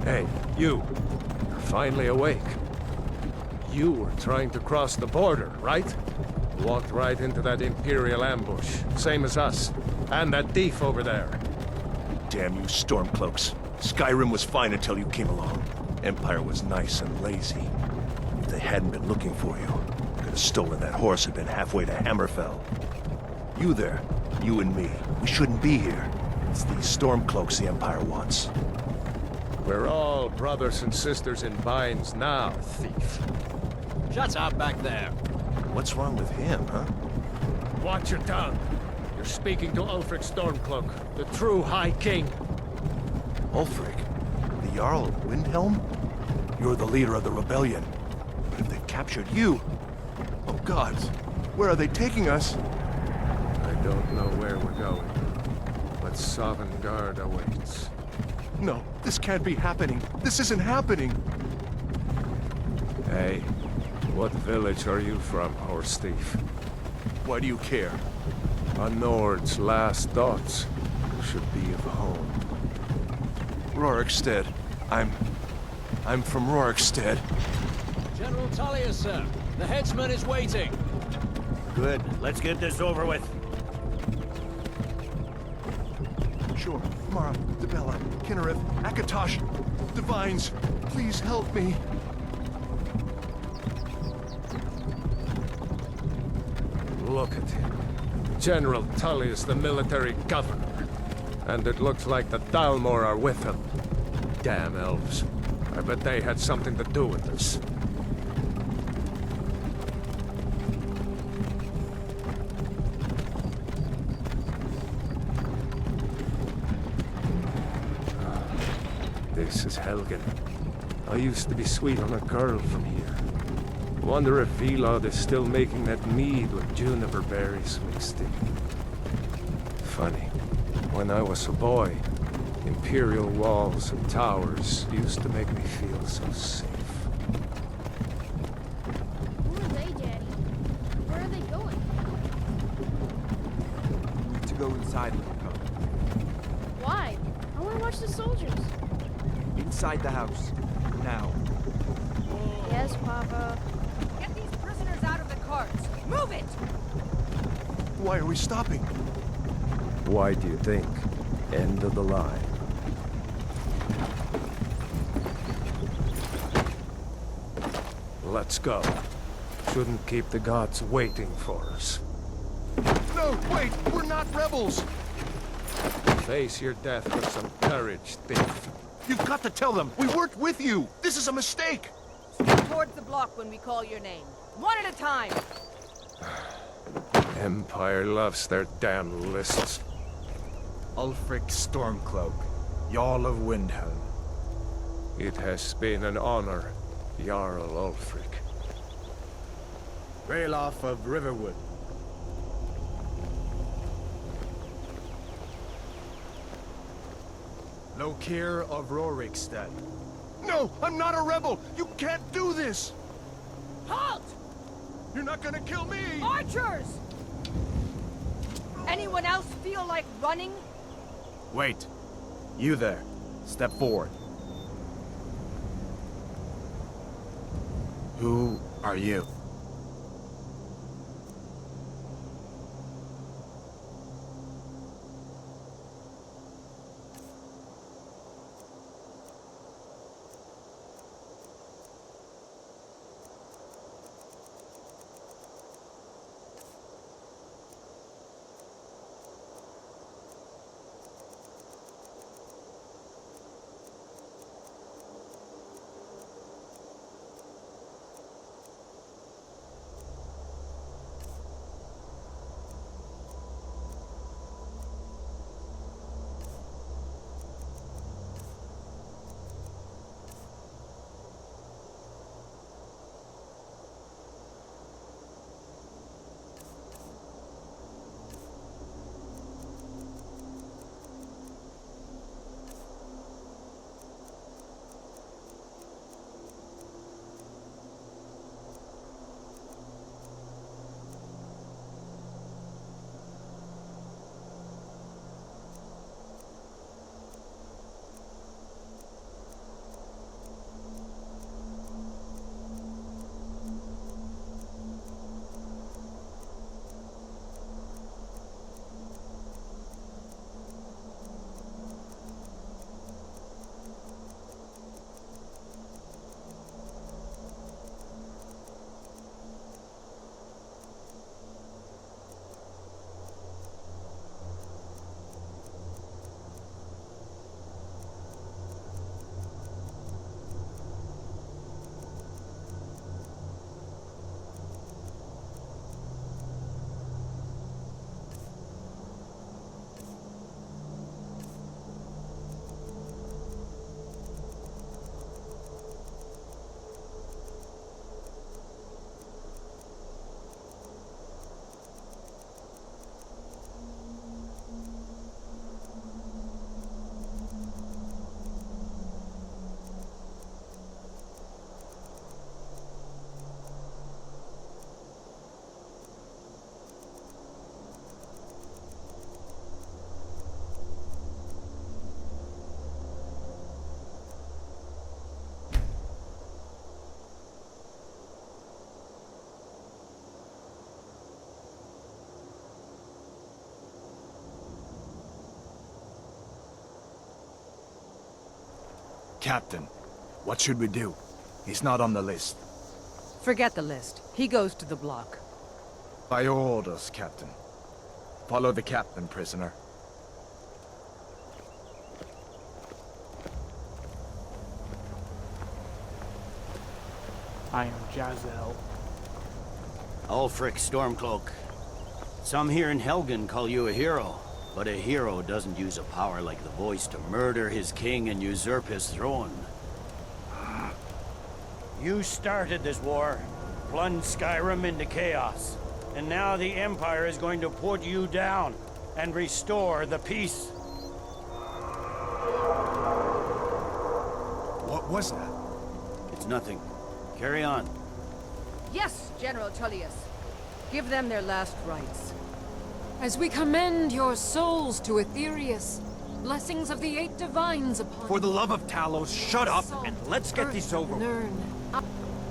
Hey, you. You're finally awake. You were trying to cross the border, right? Walked right into that Imperial ambush, same as us. And that thief over there. Damn you Stormcloaks. Skyrim was fine until you came along. Empire was nice and lazy. If they hadn't been looking for you, could have stolen that horse and been halfway to Hammerfell. You there, you and me, we shouldn't be here. It's these Stormcloaks the Empire wants. We're all brothers and sisters in binds now, thief. Shut up back there. What's wrong with him, huh? Watch your tongue. You're speaking to Ulfric Stormcloak, the true High King. Ulfric? The Jarl of Windhelm? You're the leader of the rebellion. But if they captured you... Oh gods, where are they taking us? I don't know where we're going, but Sovngarde awaits. No, this can't be happening. This isn't happening. Hey, what village are you from, horse thief? Why do you care? A Nord's last thoughts should be of home. Rorikstead. I'm from Rorikstead. General Tullius, sir. The headsman is waiting. Good. Let's get this over with. Sure. Mara, Dibella, Kinnereth, Akatosh, Divines, please help me. Look at him. General Tullius, the military governor. And it looks like the Dalmor are with him. Damn elves. I bet they had something to do with this. This is Helgen. I used to be sweet on a girl from here. Wonder if Vilod is still making that mead with juniper berries mixed in. Funny. When I was a boy, Imperial walls and towers used to make me feel so safe. Who are they, Daddy? Where are they going? We need to go inside, little cub. Why? I want to watch the soldiers. Inside the house. Now. Yes, Papa. Get these prisoners out of the carts! Move it! Why are we stopping? Why do you think? End of the line. Let's go. Shouldn't keep the gods waiting for us. No, wait! We're not rebels! Face your death with some courage, thief. You've got to tell them! We weren't with you! This is a mistake! Step towards the block when we call your name. One at a time! Empire loves their damn lists. Ulfric Stormcloak, Jarl of Windhelm. It has been an honor, Jarl Ulfric. Ralof of Riverwood. Lokir of Rorikstead. No! I'm not a rebel! You can't do this! Halt! You're not gonna kill me! Archers! Anyone else feel like running? Wait. You there. Step forward. Who are you? Captain, what should we do? He's not on the list. Forget the list. He goes to the block. By your orders, Captain. Follow the captain, prisoner. I am Jazel. Ulfric Stormcloak. Some here in Helgen call you a hero, but a hero doesn't use a power like the voice to murder his king and usurp his throne. You started this war, plunged Skyrim into chaos, and now the Empire is going to put you down and restore the peace. What was that? It's nothing. Carry on. Yes, General Tullius. Give them their last rites. As we commend your souls to Aetherius, blessings of the 8 divines upon For the love of Talos, shut up and let's get this over with. Learn.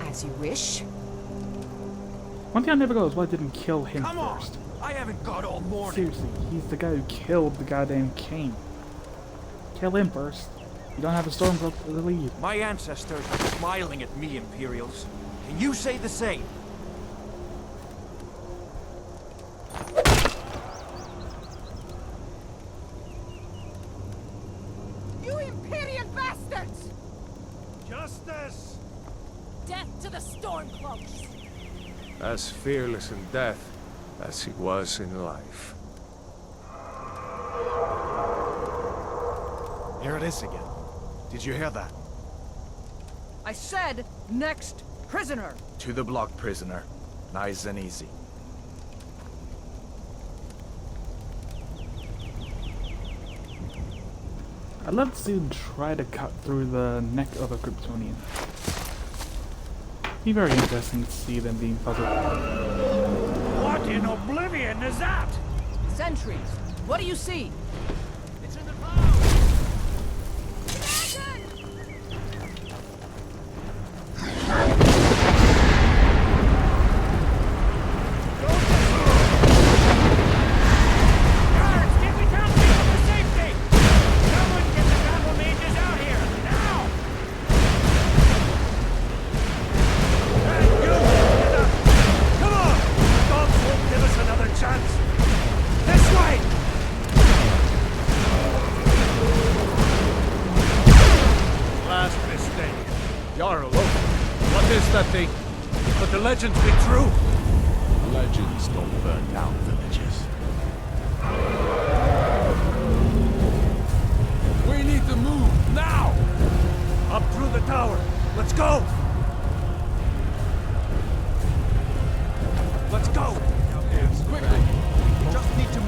As you wish. One thing I never got is why I didn't kill him Come on! first. I haven't got all morning. Seriously, he's the guy who killed the goddamn king. Kill him first. You don't have a Stormcloak to the lead. My ancestors are smiling at me, Imperials. Can you say the same? You Imperial bastards! Justice! Death to the Stormcloaks! As fearless in death as he was in life. Here it is again. Did you hear that? I said, next prisoner. To the block, prisoner. Nice and easy. I'd love to see them try to cut through the neck of a Kryptonian. Be very interesting to see them being puzzled. What in oblivion is that? Sentries, what do you see? It's in the clouds! Guards, get me down here for safety! Someone get the battle mages out here, now! And you, get up! Come on! Dogs won't give us another chance! This way! Last mistake. Jarl, look. What is that thing? Could the legends be true? Legends don't burn down villages. We need to move, now! Up through the tower. Let's go! Let's go! Yes, quickly! We just need to...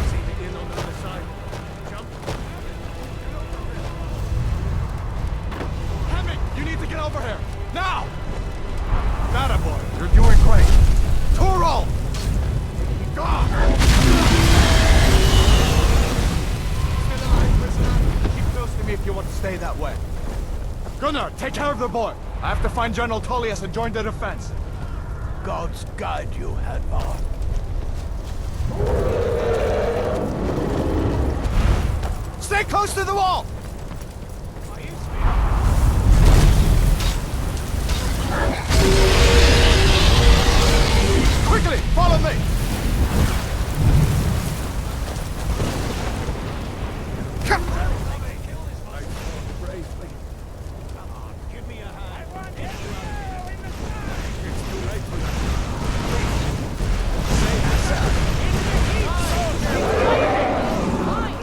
See the inn on the other side. Jump. Hammond, you need to get over here! Now! That boy, you're doing great. Toro! God! Stay alive, prisoner. Keep close to me if you want to stay that way. Gunnar, take care of the boy. I have to find General Tullius and join the defense. Gods guide you, Hadvar. Stay close to the wall! Quickly, follow me! Come! Give me a hand.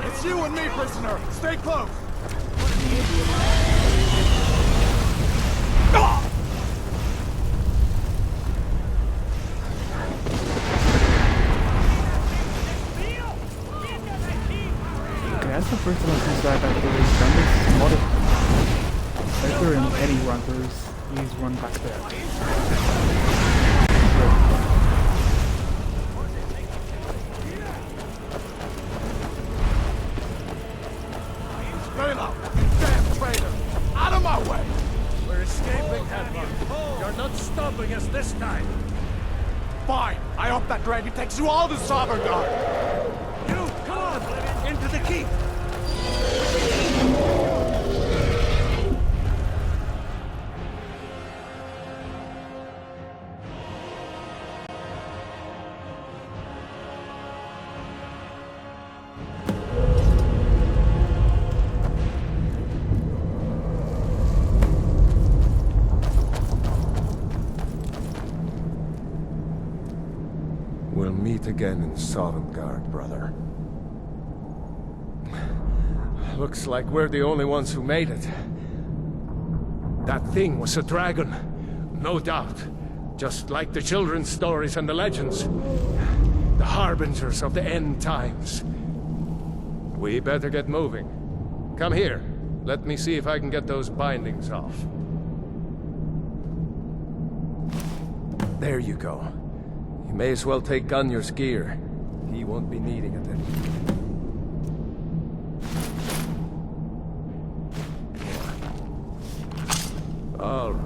It's you and me, prisoner! Stay close! Okay, that's the first time since I've actually done this model. If there in any run, please run back there. Stay low, you damn traitor! Out of my way! We're escaping, Hadvar. You're not stopping us. this time. Fine. I hope that dragon takes you all to Sovngarde. You, come on, into the keep. We'll meet again in Sovngarde, brother. Looks like we're the only ones who made it. That thing was a dragon, no doubt. Just like the children's stories and the legends. The harbingers of the end times. We better get moving. Come here. Let me see if I can get those bindings off. There you go. You may as well take Gunjar's gear. He won't be needing it anymore. All right.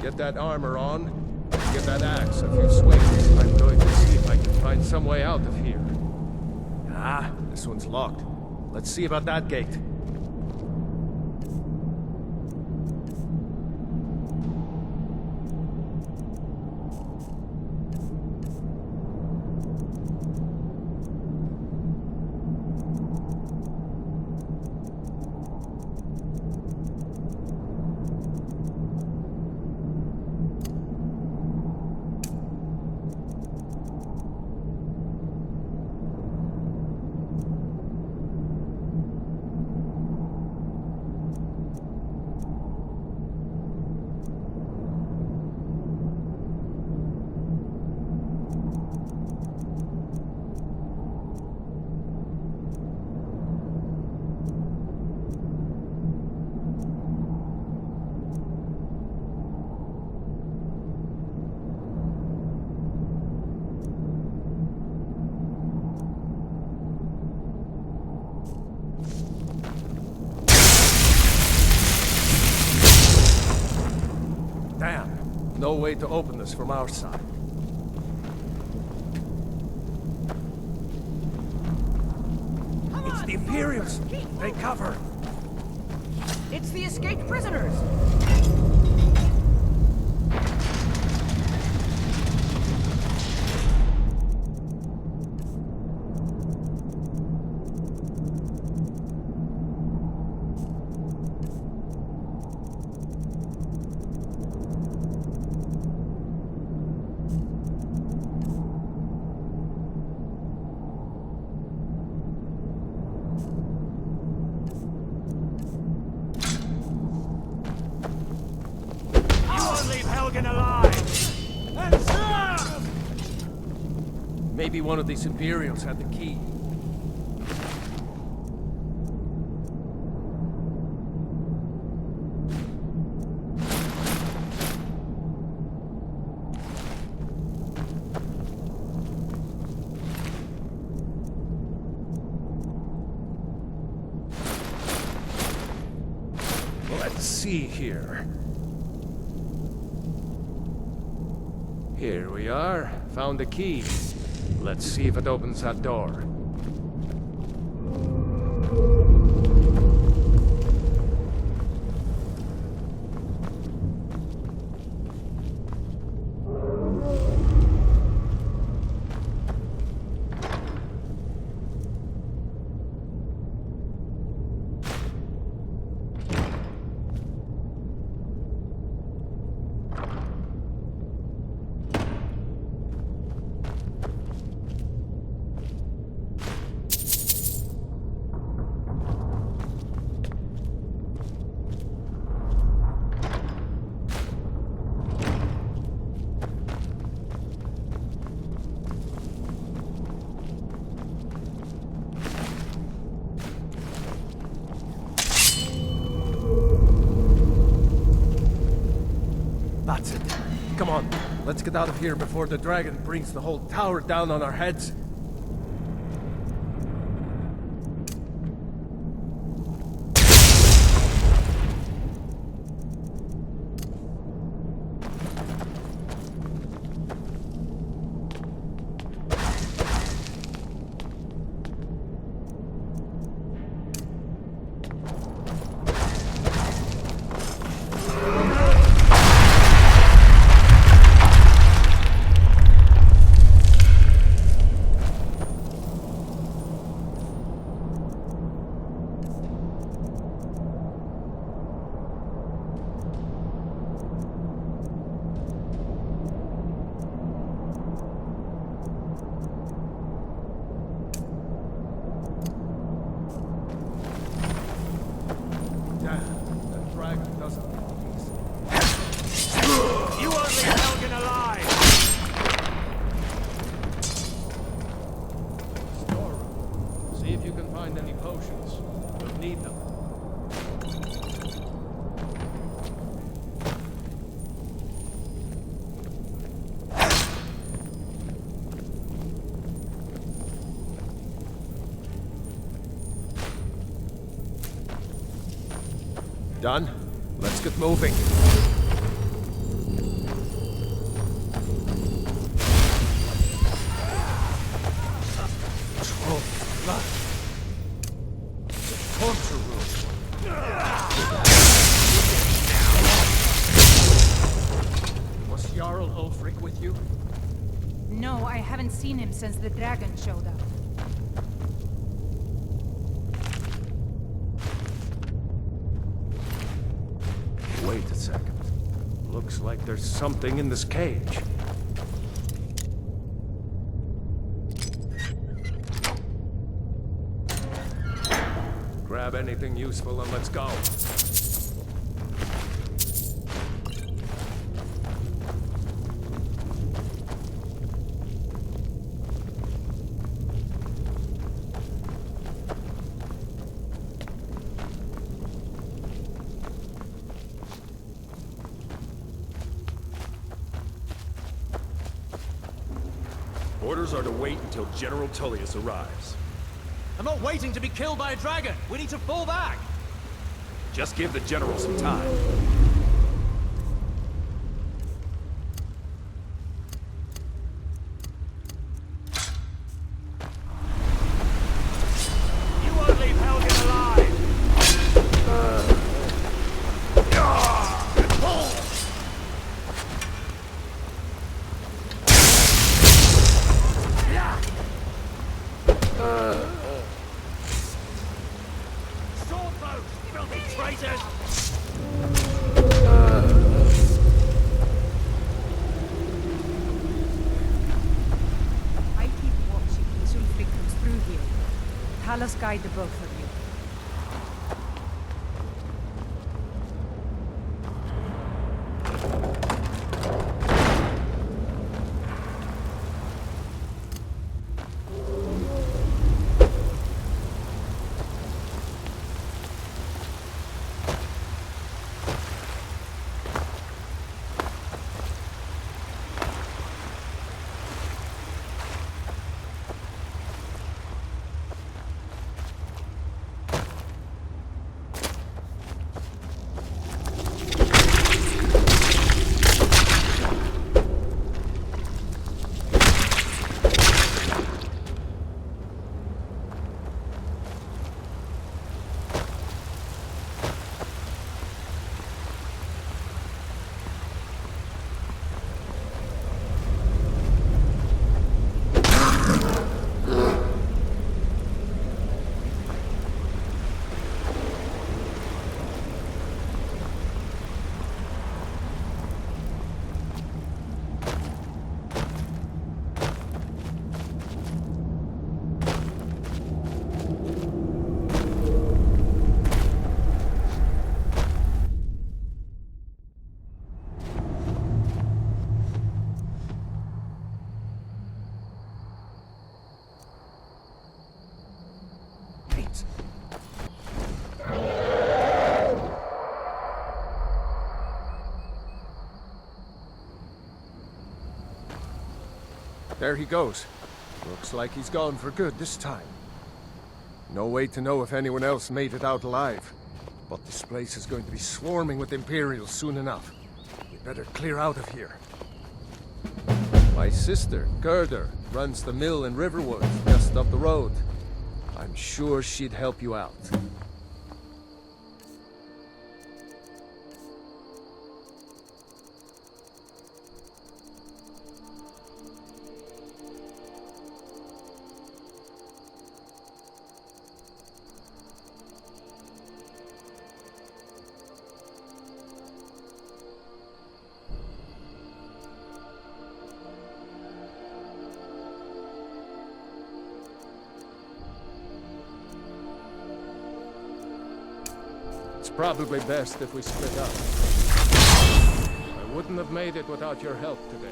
Get that armor on, and give that axe a few swings. I'm going to see if I can find some way out of here. Ah, this one's locked. Let's see about that gate. Damn, no way to open this from our side. It's the Imperials. Take cover. It's the escaped prisoners! Maybe one of these Imperials had the key. Let's see here. Here we are. Found the key. Let's see if it opens that door. Let's get out of here before the dragon brings the whole tower down on our heads. Done? Let's get moving. Oh, blood. The torture room. Was Jarl Ulfric with you? No, I haven't seen him since the dragon showed up. Wait a second. Looks like there's something in this cage. Grab anything useful and let's go. Orders are to wait until General Tullius arrives. I'm not waiting to be killed by a dragon. We need to fall back. Just give the General some time. You won't leave Helgen alive. I keep watching as Ulfric comes through here. Talos guide the both of you. There he goes. Looks like he's gone for good this time. No way to know if anyone else made it out alive. But this place is going to be swarming with Imperials soon enough. We better clear out of here. My sister, Gerda, runs the mill in Riverwood, just up the road. I'm sure she'd help you out. It's probably best if we split up. I wouldn't have made it without your help today.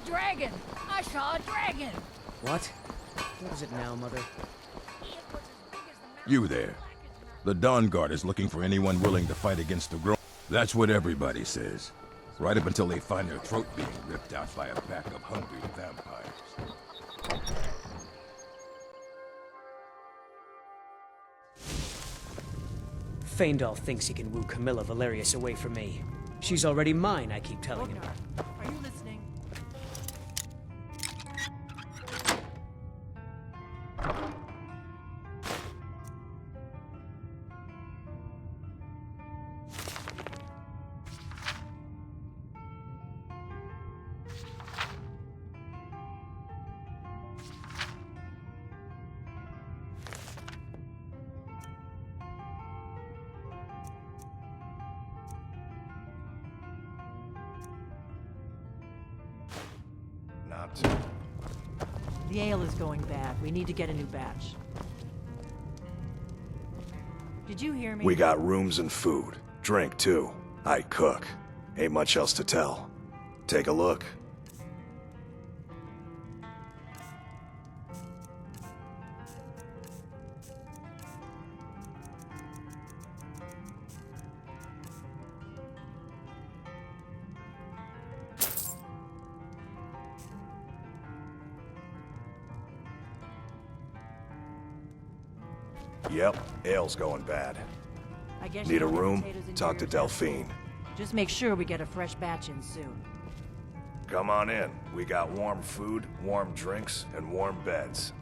dragon! I saw a dragon! What? What is it now, Mother? You there. The Dawn Guard is looking for anyone willing to fight against the Gro. That's what everybody says. Right up until they find their throat being ripped out by a pack of hungry vampires. Faendal thinks he can woo Camilla Valerius away from me. She's already mine, I keep telling him. Are you listening? The ale is going bad. We need to get a new batch. Did you hear me? We got rooms and food. Drink, too. I cook. Ain't much else to tell. Take a look. Yep, ale's going bad. I guess Need a you'll get room? potatoes into Talk to yours. Delphine. Just make sure we get a fresh batch in soon. Come on in. We got warm food, warm drinks, and warm beds.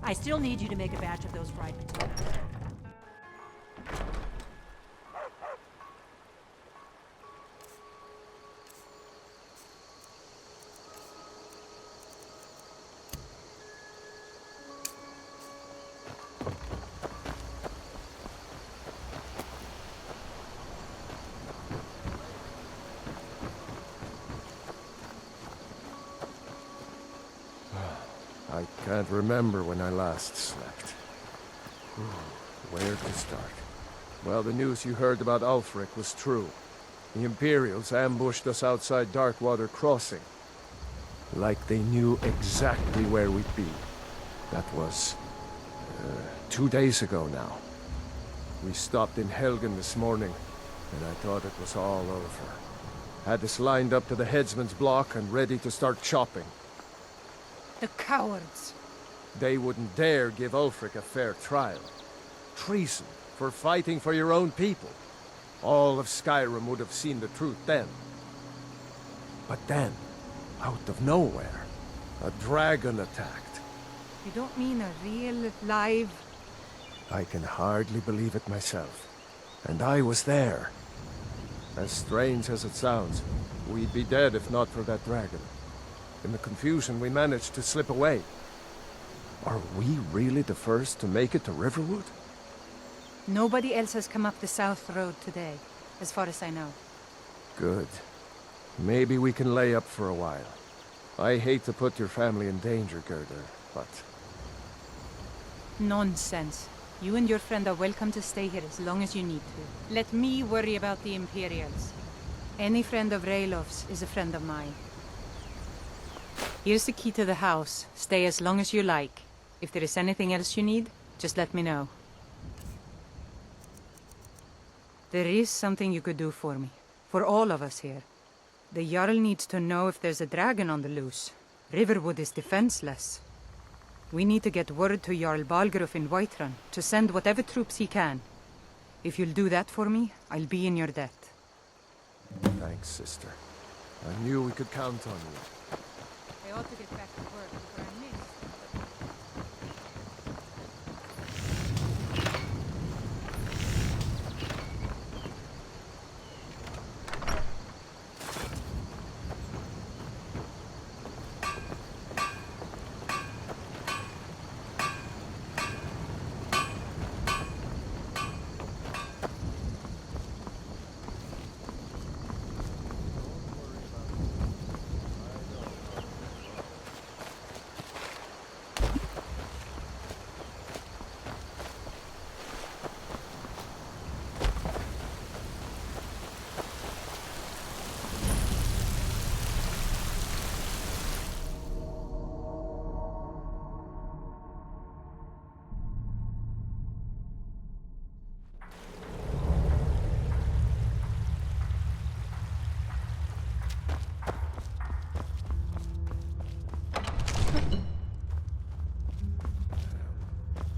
I still need you to make a batch of those fried potatoes. I can't remember when I last slept. Where to start? Well, the news you heard about Ulfric was true. The Imperials ambushed us outside Darkwater Crossing. Like they knew exactly where we'd be. That was... 2 days ago now. We stopped in Helgen this morning, and I thought it was all over. Had us lined up to the headsman's block and ready to start chopping. The cowards! They wouldn't dare give Ulfric a fair trial. Treason for fighting for your own people. All of Skyrim would have seen the truth then. But then, out of nowhere, a dragon attacked. You don't mean a real, live... I can hardly believe it myself. And I was there. As strange as it sounds, we'd be dead if not for that dragon. In the confusion, we managed to slip away. Are we really the first to make it to Riverwood? Nobody else has come up the South Road today, as far as I know. Good. Maybe we can lay up for a while. I hate to put your family in danger, Gerda, but... Nonsense. You and your friend are welcome to stay here as long as you need to. Let me worry about the Imperials. Any friend of Raylof's is a friend of mine. Here's the key to the house. Stay as long as you like. If there is anything else you need, just let me know. There is something you could do for me. For all of us here. The Jarl needs to know if there's a dragon on the loose. Riverwood is defenseless. We need to get word to Jarl Balgruuf in Whiterun to send whatever troops he can. If you'll do that for me, I'll be in your debt. Thanks, sister. I knew we could count on you. I ought to get back to work before I miss.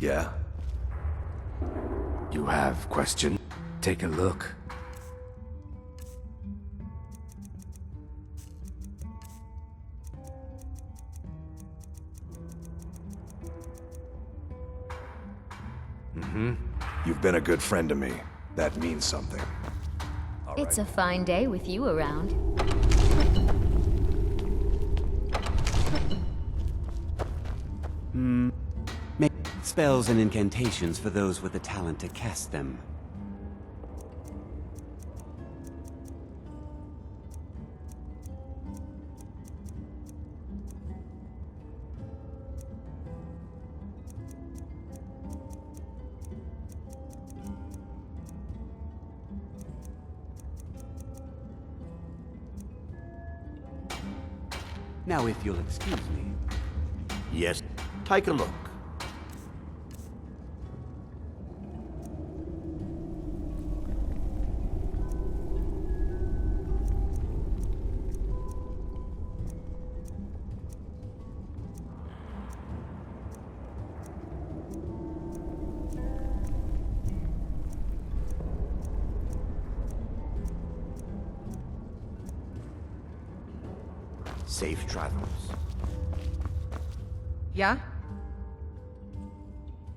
Yeah? You have question? Take a look. You've been a good friend to me. That means something. It's a fine day with you around. Make spells and incantations for those with the talent to cast them. Now, if you'll excuse me. Yes, take a look. Safe travels. Yeah?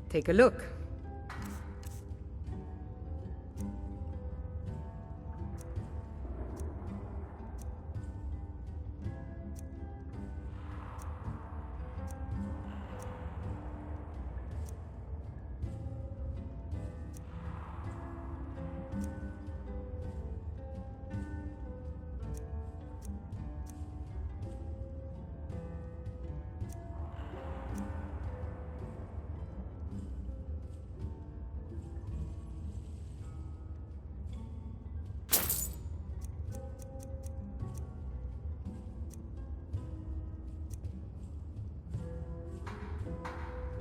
Take a look.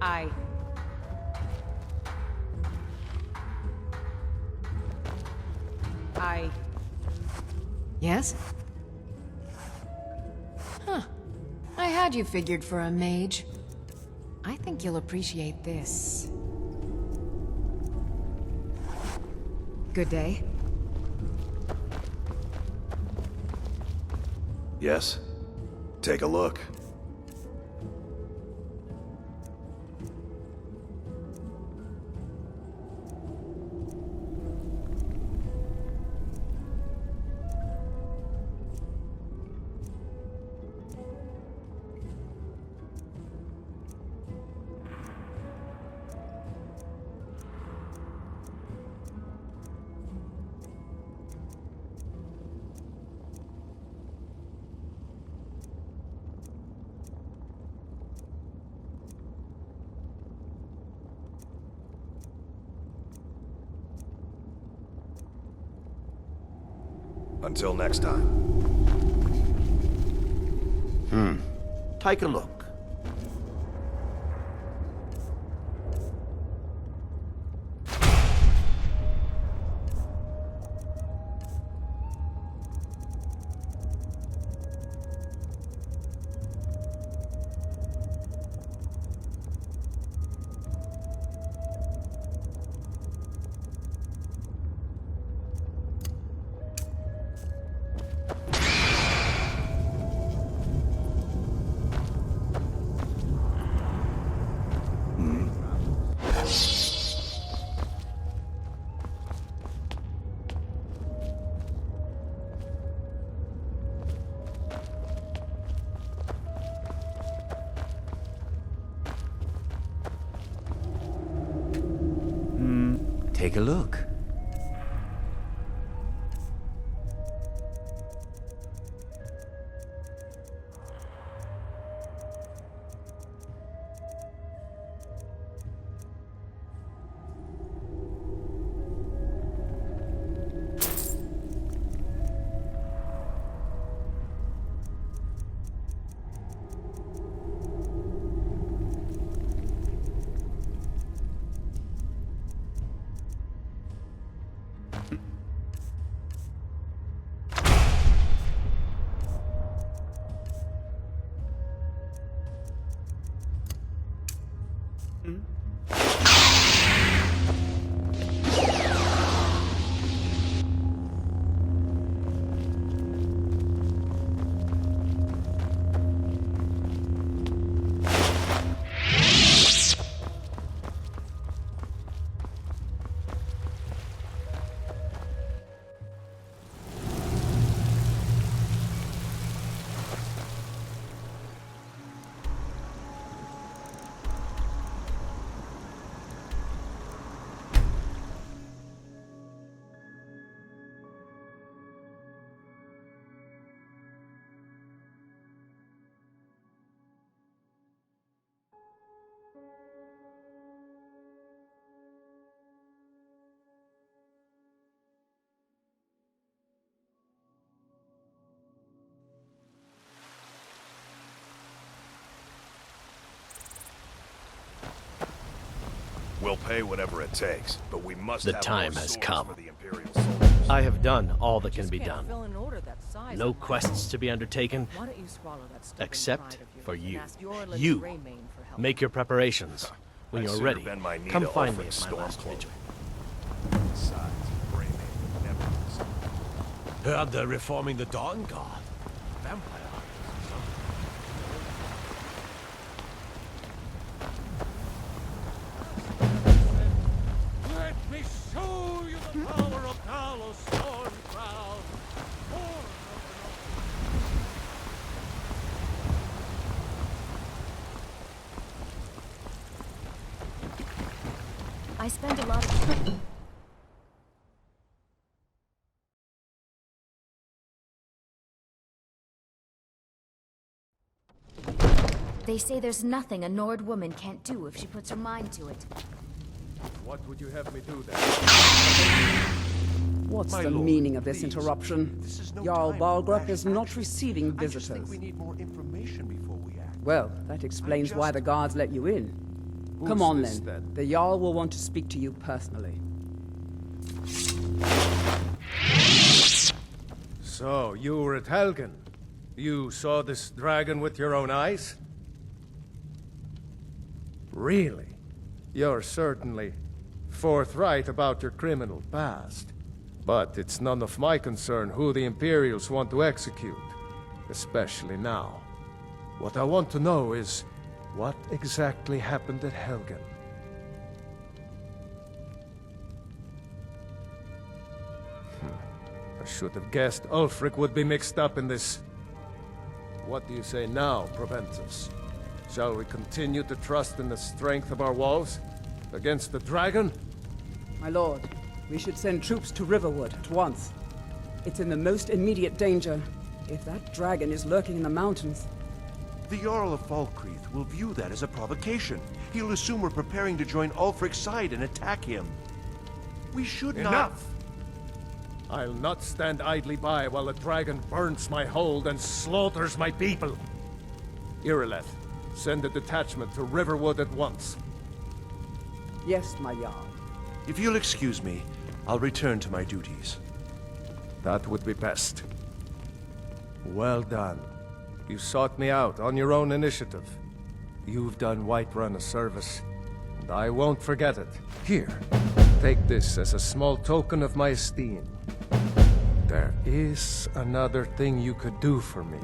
Aye. Aye. Yes? Huh. I had you figured for a mage. I think you'll appreciate this. Good day. Yes? Take a look. Until next time. Take a look. Take a look. We'll pay whatever it takes, but we must The have time more has swords come. for the Imperial soldiers. I have done all that can be Can't done. fill an order that size No on my quests own. to be undertaken, Why don't you swallow that stubborn except pride of yours for and you. ask your Lady You Greymane for help? make your preparations. When I'd you're sooner ready, bend my knee come to find me Ulfric's at my last Stormcloak. vigil. Besides, Greymane would never listen. Heard they're reforming the Dawn Guard. Vampire. Let me show you the power of Talos Stormcloud. I spend a lot of... They say there's nothing a Nord woman can't do if she puts her mind to it. What would you have me do then? What's My the lord, meaning of this please. interruption? This is no Jarl time for Balgrup rash is not action. receiving I just visitors. think we need more information before we act. Well, that explains why the guards let you in. Come Who's on this, then. then? The Jarl will want to speak to you personally. So, you were at Helgen. You saw this dragon with your own eyes? Really? You're certainly forthright about your criminal past. But it's none of my concern who the Imperials want to execute, especially now. What I want to know is, what exactly happened at Helgen? I should have guessed Ulfric would be mixed up in this. What do you say now, Proventus? Shall we continue to trust in the strength of our walls against the dragon? My lord, we should send troops to Riverwood at once. It's in the most immediate danger. If that dragon is lurking in the mountains... The Jarl of Falkreath will view that as a provocation. He'll assume we're preparing to join Ulfric's side and attack him. We should not... Enough! I'll not stand idly by while the dragon burns my hold and slaughters my people. Irileth, send a detachment to Riverwood at once. Yes, my Jarl. If you'll excuse me, I'll return to my duties. That would be best. Well done. You sought me out on your own initiative. You've done Whiterun a service, and I won't forget it. Here, take this as a small token of my esteem. There is another thing you could do for me.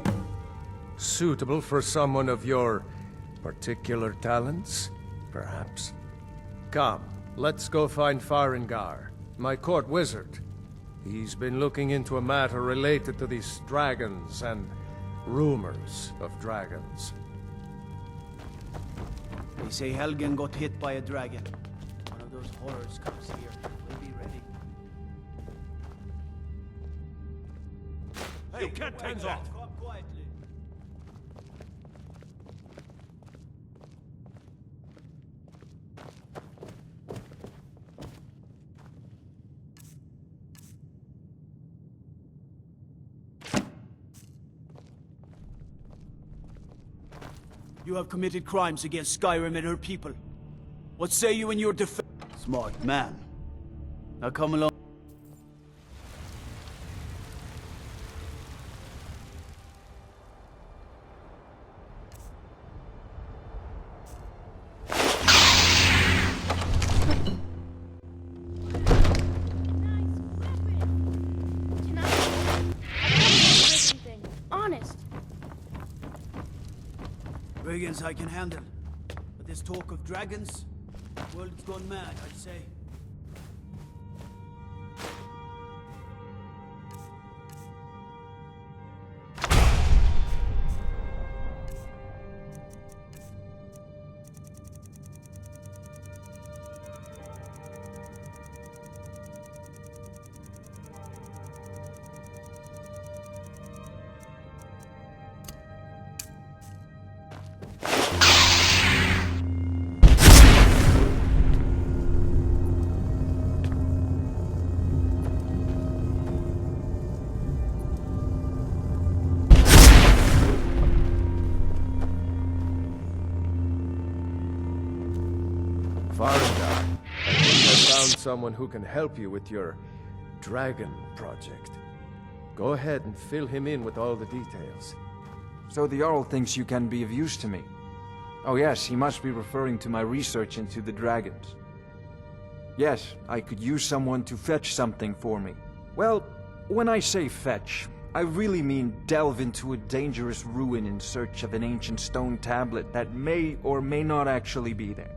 Suitable for someone of your particular talents, perhaps. Come, let's go find Farengar, my court wizard. He's been looking into a matter related to these dragons and rumors of dragons. They say Helgen got hit by a dragon. One of those horrors comes here. We'll be ready. Hey, get hands off! Come quietly. You have committed crimes against Skyrim and her people. What say you in your defense? Smart man. Now come along. Honest. Brigands I can handle. But this talk of dragons, the world's gone mad, I'd say. Farengar, someone who can help you with your dragon project. Go ahead and fill him in with all the details. So the Jarl thinks you can be of use to me. Oh yes, he must be referring to my research into the dragons. Yes, I could use someone to fetch something for me. Well, when I say fetch, I really mean delve into a dangerous ruin in search of an ancient stone tablet that may or may not actually be there.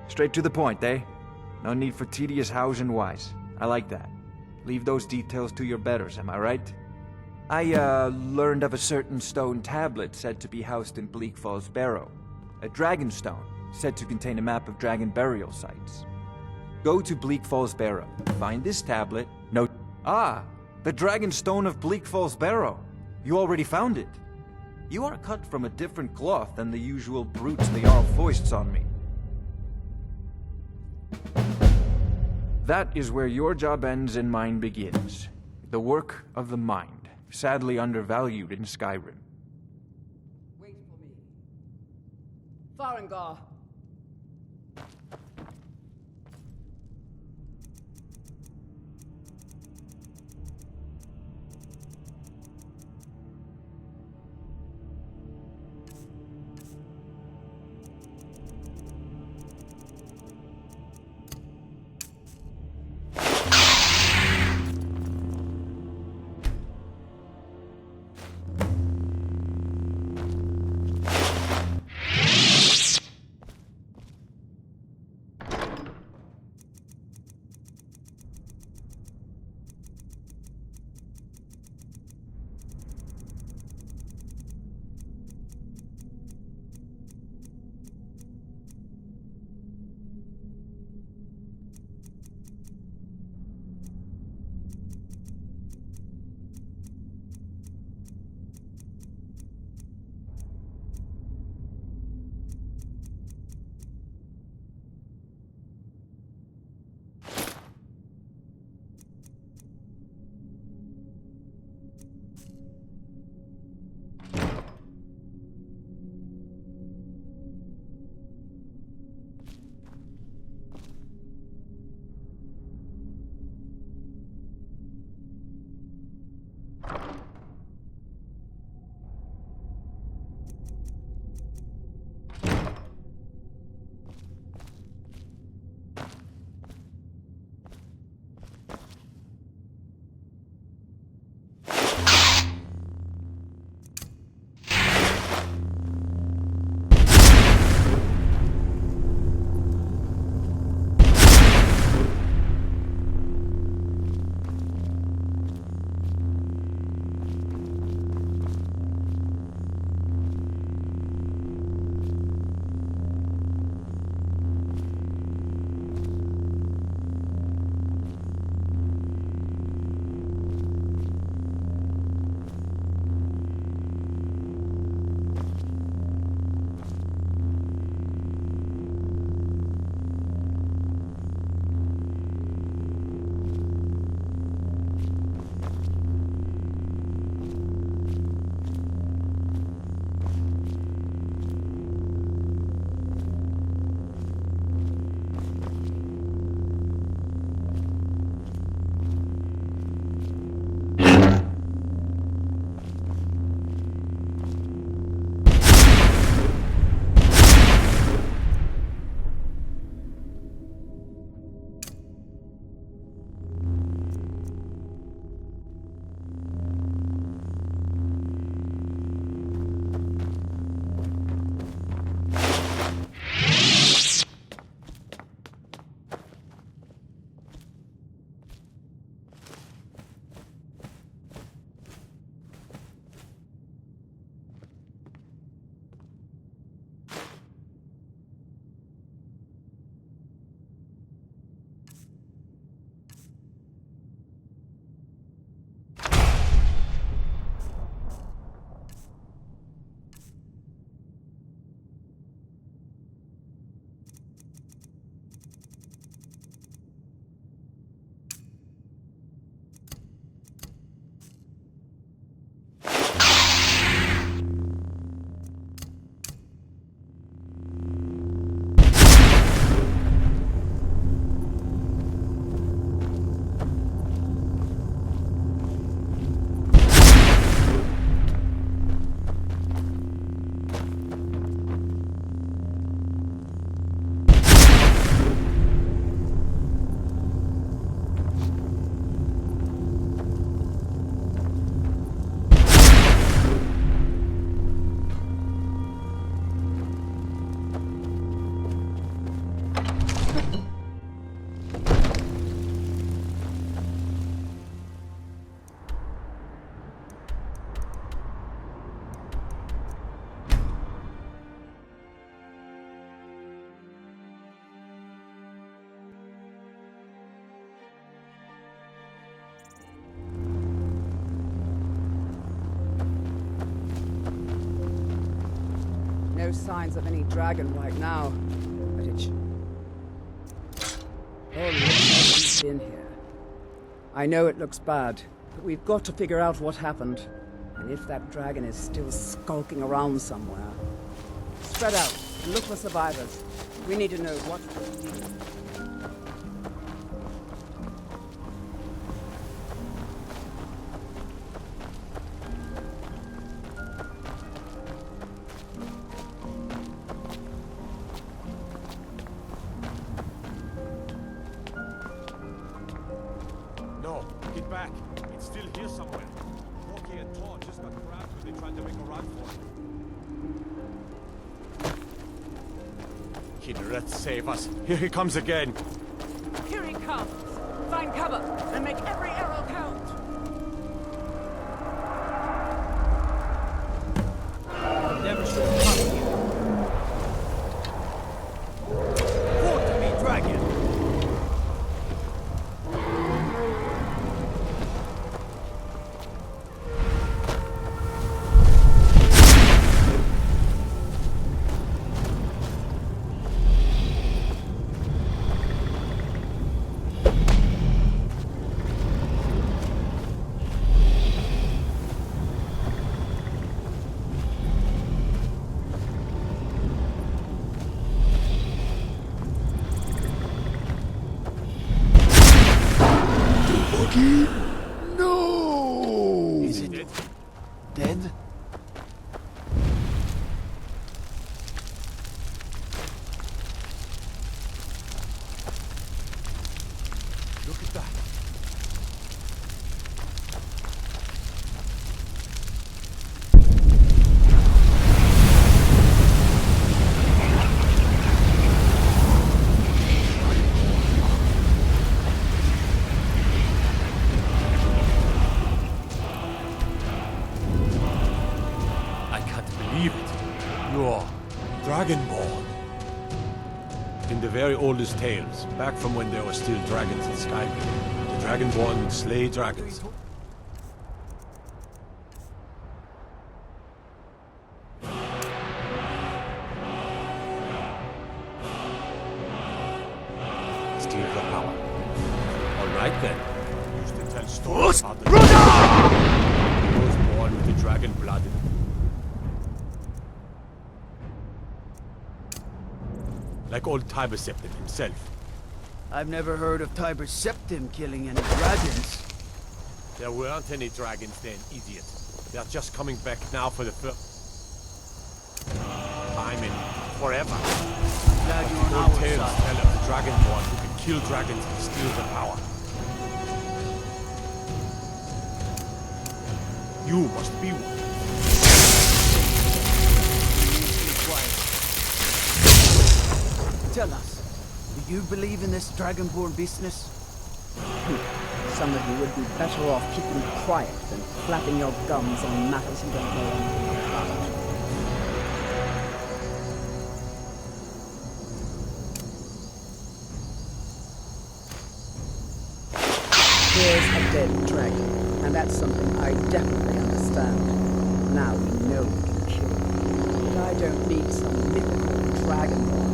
Straight to the point, eh? No need for tedious hows and whys. I like that. Leave those details to your betters, am I right? I, learned of a certain stone tablet said to be housed in Bleak Falls Barrow. A dragon stone, said to contain a map of dragon burial sites. Go to Bleak Falls Barrow, find this tablet, note... Ah! The Dragon Stone of Bleak Falls Barrow! You already found it! You are cut from a different cloth than the usual brutes the Jarl foists on me. That is where your job ends and mine begins. The work of the mind, sadly undervalued in Skyrim. Wait for me. Farengar. no signs of any dragon right now, but it Oh, looks like he's been here. I know it looks bad, but we've got to figure out what happened. And if that dragon is still skulking around somewhere. Spread out and look for survivors. We need to know what we're doing. No, get back. It's still here somewhere. Walkie and Todd just got grabbed when they tried to make a run for it. Kineret, save us. Here he comes again. Here he comes! Find cover and make every arrow count! Never should have come here. Fought to me, dragon! No! Is it dead? Look at that. I can't believe it. You're Dragonborn. In the very oldest tales, back from when there were still dragons in Skyrim, the Dragonborn would slay dragons. Steal the power. All right then. Used to tell stories about the those born with the dragon blood. Like old Tiber Septim himself. I've never heard of Tiber Septim killing any dragons. There weren't any dragons then, idiot. They're just coming back now for the first time in forever. Glad But you're on the our old tales side. tell of the Dragonborn who can kill dragons and steal the power. You must be one. Tell us, do you believe in this Dragonborn business? Some of you would be better off keeping quiet than flapping your gums on matters you don't know anything about. There's a dead dragon, and that's something I definitely understand. Now we know we can kill him. But I don't need some mythical dragonborn.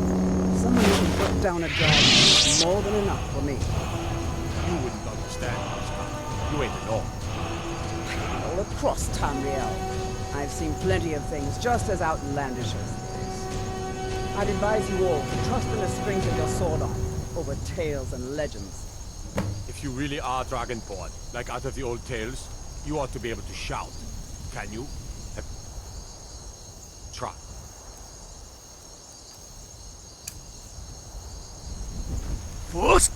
Someone who can put down a dragon is more than enough for me. You wouldn't understand, Oscar. You ain't alone. All across Tamriel, I've seen plenty of things just as outlandish as this. I'd advise you all to trust in the strings of your sword arm over tales and legends. If you really are Dragonborn, like out of the old tales, you ought to be able to shout. Can you? Try. Force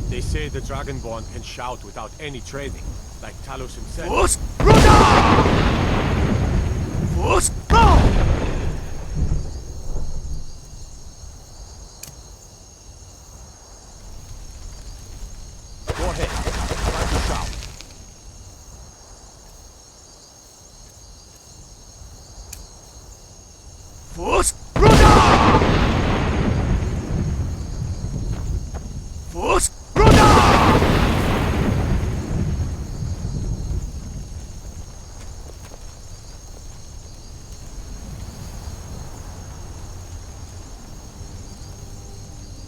They say the Dragonborn can shout without any training, like Talos himself. Force Force Go ahead. Try to shout. Force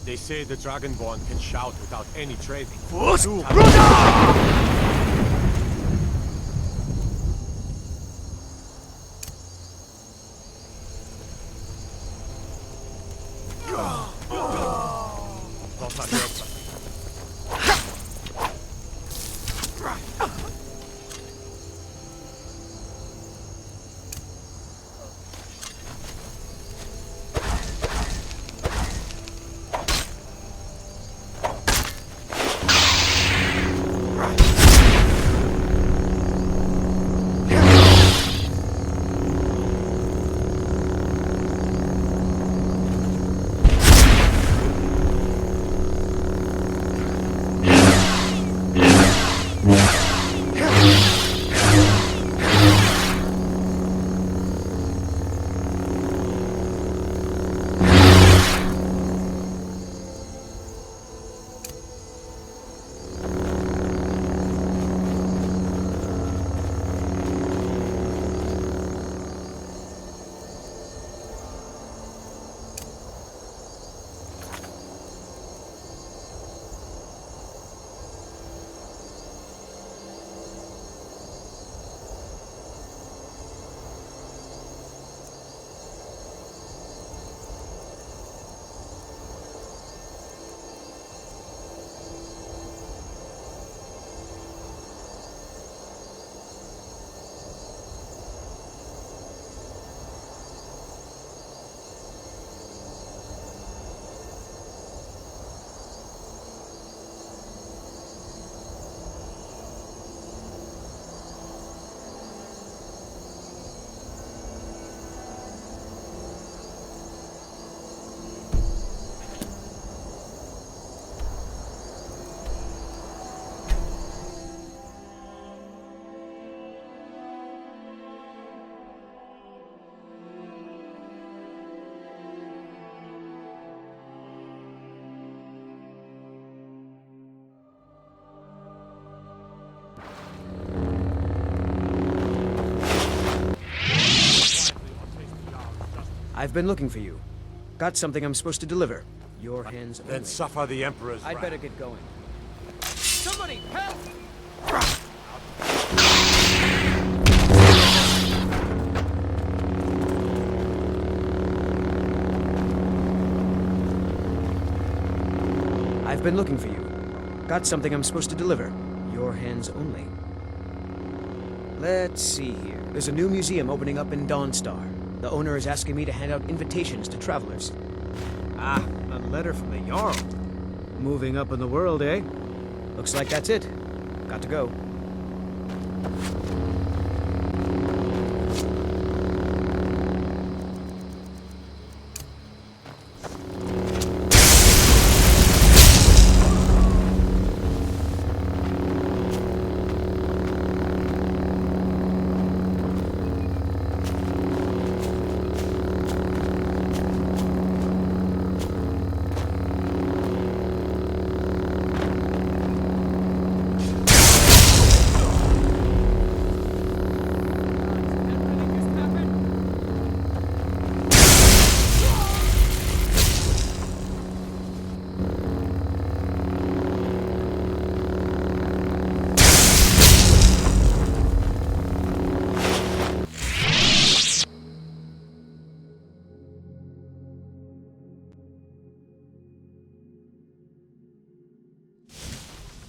They say the Dragonborn can shout without any training. I've been looking for you. Got something I'm supposed to deliver. Your hands only. Then suffer the Emperor's I'd wrath. better get going. Somebody help! I've been looking for you. Got something I'm supposed to deliver. Your hands only. Let's see here. There's a new museum opening up in Dawnstar. The owner is asking me to hand out invitations to travelers. Ah, a letter from the Jarl. Moving up in the world, eh? Looks like that's it. Got to go.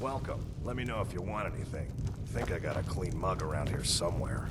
Welcome. Let me know if you want anything. Think I got a clean mug around here somewhere.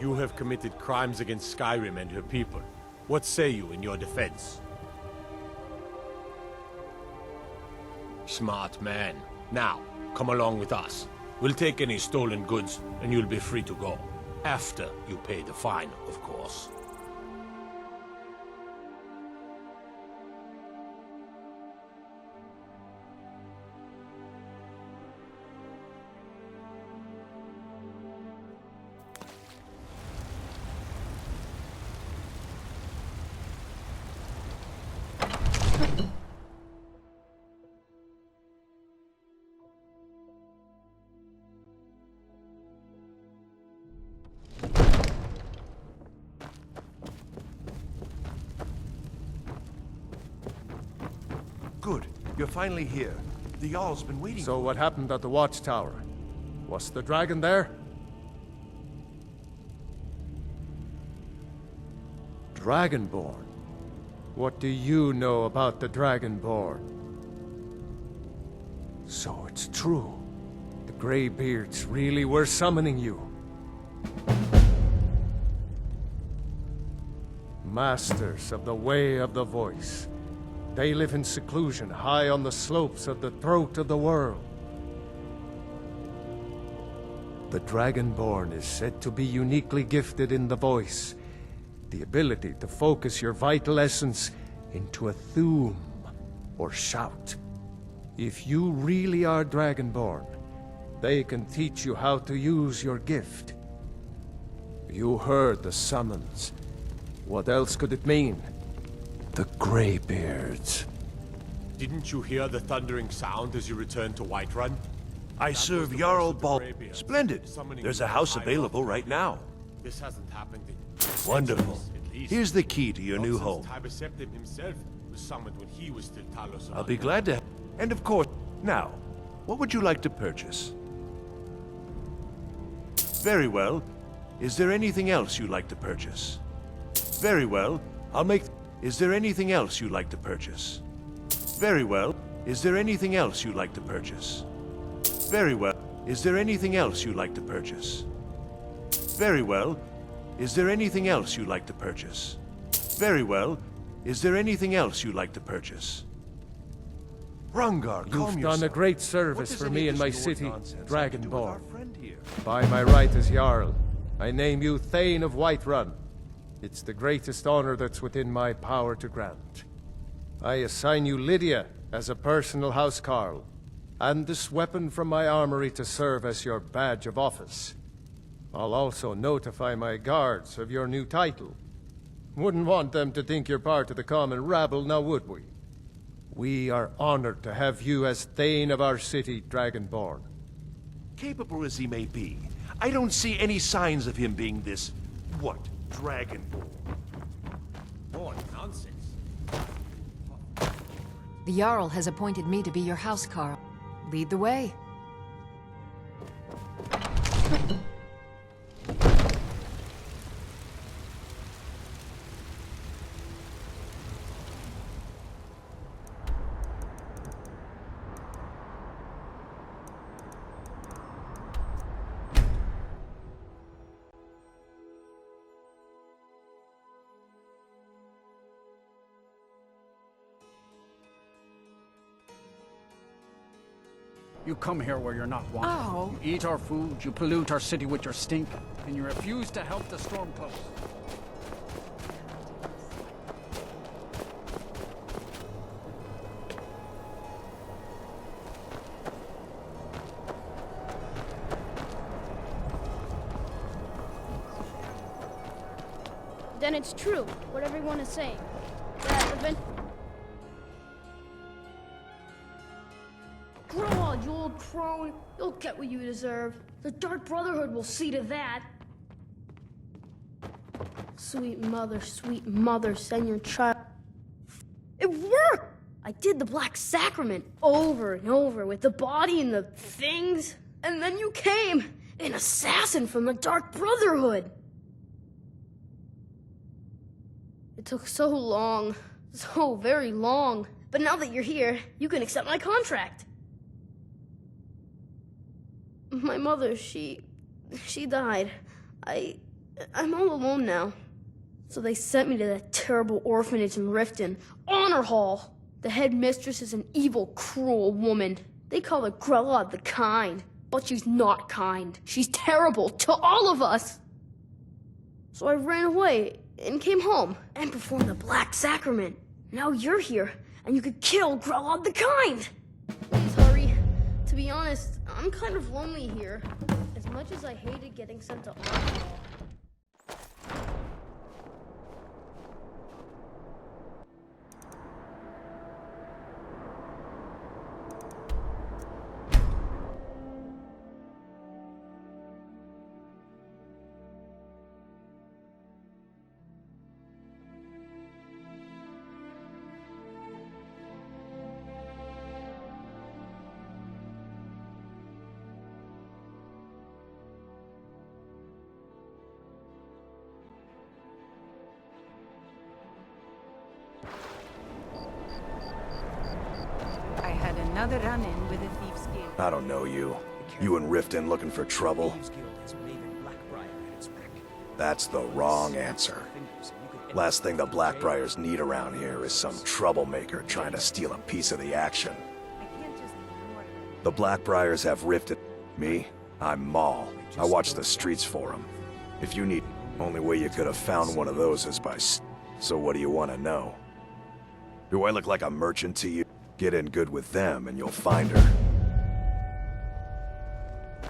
You have committed crimes against Skyrim and her people. What say you in your defense? Smart man. Now, come along with us. We'll take any stolen goods, and you'll be free to go. After you pay the fine, of course. Good. You're finally here. The Jarl's been waiting. So what happened at the watchtower? Was the dragon there? Dragonborn? What do you know about the Dragonborn? So it's true. The Greybeards really were summoning you. Masters of the Way of the Voice. They live in seclusion, high on the slopes of the throat of the world. The Dragonborn is said to be uniquely gifted in the voice, the ability to focus your vital essence into a thum, or shout. If you really are Dragonborn, they can teach you how to use your gift. You heard the summons. What else could it mean? The Greybeards. Didn't you hear the thundering sound as you returned to Whiterun? I serve Jarl Bal. Splendid. There's a house available right now. This hasn't happened in Wonderful. at least. Here's the key to your new Not home. since Tiber Septim himself was summoned when he was still Talos. I'll be glad to. And of course, now, what would you like to purchase? Very well. Is there anything else you'd like to purchase? Very well. I'll make. Is there anything else you'd like to purchase? Very well. Is there anything else you'd like to purchase? Very well. Is there anything else you'd like to purchase? Very well. Is there anything else you'd like to purchase? Very well. Is there anything else you'd like to purchase? Rungar, You've done a great service for me in my city, Dragonborn. By my right as Jarl, I name you Thane of Whiterun. It's the greatest honor that's within my power to grant. I assign you Lydia as a personal housecarl, and this weapon from my armory to serve as your badge of office. I'll also notify my guards of your new title. Wouldn't want them to think you're part of the common rabble, now would we? We are honored to have you as Thane of our city, Dragonborn. Capable as he may be, I don't see any signs of him being this, what, Dragonborn. More nonsense. The Jarl has appointed me to be your housecarl. Lead the way. You come here where you're not wanted. Oh. You eat our food, you pollute our city with your stink, and you refuse to help the Stormcloaks. Then it's true, what everyone is saying. That event... Grow on, you old crone. You'll get what you deserve. The Dark Brotherhood will see to that. Sweet mother, send your child. It worked! I did the Black Sacrament over and over with the body and the things. And then you came, an assassin from the Dark Brotherhood. It took so long, so very long. But now that you're here, you can accept my contract. My mother, she died. I I'm all alone now. So they sent me to that terrible orphanage in Riften, Honor Hall. The headmistress is an evil, cruel woman. They call her Grella the Kind, but she's not kind. She's terrible to all of us. So I ran away and came home and performed the Black Sacrament. Now you're here, and you could kill Grella the Kind. Please hurry. To be honest, I'm kind of lonely here. As much as I hated getting sent to Honor Hall. Another run-in with a Thieves Guild. I don't know you. You and Riften looking for trouble? That's the wrong answer. Last thing the Blackbriars need around here is some troublemaker trying to steal a piece of the action. The Blackbriars have rifted. Me? I'm Maul. I watch the streets for them. If you need, only way you could have found one of those is by So what do you want to know? Do I look like a merchant to you? Get in good with them and you'll find her.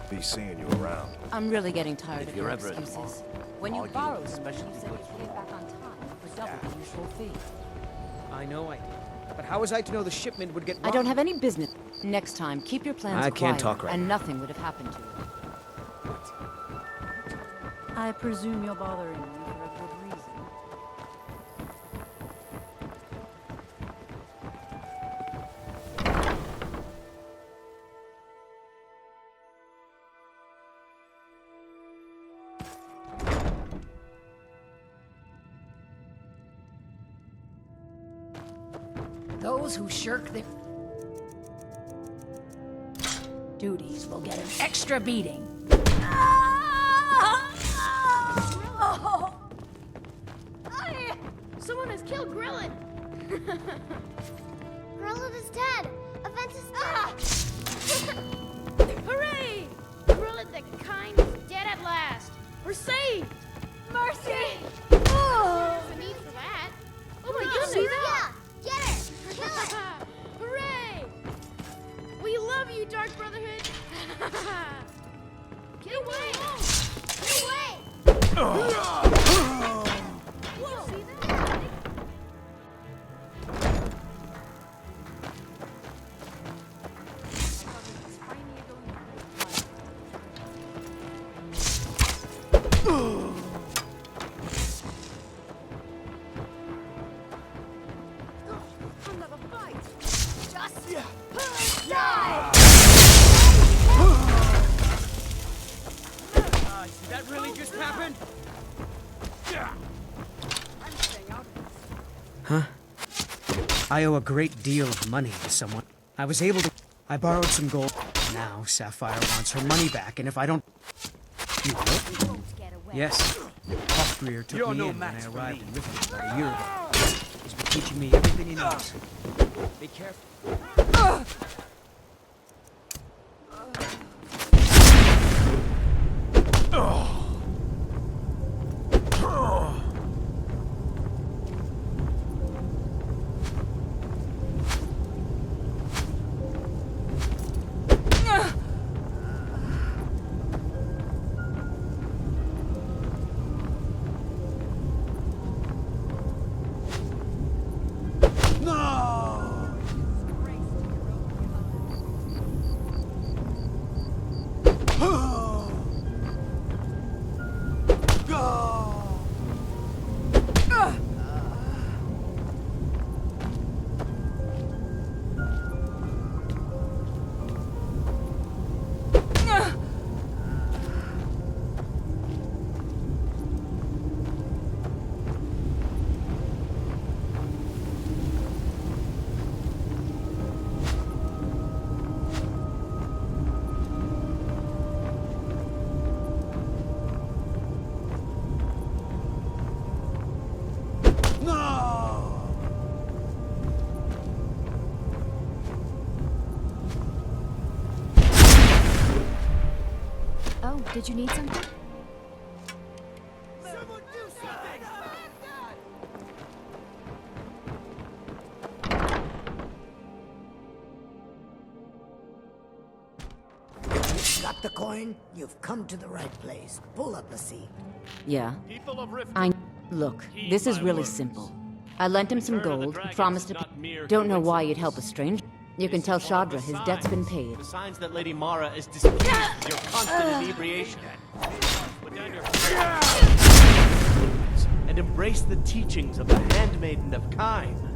Be seeing you around. I'm really getting tired of you're your ever in excuses. When you borrowed them, you said you'd pay it back on time for double the usual fee. I know I did. But how was I to know the shipment would get I don't have any business. Next time, keep your plans I can't quiet, talk right and now. nothing would have happened to you. I presume you're bothering me for a good reason. Those who shirk their duties will get an extra beating. Someone has killed Grillin! Grillin is dead! Event is dead! Hooray! Grillin the Kind is dead at last! We're saved! Mercy! Oh! There's a need for that. Oh my goodness! See that? Yeah! Get it! Kill it! Hooray! We love you, Dark Brotherhood! Get away! Get away! Whoa! See that? Another fight! Just die! Did that really just happen? I'm staying out of this. Huh? I owe a great deal of money to someone. I was able to... I borrowed some gold. Now Sapphire wants her money back, and if I don't... You will? Yes. Hofgreer took me in when I arrived in Riften about a year ago. He's been teaching me everything he knows. Be careful. Did you need something? Got the coin? You've come to the right place. Pull up a seat. Yeah. Look, this is really simple. I lent him some gold, he promised to pay. Don't know why you'd help a stranger. You can tell Shadra his debt's been paid. The signs that Lady Mara is displeased with your constant inebriation. Put down your and embrace the teachings of the Handmaiden of Kine.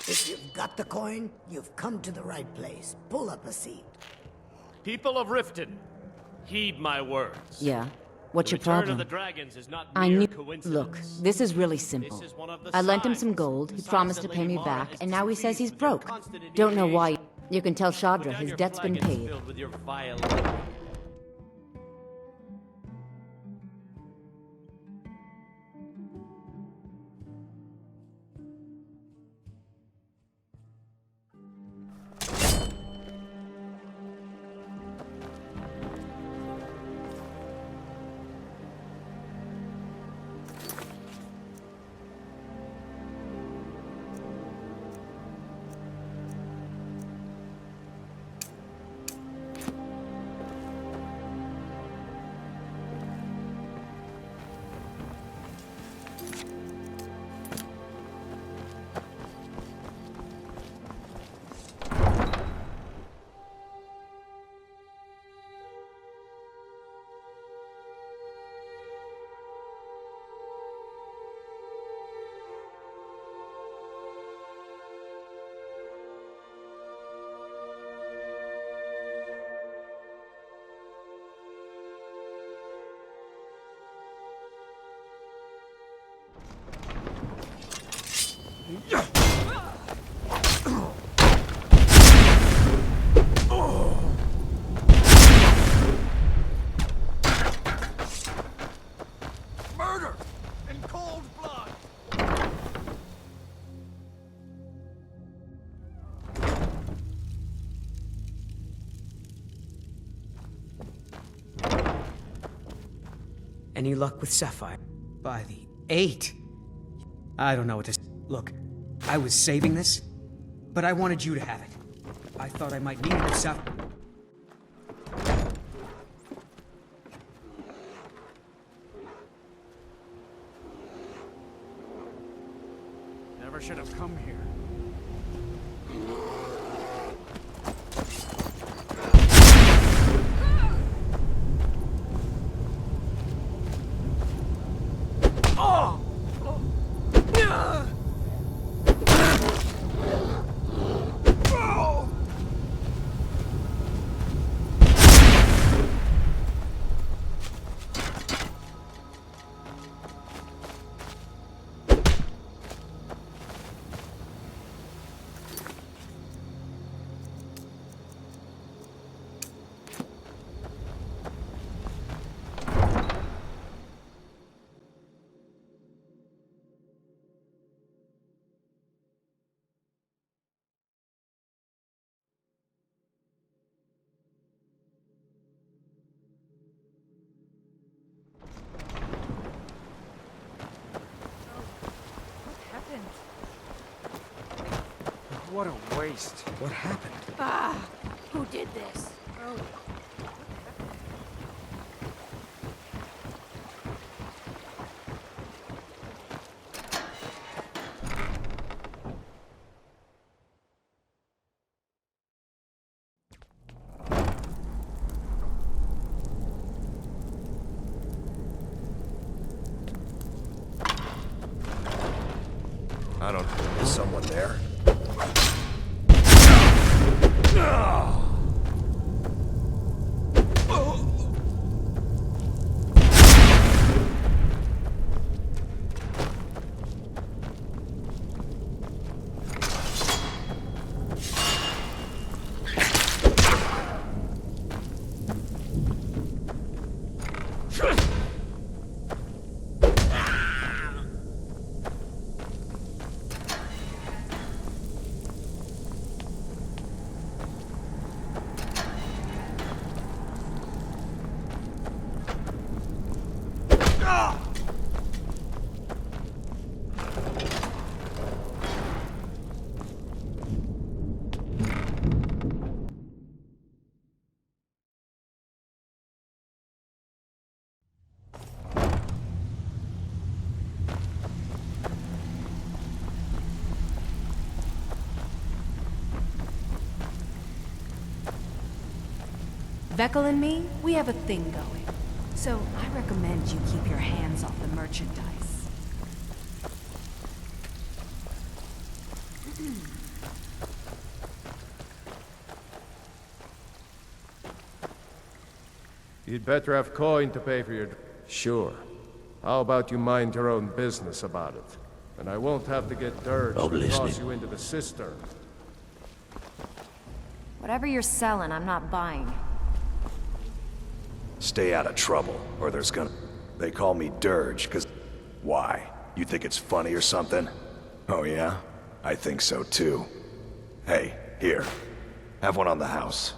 If you've got the coin, you've come to the right place. Pull up a seat. People of Riften, heed my words. Yeah? What's your The return problem? of the dragons is not I mere knew. coincidence. Look, this is really simple. I lent him some gold, he promised to pay me back, and now he says he's broke. Don't know why. You can tell Shadra his debt's been paid. Filled with your vile Murder! In cold blood! Any luck with Sapphire? By the 8. I don't know what this... Look, I was saving this, but I wanted you to have it. I thought I might need it with Sapphire. Never should have come here. What a waste. What happened? Ah! Who did this? Oh. I don't know. Is someone there? Vekel and me, we have a thing going. So I recommend you keep your hands off the merchandise. You'd better have coin to pay for your... Sure. How about you mind your own business about it? And I won't have to get dirged to toss you into the cistern. Whatever you're selling, I'm not buying. Stay out of trouble, or there's gonna... They call me Dirge, 'cause... Why? You think it's funny or something? Oh yeah? I think so too. Hey, here. Have one on the house.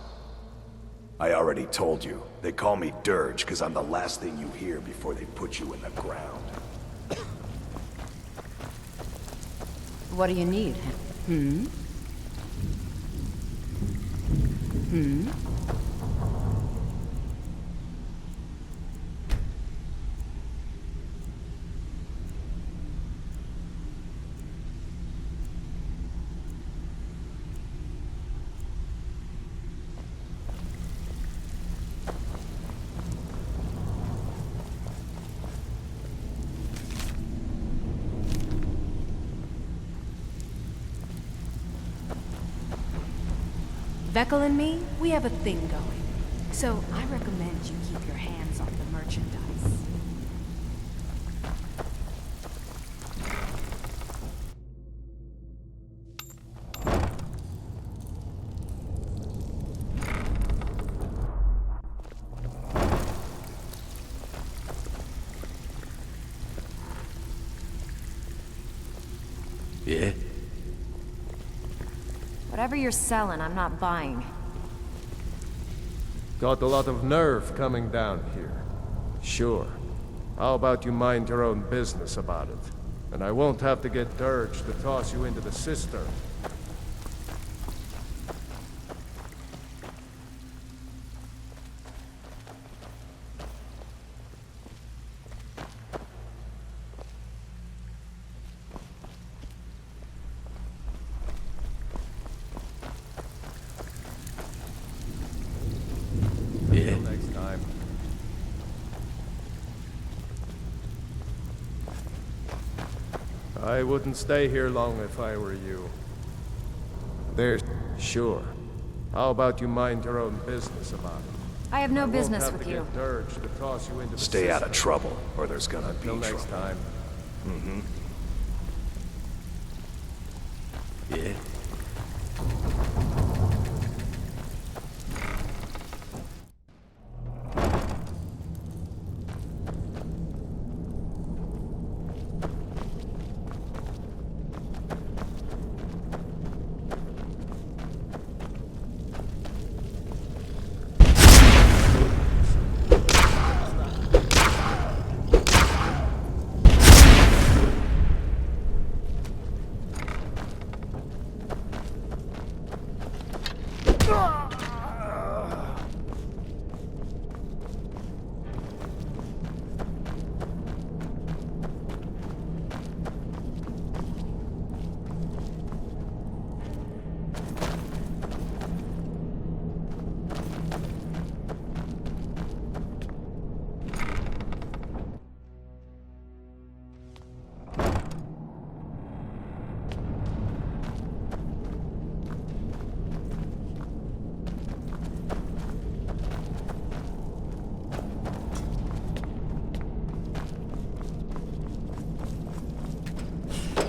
I already told you. They call me Dirge, 'cause I'm the last thing you hear before they put you in the ground. What do you need? Hmm? Hmm? Vekel and me, we have a thing going. So I recommend you keep your hands off the merchandise. Yeah? Whatever you're selling, I'm not buying. Got a lot of nerve coming down here. Sure. How about you mind your own business about it? And I won't have to get dirged to toss you into the cistern. Until next time. I wouldn't stay here long if I were you. There's... Sure. How about you mind your own business about it? I have no business with you. Get dirged to toss you into the Stay out of cistern. trouble, or there's gonna be Until trouble. next time. Mm-hmm. Yeah?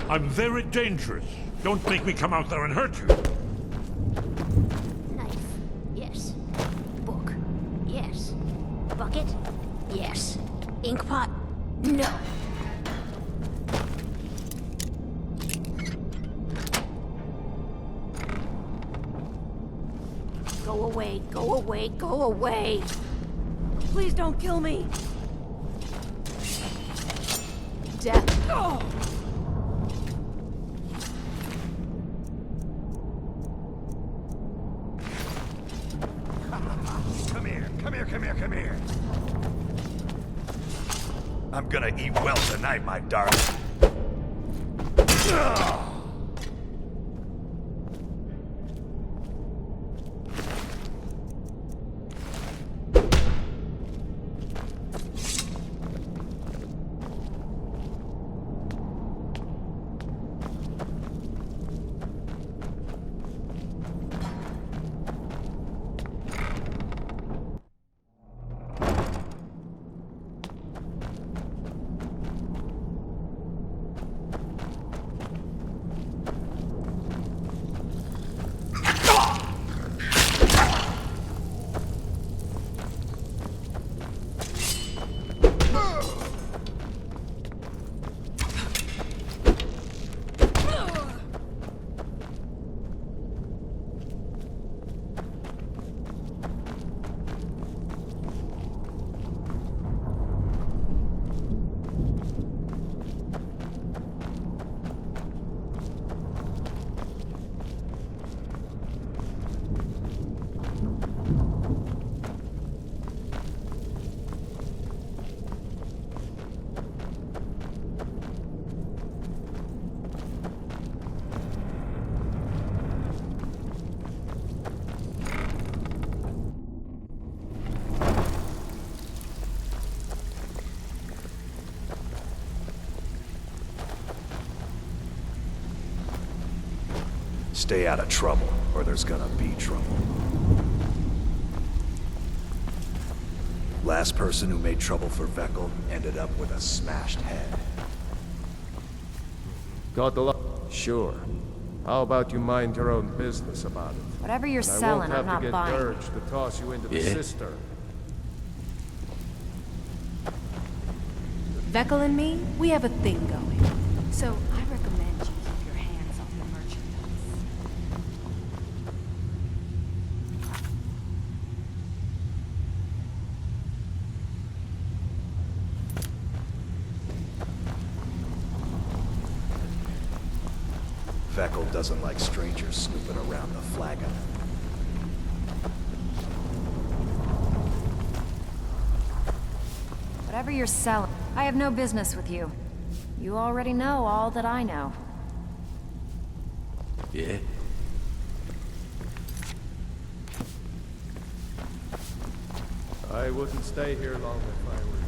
I'm very dangerous. Don't make me come out there and hurt you. Knife. Yes. Book. Yes. Bucket. Yes. Ink pot. No. Go away, go away, go away. Please don't kill me. Death. Oh. Come here, come here, come here, come here. I'm gonna eat well tonight, my darling. Stay out of trouble, or there's gonna be trouble. Last person who made trouble for Veckel ended up with a smashed head. Got the lot? Sure. How about you mind your own business about it? Whatever you're And selling, I'm not I won't have to get buying. urged to toss you into the cistern. Veckel and me, we have a thing going. So I recommend you keep your hands off the merchandise. Veckel doesn't like strangers snooping around the flagon. Whatever you're selling, I have no business with you. You already know all that I know. Yeah? I wouldn't stay here long if I were you.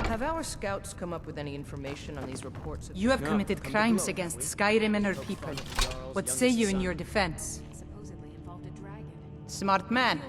Have our scouts come up with any information on these reports? You have committed crimes against Skyrim and her people. What say you in your defense? Smart man.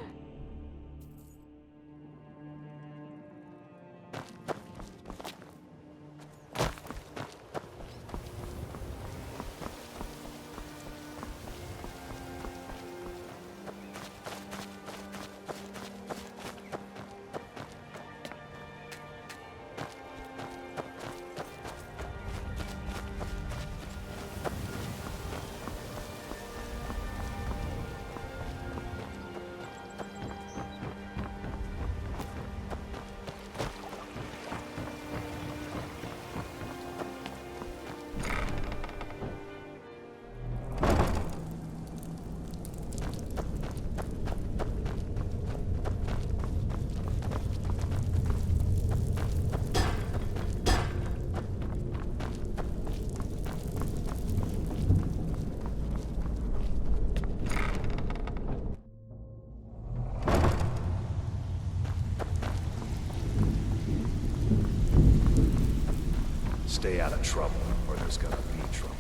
Stay out of trouble, or there's gonna be trouble.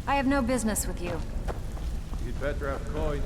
I have no business with you. You'd better have coin.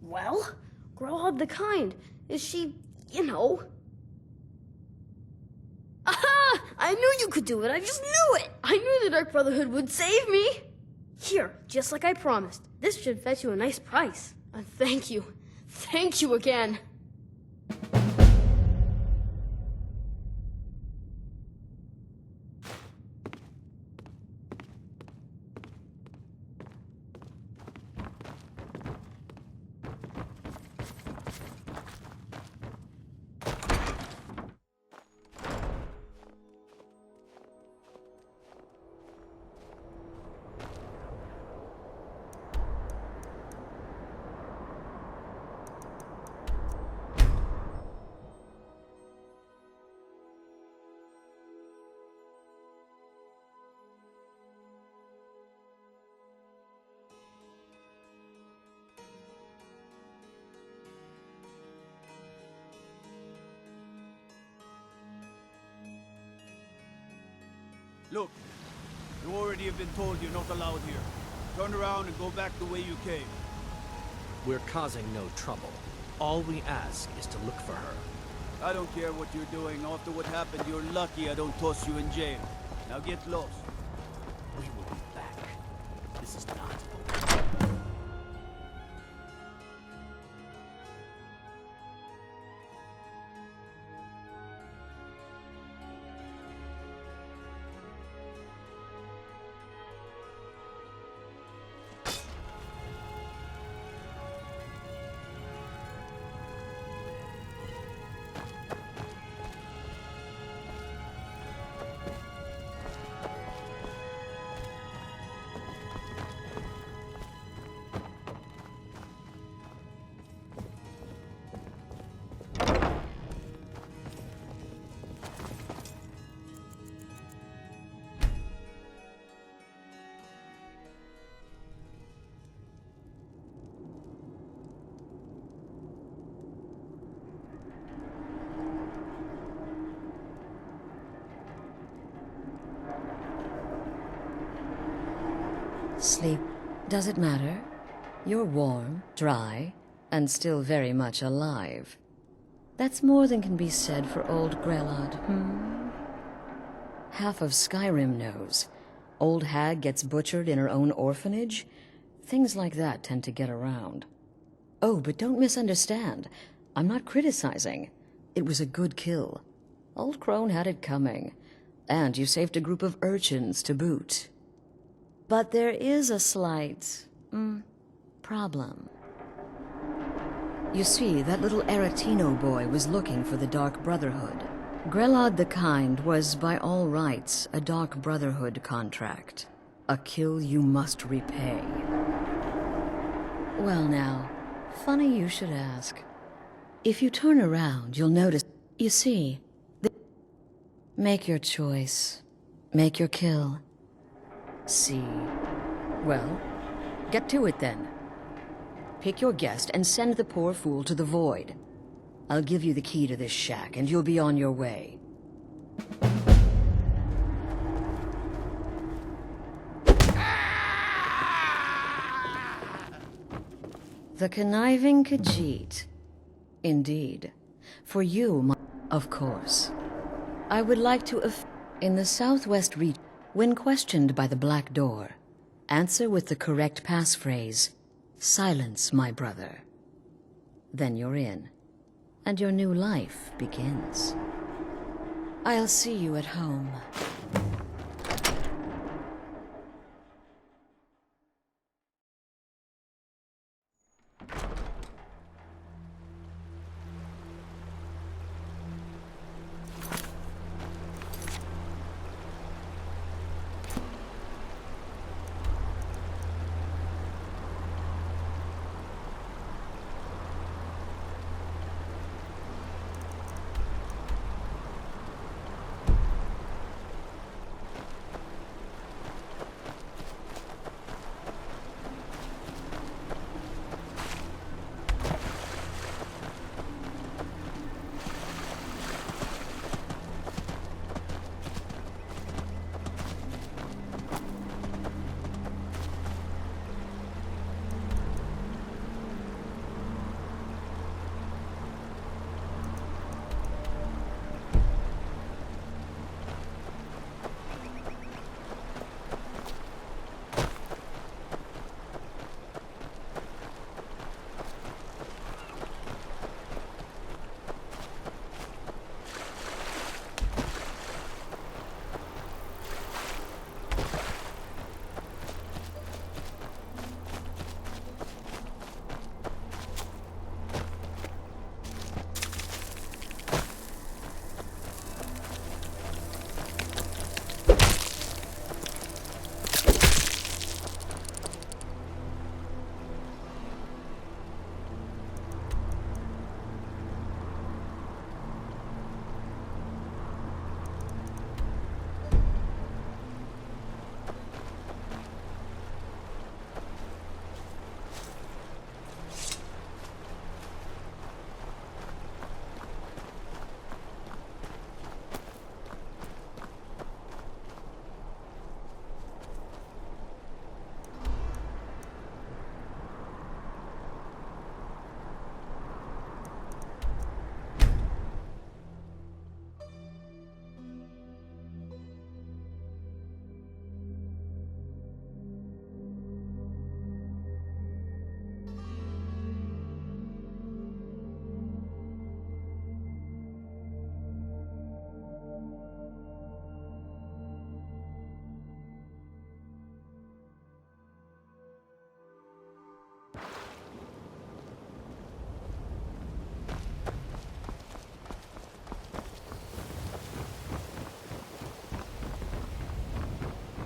Well, Grohad the Kind. Is she, you know... Aha! I I knew you could do it. I just knew it. I knew the Dark Brotherhood would save me. Here, just like I promised. This should fetch you a nice price. And thank you. Thank you again. Look, you already have been told you're not allowed here. Turn around and go back the way you came. We're causing no trouble. All we ask is to look for her. I don't care what you're doing. After what happened, you're lucky I don't toss you in jail. Now get lost. We will be back. This is not over. Sleep. Does it matter? You're warm, dry, and still very much alive. That's more than can be said for old Grelod, Half of Skyrim knows. Old hag gets butchered in her own orphanage. Things like that tend to get around. Oh, but don't misunderstand. I'm not criticizing. It was a good kill. Old Crone had it coming. And you saved a group of urchins to boot. But there is a slight, problem. You see, that little Aretino boy was looking for the Dark Brotherhood. Grelod the Kind was, by all rights, a Dark Brotherhood contract. A kill you must repay. Well now, funny you should ask. If you turn around, you'll notice... You see, make your choice. Make your kill. See. Well, get to it then. Pick your guest and send the poor fool to the void. I'll give you the key to this shack and you'll be on your way. The conniving Khajiit. Indeed. For you, of course. I would like to in the southwest region. When questioned by the Black Door, answer with the correct passphrase, "Silence, my brother." Then you're in, and your new life begins. I'll see you at home.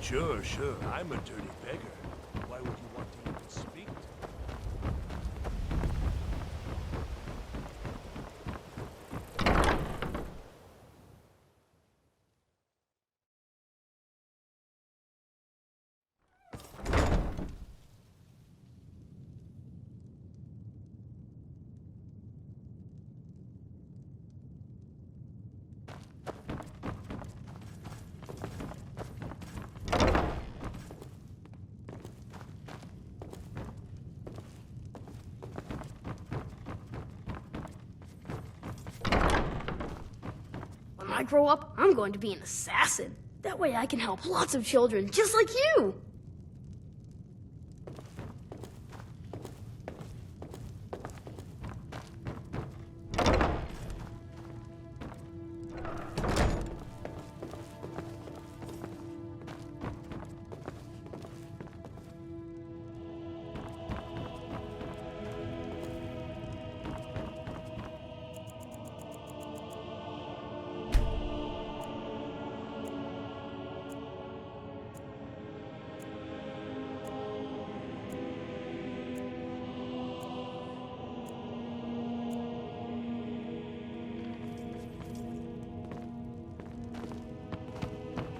Sure, sure. I'm a dirty beggar. Why would you want to even speak to me? When I grow up, I'm going to be an assassin. That way I can help lots of children just like you.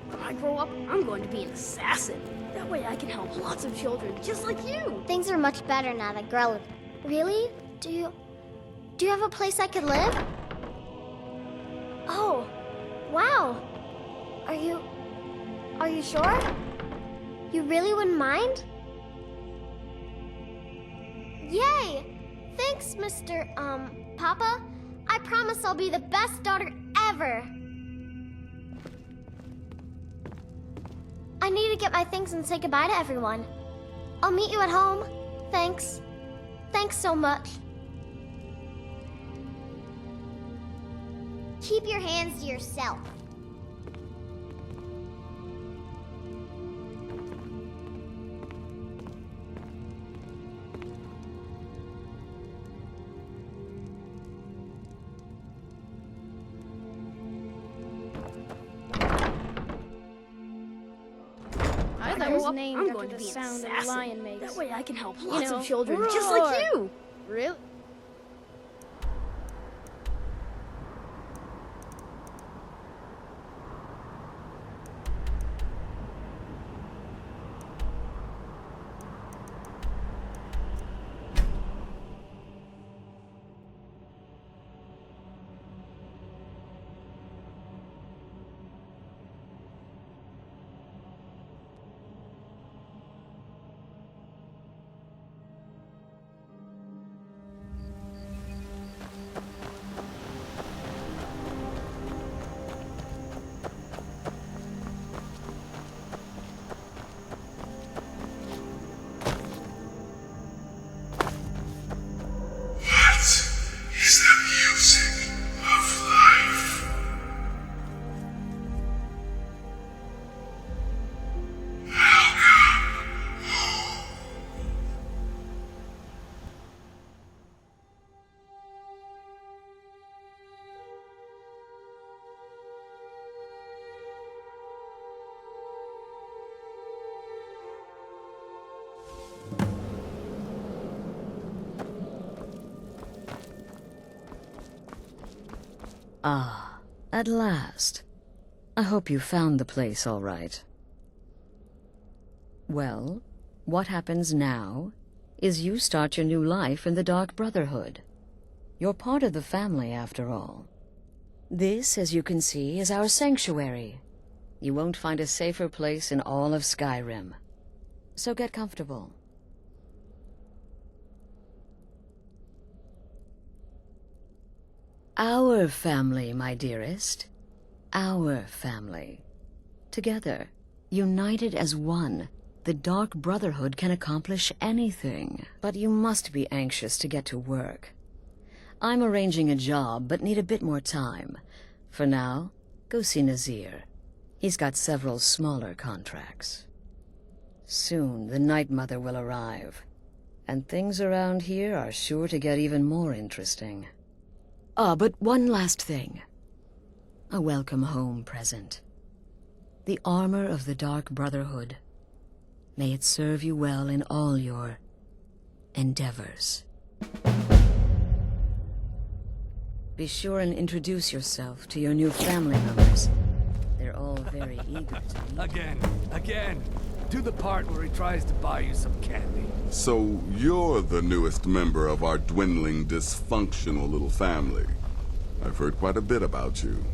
When I grow up, I'm going to be an assassin. That way I can help lots of children just like you. Things are much better now that Grell... Really? Do you have a place I could live? Oh, wow. Are you sure? You really wouldn't mind? Yay! Thanks, Mr. Papa. I promise I'll be the best daughter ever. I need to get my things and say goodbye to everyone. I'll meet you at home. Thanks. Thanks so much. Keep your hands to yourself. I was named after the sound that a lion makes. That way I can help lots of children just like you. Really? Ah, at last. I hope you found the place all right. Well, what happens now is you start your new life in the Dark Brotherhood. You're part of the family, after all. This, as you can see, is our sanctuary. You won't find a safer place in all of Skyrim. So get comfortable. Our family, my dearest. Our family. Together, united as one, the Dark Brotherhood can accomplish anything. But you must be anxious to get to work. I'm arranging a job, but need a bit more time. For now, go see Nazir. He's got several smaller contracts. Soon, the Night Mother will arrive. And things around here are sure to get even more interesting. Ah, but one last thing. A welcome home present. The armor of the Dark Brotherhood. May it serve you well in all your endeavors. Be sure and introduce yourself to your new family members. They're all very eager to meet. Again. To the part where he tries to buy you some candy. So you're the newest member of our dwindling, dysfunctional little family. I've heard quite a bit about you.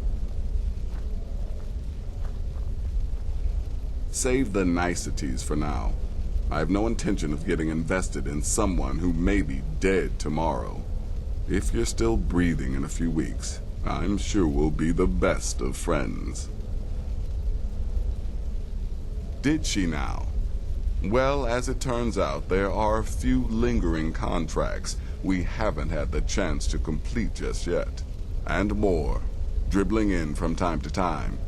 Save the niceties for now. I have no intention of getting invested in someone who may be dead tomorrow. If you're still breathing in a few weeks, I'm sure we'll be the best of friends. Did she now? Well, as it turns out, there are a few lingering contracts we haven't had the chance to complete just yet. And more, dribbling in from time to time.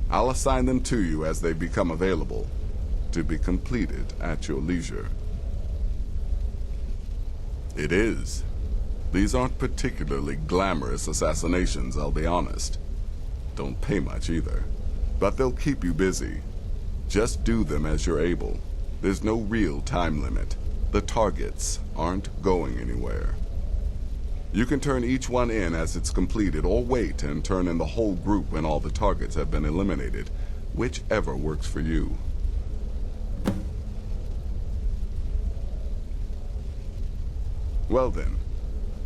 I'll assign them to you as they become available, to be completed at your leisure. It is. These aren't particularly glamorous assassinations, I'll be honest. Don't pay much either, but they'll keep you busy. Just do them as you're able. There's no real time limit. The targets aren't going anywhere. You can turn each one in as it's completed, or wait and turn in the whole group when all the targets have been eliminated, whichever works for you. Well then,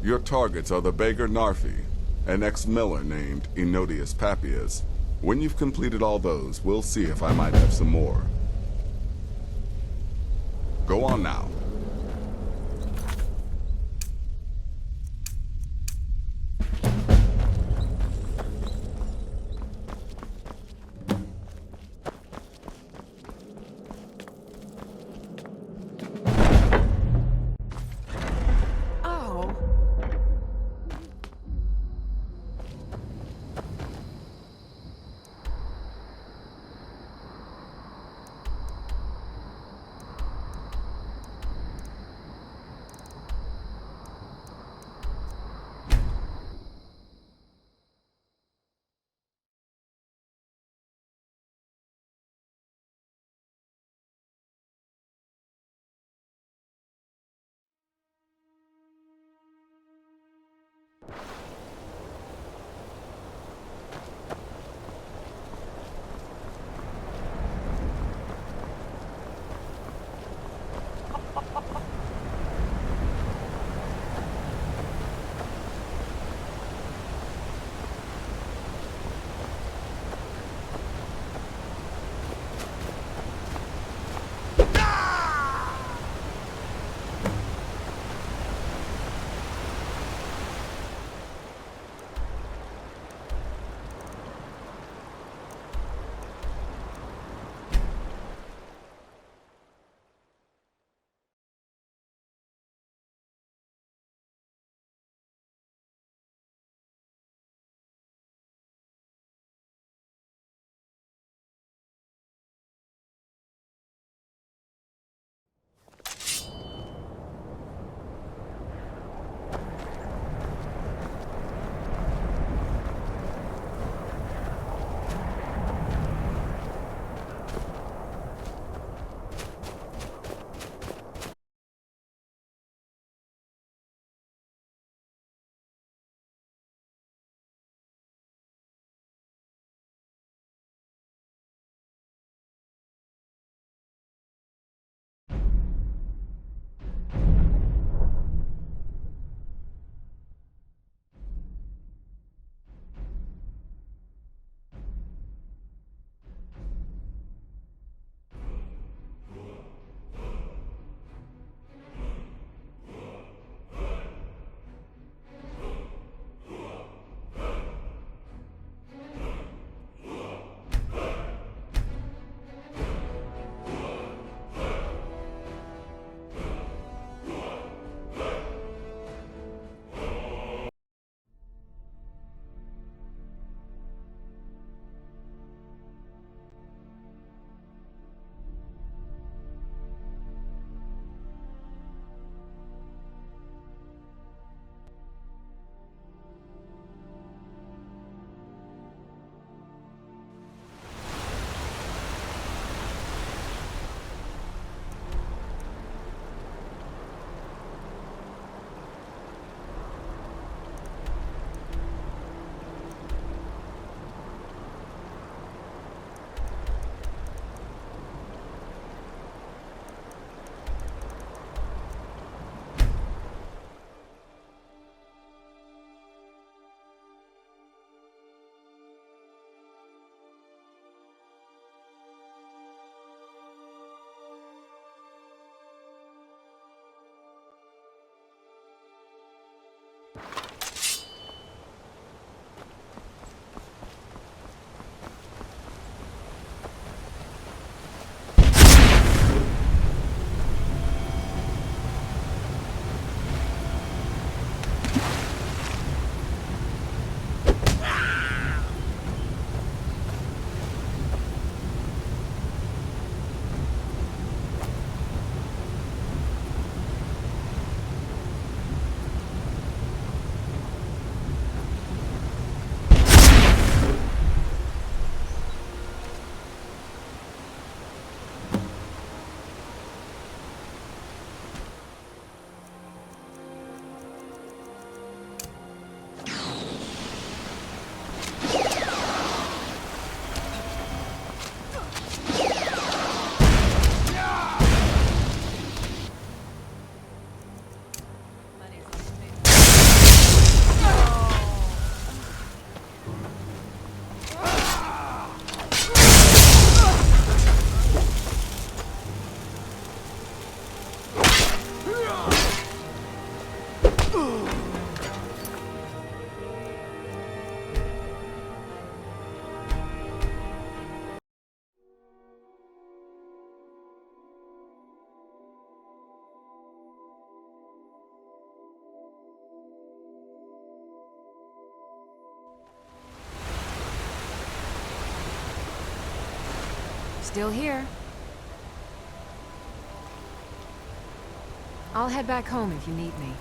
your targets are the beggar Narfi, an ex-miller named Enodius Papias. When you've completed all those, we'll see if I might have some more. Go on now. Still here. I'll head back home if you need me.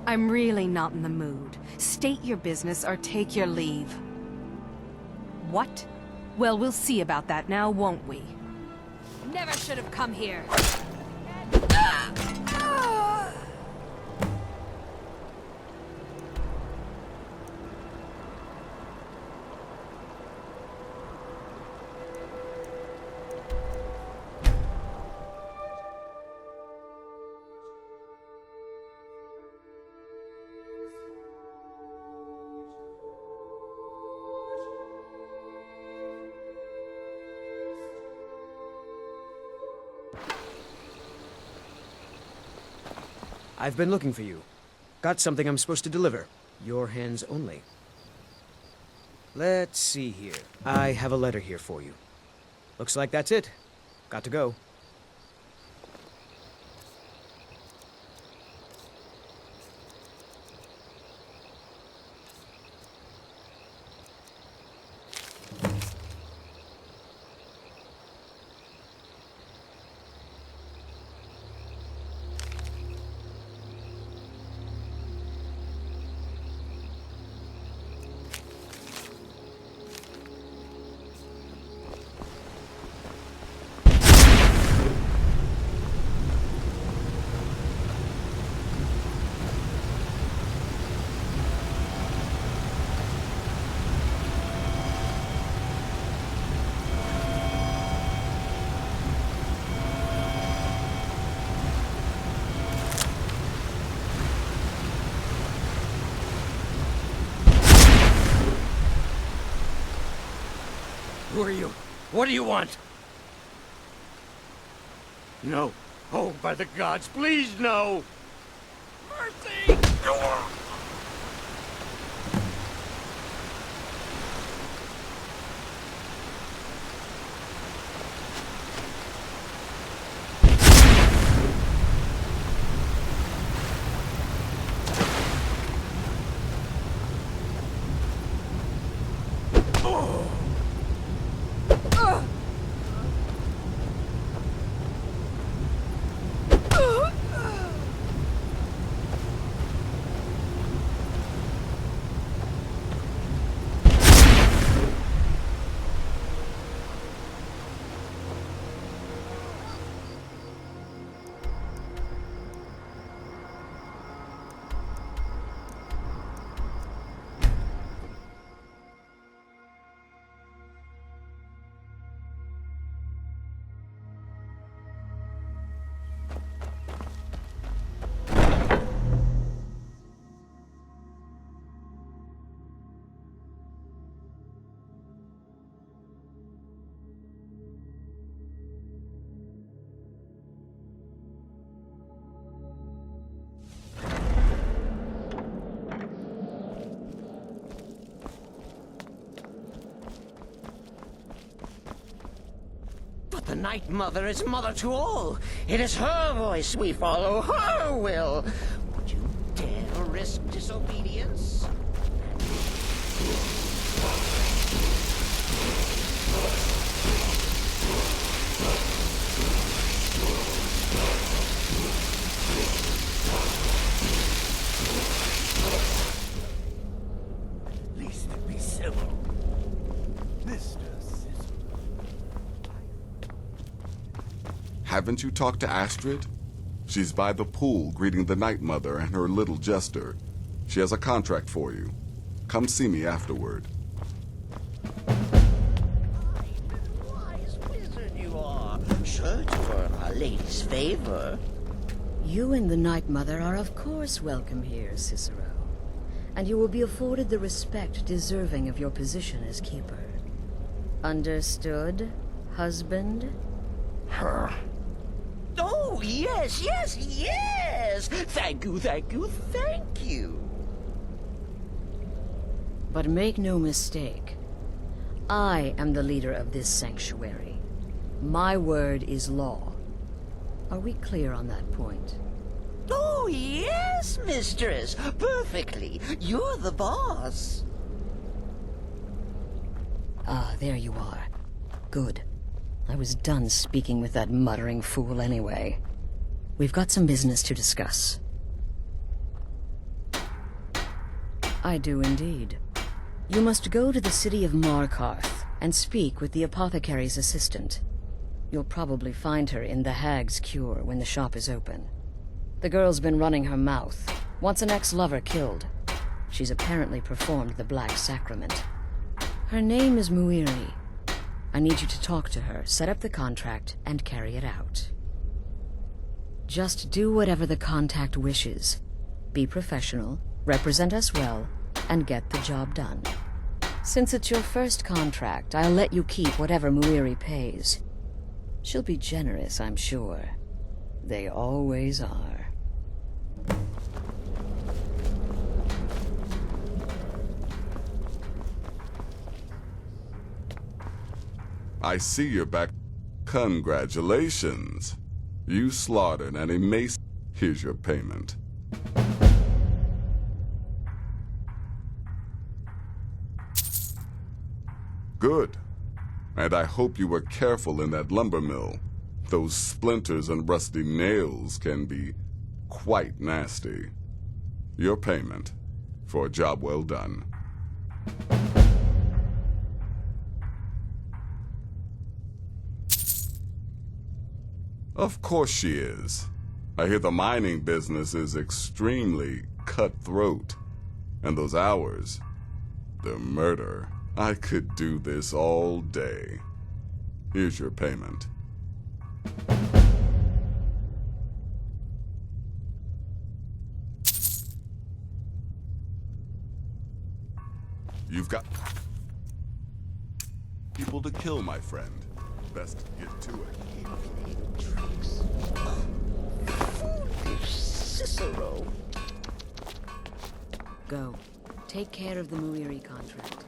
I'm really not in the mood. State your business or take your leave. What? Well, we'll see about that now, won't we? Never should have come here. I've been looking for you. Got something I'm supposed to deliver. Your hands only. Let's see here. I have a letter here for you. Looks like that's it. Got to go. Who are you? What do you want? No. Oh, by the gods, please, no! Mercy! The Night Mother is mother to all. It is her voice we follow, her will. Would you dare risk disobedience? At least be civil. Mr. Haven't you talked to Astrid? She's by the pool greeting the Night Mother and her little jester. She has a contract for you. Come see me afterward. Wise wizard you are. Sure to earn our lady's favor. You and the Night Mother are of course welcome here, Cicero. And you will be afforded the respect deserving of your position as keeper. Understood, husband? Her. Oh, yes, yes, yes! Thank you, thank you, thank you! But make no mistake. I am the leader of this sanctuary. My word is law. Are we clear on that point? Oh, yes, mistress! Perfectly! You're the boss! Ah, there you are. Good. I was done speaking with that muttering fool anyway. We've got some business to discuss. I do indeed. You must go to the city of Markarth and speak with the apothecary's assistant. You'll probably find her in the Hag's Cure when the shop is open. The girl's been running her mouth. Wants an ex-lover killed. She's apparently performed the Black Sacrament. Her name is Muiri. I need you to talk to her, set up the contract, and carry it out. Just do whatever the contact wishes. Be professional, represent us well, and get the job done. Since it's your first contract, I'll let you keep whatever Muiri pays. She'll be generous, I'm sure. They always are. I see you're back. Congratulations. You slaughtered an emaciated. Here's your payment. Good. And I hope you were careful in that lumber mill. Those splinters and rusty nails can be quite nasty. Your payment for a job well done. Of course she is. I hear the mining business is extremely cutthroat. And those hours, the murder. I could do this all day. Here's your payment. You've got people to kill, my friend. Best get to it. Foolish Cicero. Go. Take care of the Muiri contract.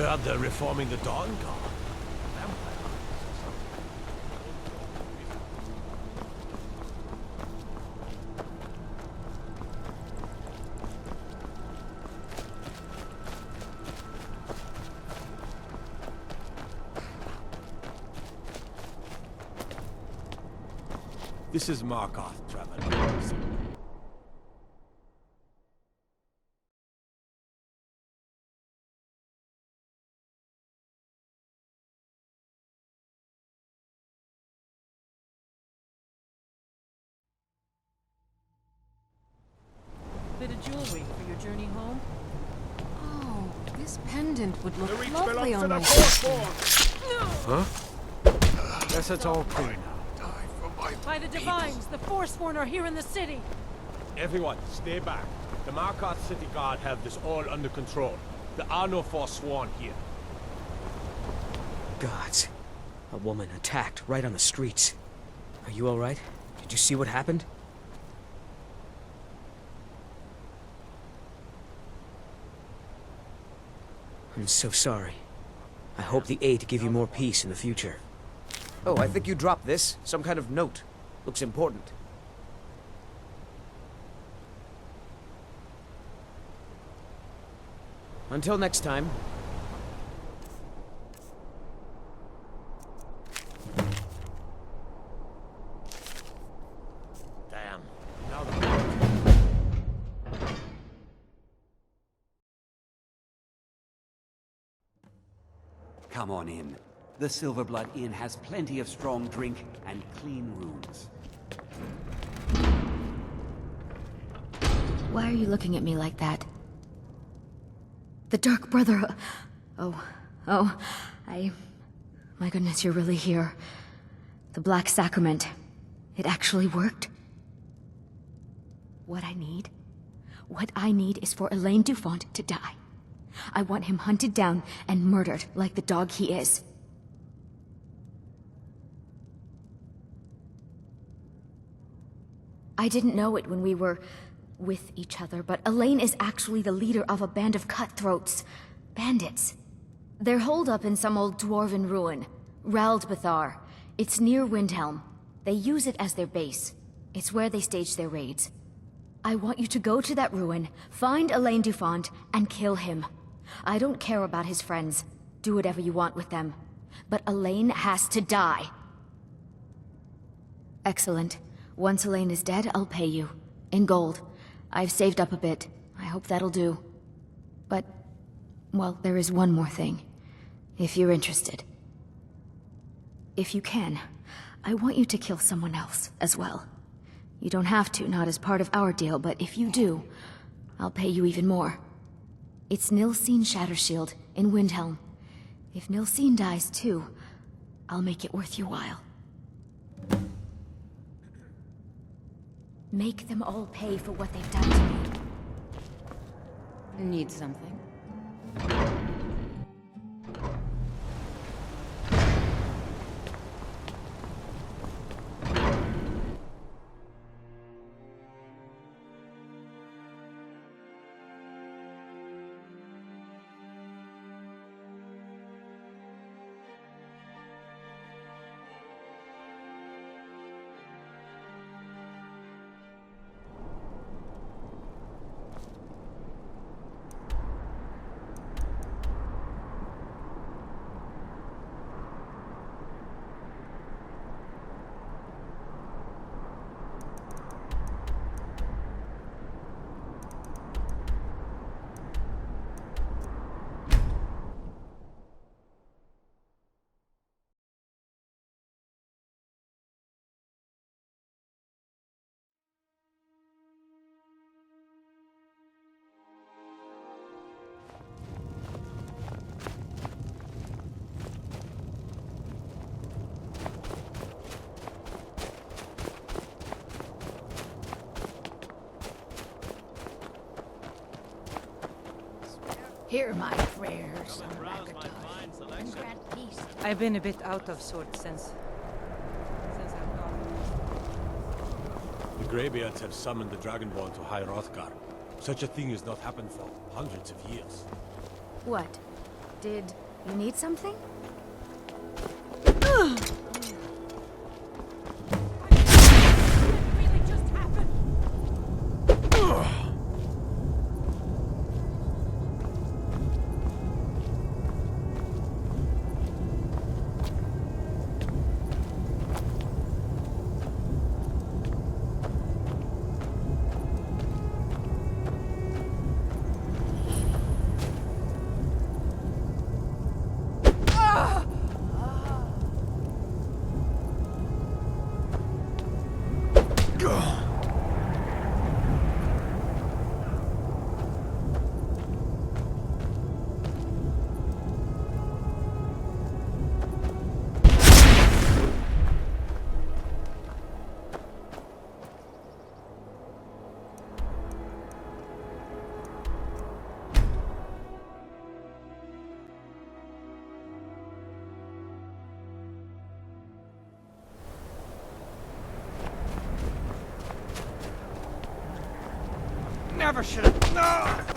Heard they're reforming the Dawn Guard. This is Markarth, traveler. Bit of jewelry for your journey home? Oh, this pendant would look reach lovely belongs on to my the sister. Huh? Guess it's all clear now. By the Divines, the Forsworn are here in the city! Everyone, stay back. The Markarth City Guard have this all under control. There are no Forsworn here. Gods. A woman attacked right on the streets. Are you alright? Did you see what happened? I'm so sorry. I hope the Eight give you more peace in the future. Oh, I think you dropped this. Some kind of note. Looks important. Until next time. Damn. Come on in. The Silverblood Inn has plenty of strong drink and clean rooms. Why are you looking at me like that? The Dark Brother... My goodness, you're really here. The Black Sacrament. It actually worked? What I need is for Elaine Dufont to die. I want him hunted down and murdered like the dog he is. I didn't know it when we were with each other, but Elaine is actually the leader of a band of cutthroats. Bandits. They're holed up in some old dwarven ruin. Raldbethar. It's near Windhelm. They use it as their base. It's where they stage their raids. I want you to go to that ruin, find Elaine Dufont, and kill him. I don't care about his friends. Do whatever you want with them. But Elaine has to die. Excellent. Once Elaine is dead, I'll pay you. In gold. I've saved up a bit. I hope that'll do. But, well, there is one more thing. If you're interested. If you can, I want you to kill someone else as well. You don't have to, not as part of our deal, but if you do, I'll pay you even more. It's Nilsine Shattershield in Windhelm. If Nilsine dies too, I'll make it worth your while. Make them all pay for what they've done to me. Need something? Hear my prayers, I've been a bit out of sorts since I've gone. The Greybeards have summoned the Dragonborn to High Hrothgar. Such a thing has not happened for hundreds of years. What? Did you need something? Never should have. No!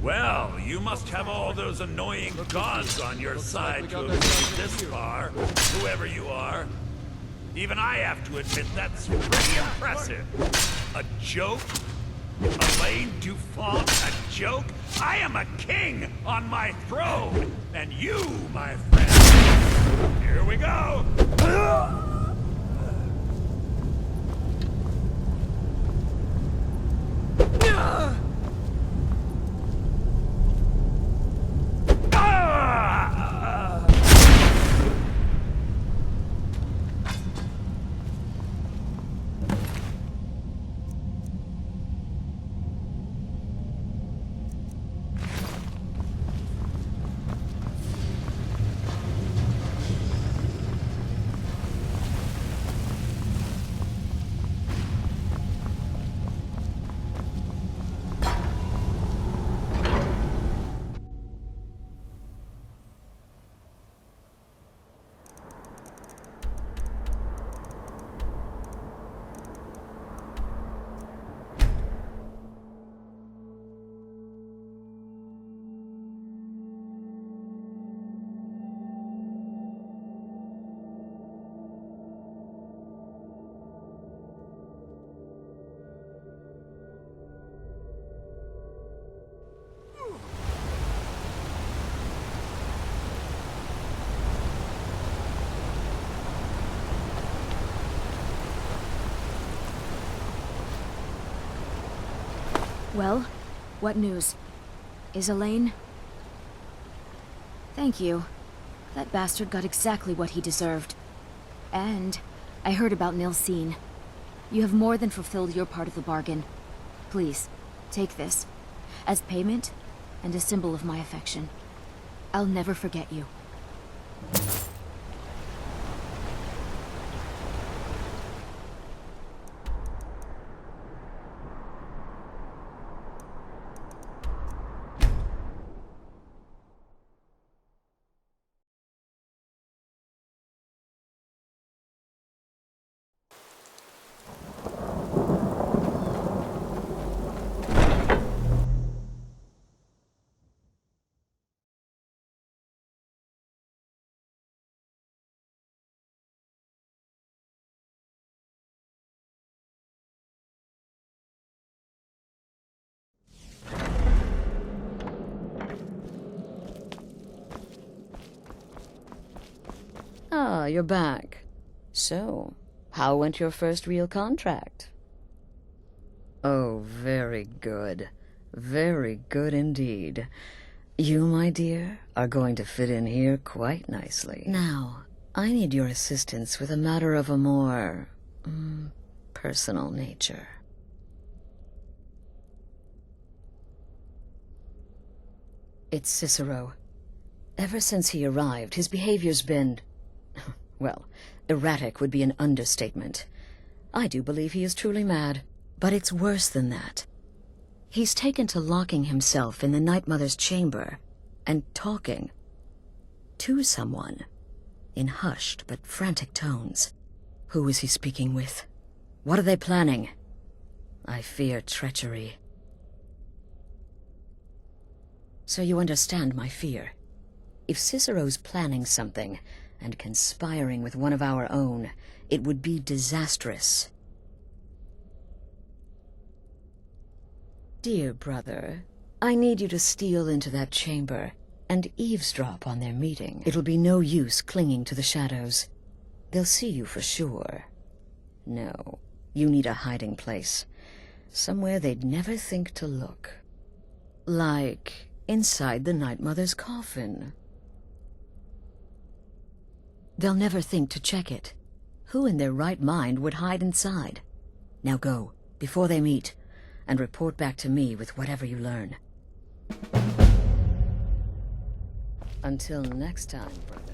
Well, you must have all those annoying gods on your side to have made it this far, whoever you are. Even I have to admit that's pretty impressive. A joke? Elaine Dufont, a joke? I am a king on my throne, and you, my friend. Here we go. Well, what news? Is Elaine? Thank you. That bastard got exactly what he deserved. And I heard about Nilsine. You have more than fulfilled your part of the bargain. Please, take this. As payment, and a symbol of my affection. I'll never forget you. Ah, you're back. So, how went your first real contract? Oh, very good. Very good indeed. You, my dear, are going to fit in here quite nicely. Now, I need your assistance with a matter of a more... personal nature. It's Cicero. Ever since he arrived, his behavior's been... well, erratic would be an understatement. I do believe he is truly mad. But it's worse than that. He's taken to locking himself in the Night Mother's chamber and talking to someone in hushed but frantic tones. Who is he speaking with? What are they planning? I fear treachery. So you understand my fear. If Cicero's planning something and conspiring with one of our own, it would be disastrous. Dear brother, I need you to steal into that chamber and eavesdrop on their meeting. It'll be no use clinging to the shadows. They'll see you for sure. No, you need a hiding place. Somewhere they'd never think to look. Like inside the Night Mother's coffin. They'll never think to check it. Who in their right mind would hide inside? Now go, before they meet, and report back to me with whatever you learn. Until next time, brother.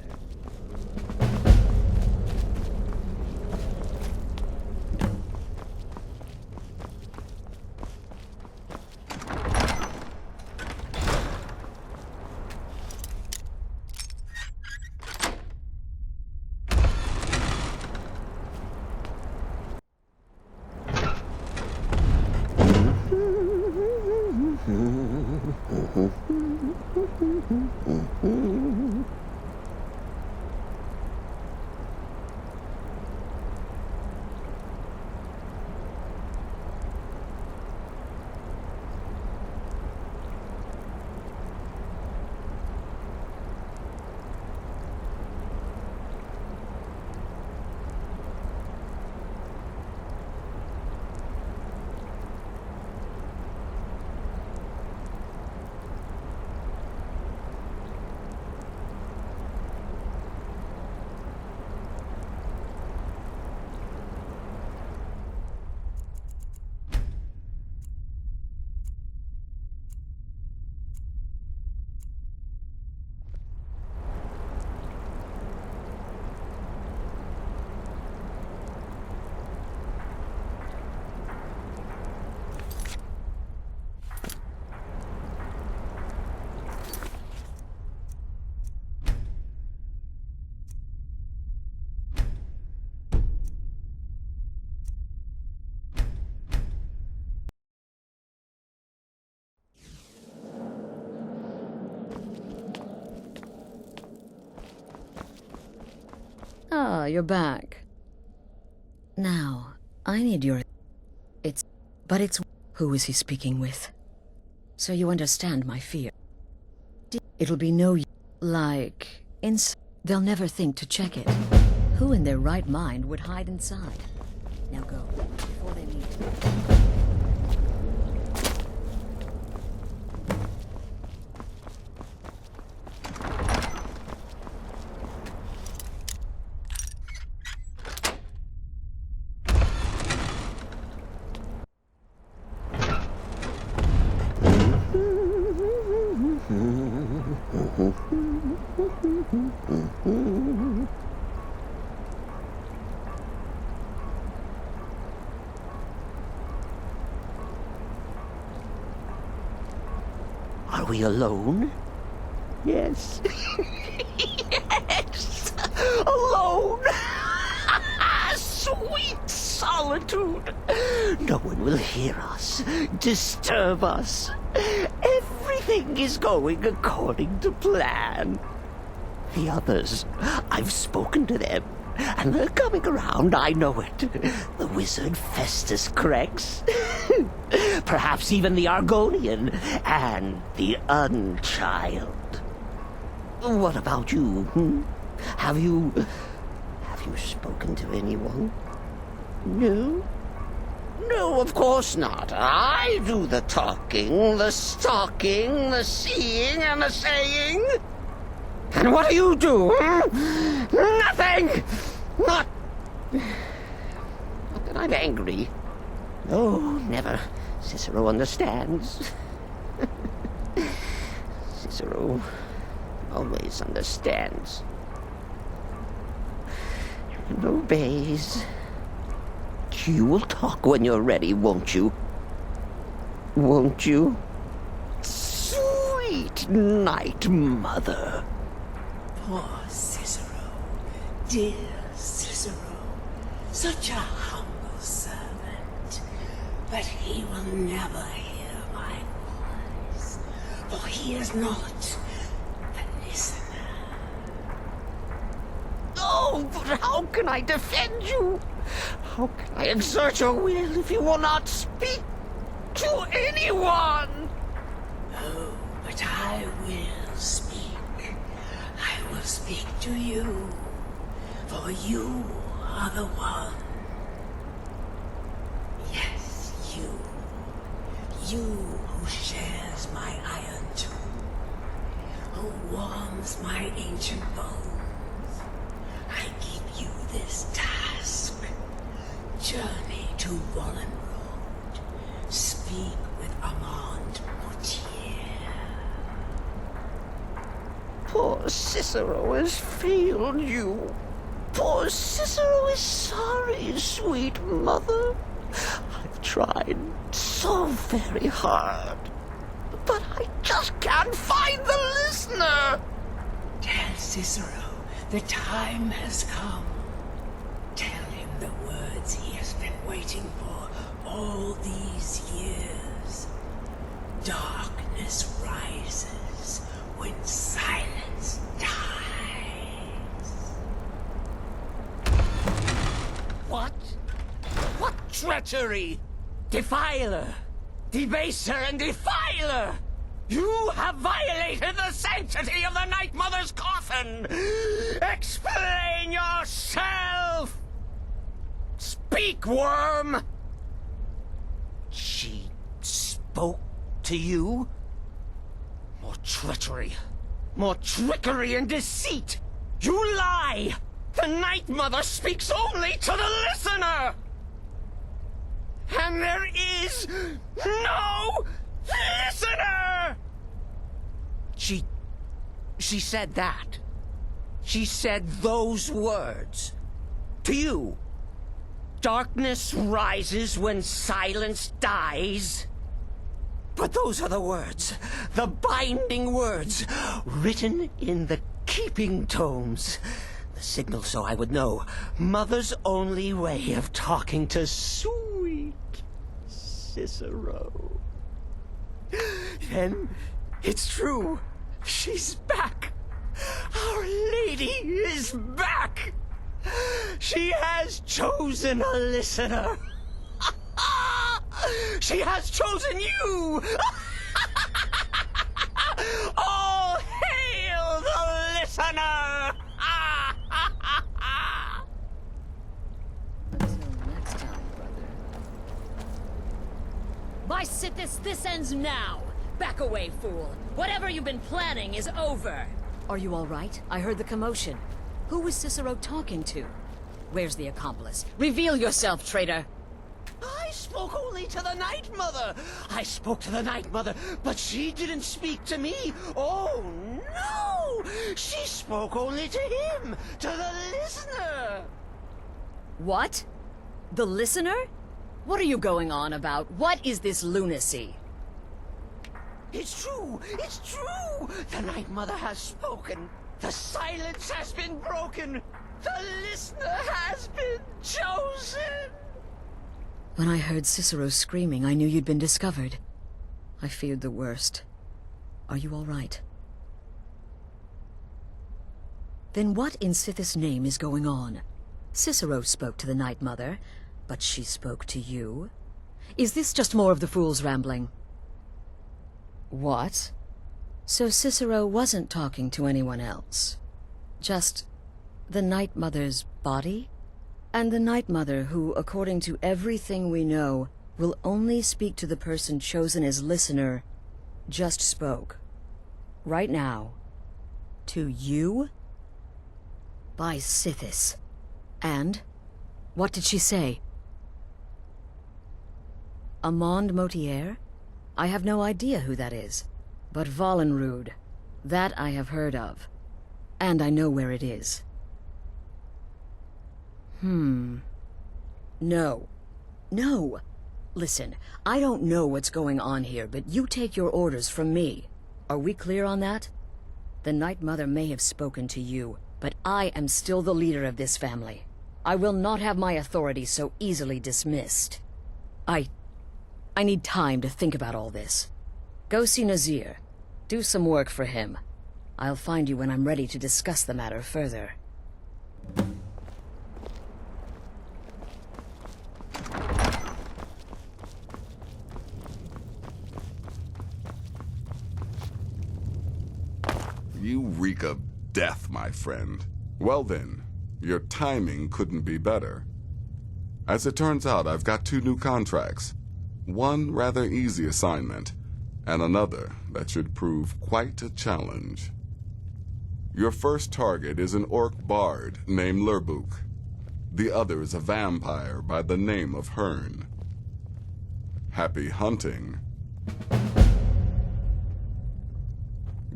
Ah, you're back. Now, I need your... But it's... Who is he speaking with? So you understand my fear. It'll be no... Like... They'll never think to check it. Who in their right mind would hide inside? Now go, before they meet. Are we alone? Yes. Yes! Alone! Sweet solitude! No one will hear us, disturb us. Everything is going according to plan. The others, I've spoken to them, and they're coming around, I know it. The wizard Festus Crex, perhaps even the Argonian, and the Unchild. What about you? Have you spoken to anyone? No? No, of course not. I do the talking, the stalking, the seeing, and the saying. And what do you do? Nothing! Not that I'm angry. No, never. Cicero understands. Cicero always understands. And obeys. You will talk when you're ready, won't you? Won't you? Sweet night, Mother. Poor Cicero. Dear Cicero. Such a humble servant. But he will never hear my voice. For he is not a listener. Oh, but how can I defend you? How can I exert your will if you will not speak to anyone? Oh, but I will speak. I will speak to you. For you are the one. Yes, you. You who shares my iron tomb. Who warms my ancient bones. I give you this task. Journey to Wallen Road. Speak with Armand Mortier. Poor Cicero has failed you. Poor Cicero is sorry, sweet mother. I've tried so very hard, but I just can't find the listener. Tell Cicero the time has come. Tell him the words he has been waiting for all these years. Darkness rises when silence dies. What? What treachery! Defiler! Debaser and defiler! You have violated the sanctity of the Night Mother's coffin! Explain yourself! Speak, worm! She spoke to you? More treachery. More trickery and deceit! You lie! The Night Mother speaks only to the listener! And there is no listener! She said that. She said those words. To you. Darkness rises when silence dies. But those are the words, the binding words, written in the keeping tomes. The signal so I would know. Mother's only way of talking to sweet Cicero. Then it's true. She's back. Our Lady is back. She has chosen a listener. She has chosen you. All hail the listener. By Sithis, this ends now! Back away, fool! Whatever you've been planning is over! Are you all right? I heard the commotion. Who was Cicero talking to? Where's the accomplice? Reveal yourself, traitor! I spoke only to the Night Mother. I spoke to the Night Mother, but she didn't speak to me. Oh, no! She spoke only to him, to the listener. What? The listener? What are you going on about? What is this lunacy? It's true! It's true! The Night Mother has spoken. The silence has been broken. The listener has been chosen. When I heard Cicero screaming, I knew you'd been discovered. I feared the worst. Are you all right? Then what in Sithis' name is going on? Cicero spoke to the Night Mother, but she spoke to you? Is this just more of the fool's rambling? What? So Cicero wasn't talking to anyone else? Just the Night Mother's body? And the Night Mother, who, according to everything we know, will only speak to the person chosen as listener, just spoke. Right now. To you? By Sithis. And? What did she say? Amand Motier? I have no idea who that is. But Valenrud, that I have heard of. And I know where it is. No. No! Listen, I don't know what's going on here, but you take your orders from me. Are we clear on that? The Night Mother may have spoken to you, but I am still the leader of this family. I will not have my authority so easily dismissed. I need time to think about all this. Go see Nazir. Do some work for him. I'll find you when I'm ready to discuss the matter further. You reek of death, my friend. Well then, your timing couldn't be better. As it turns out, I've got 2 new contracts. One rather easy assignment, and another that should prove quite a challenge. Your first target is an orc bard named Lurbuk. The other is a vampire by the name of Hearn. Happy hunting.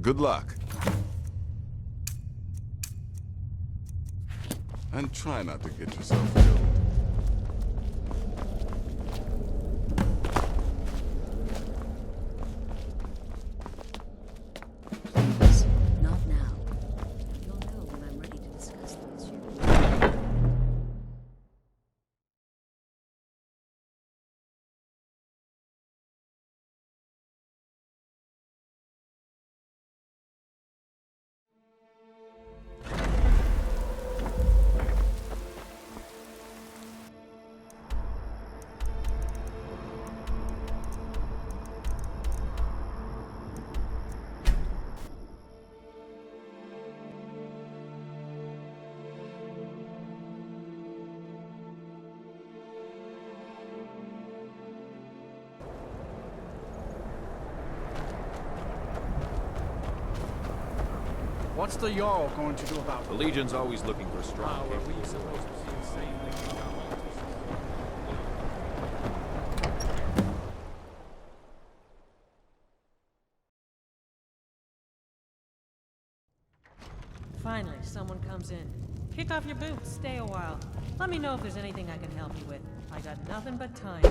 Good luck. And try not to get yourself killed. Please, not now. You'll know when I'm ready to discuss the issue. What's the Jarl going to do about it? The Legion's always looking for strong Are we supposed to see the same thing? Finally, someone comes in. Kick off your boots, stay a while. Let me know if there's anything I can help you with. I got nothing but time.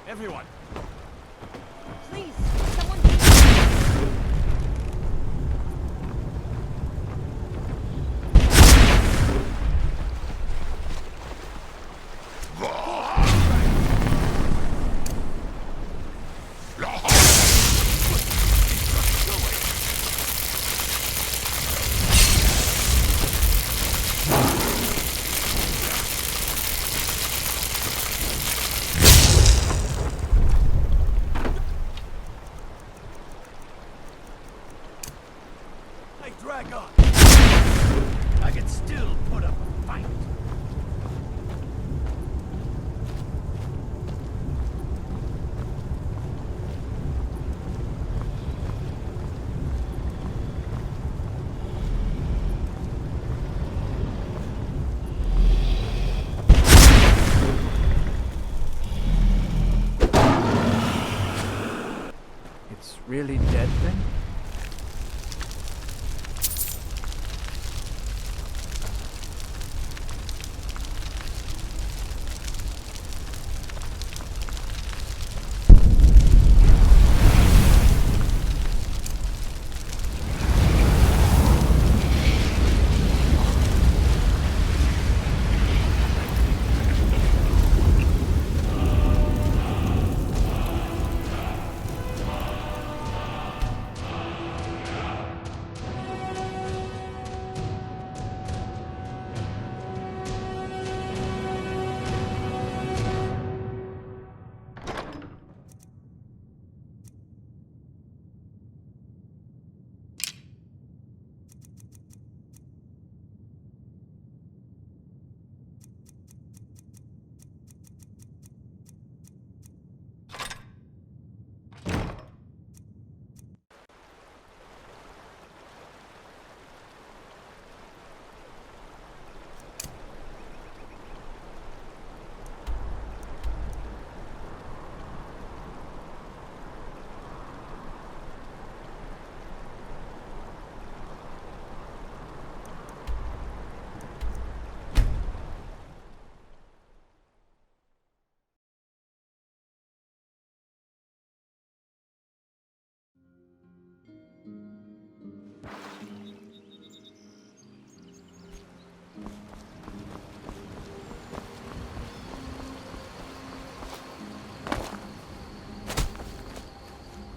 Everyone! Please, someone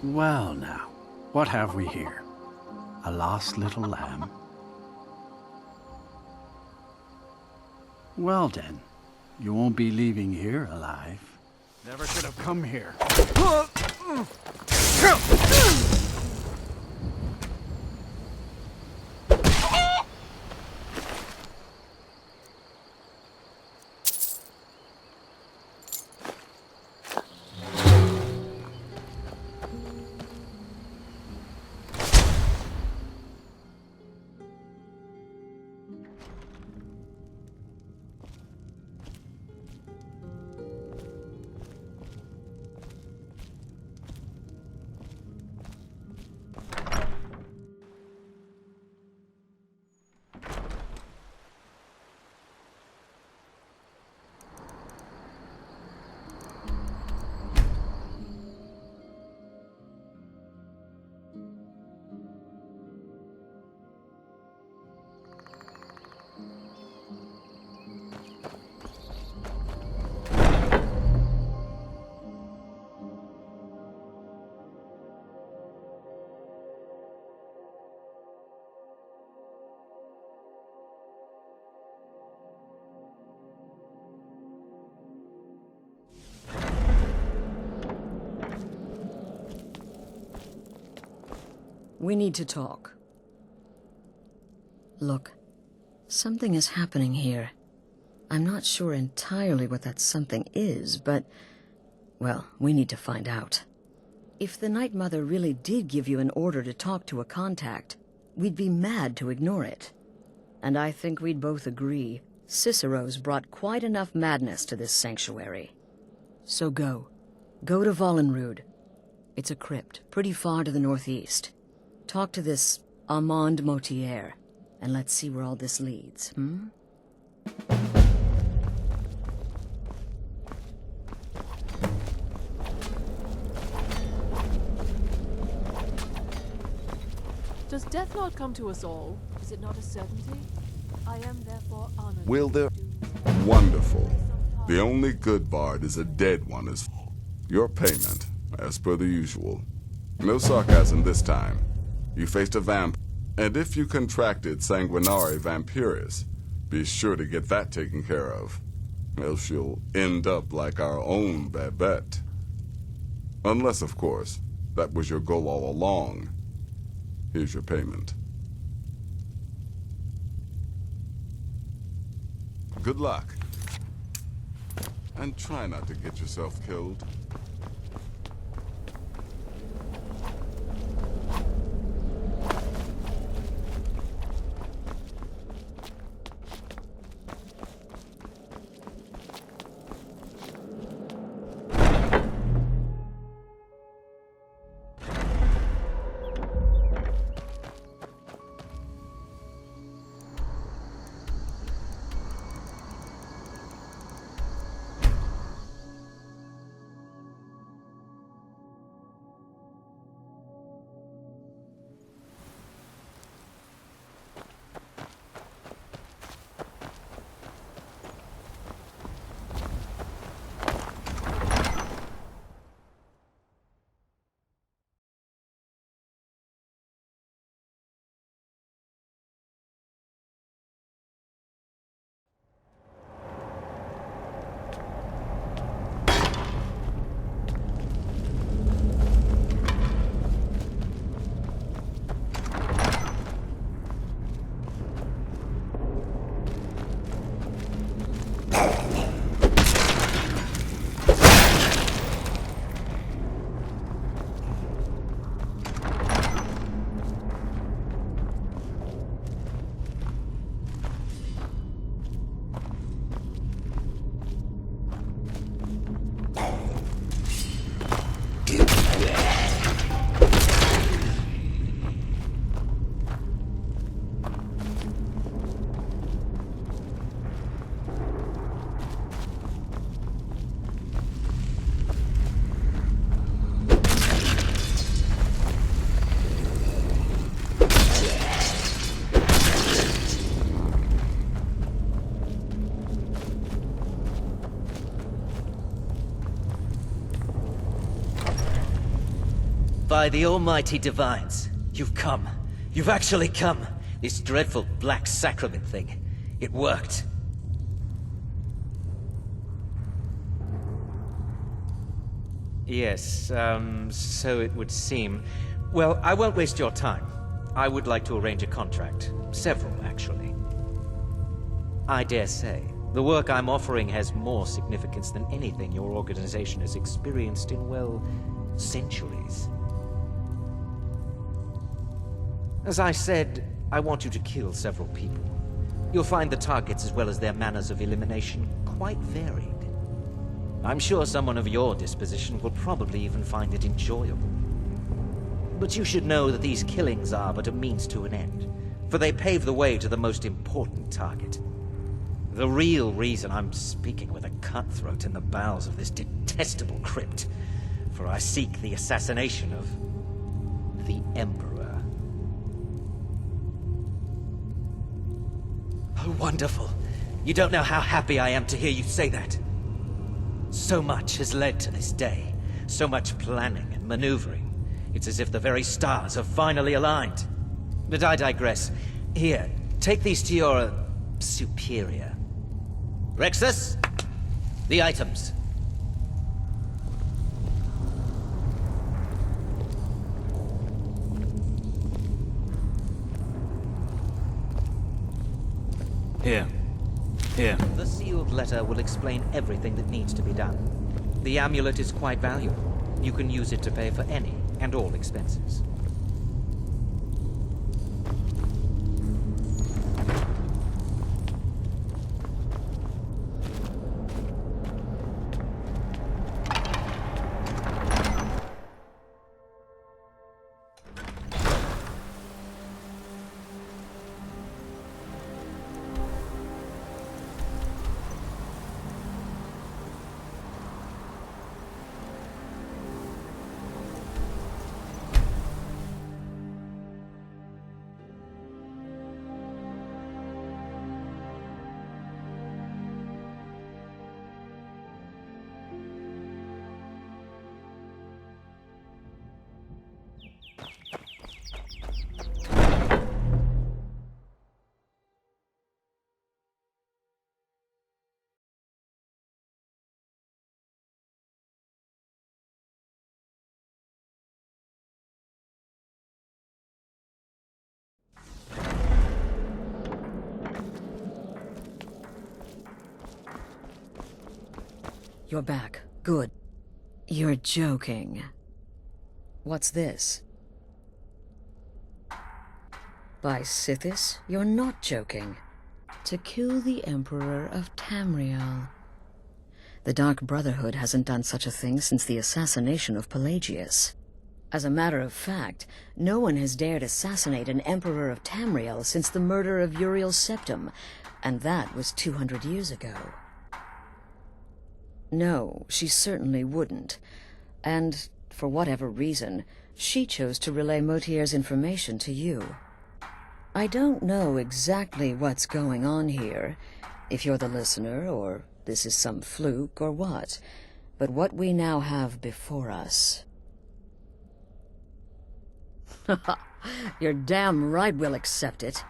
Well now, what have we here? A lost little lamb? Well then, you won't be leaving here alive. Never should have come here. We need to talk. Look, something is happening here. I'm not sure entirely what that something is, but, well, we need to find out. If the Night Mother really did give you an order to talk to a contact, we'd be mad to ignore it. And I think we'd both agree, Cicero's brought quite enough madness to this sanctuary. So go. Go to Vollenrud. It's a crypt, pretty far to the northeast. Talk to this Armand Motier, and let's see where all this leads, hmm? Does death not come to us all? Is it not a certainty? I am therefore honored. Will there? Wonderful. The only good bard is a dead one is your payment, as per the usual. No sarcasm this time. You faced a vamp, and if you contracted Sanguinari Vampiris, be sure to get that taken care of. Else you'll end up like our own Babette. Unless, of course, that was your goal all along. Here's your payment. Good luck. And try not to get yourself killed. By the almighty divines, you've come. You've actually come. This dreadful black sacrament thing. It worked. Yes, so it would seem. Well, I won't waste your time. I would like to arrange a contract. Several, actually. I dare say, the work I'm offering has more significance than anything your organization has experienced in, well, centuries. As I said, I want you to kill several people. You'll find the targets as well as their manners of elimination quite varied. I'm sure someone of your disposition will probably even find it enjoyable. But you should know that these killings are but a means to an end, for they pave the way to the most important target. The real reason I'm speaking with a cutthroat in the bowels of this detestable crypt, for I seek the assassination of the Emperor. Oh, wonderful. You don't know how happy I am to hear you say that. So much has led to this day. So much planning and maneuvering. It's as if the very stars have finally aligned. But I digress. Here, take these to your superior. Rexus, the items. Here. Here. The sealed letter will explain everything that needs to be done. The amulet is quite valuable. You can use it to pay for any and all expenses. You're back. Good. You're joking. What's this? By Sithis, you're not joking. To kill the Emperor of Tamriel. The Dark Brotherhood hasn't done such a thing since the assassination of Pelagius. As a matter of fact, no one has dared assassinate an Emperor of Tamriel since the murder of Uriel Septim, and that was 200 years ago. No, she certainly wouldn't. And, for whatever reason, she chose to relay Motier's information to you. I don't know exactly what's going on here, if you're the listener, or this is some fluke, or what. But what we now have before us... You're damn right we'll accept it.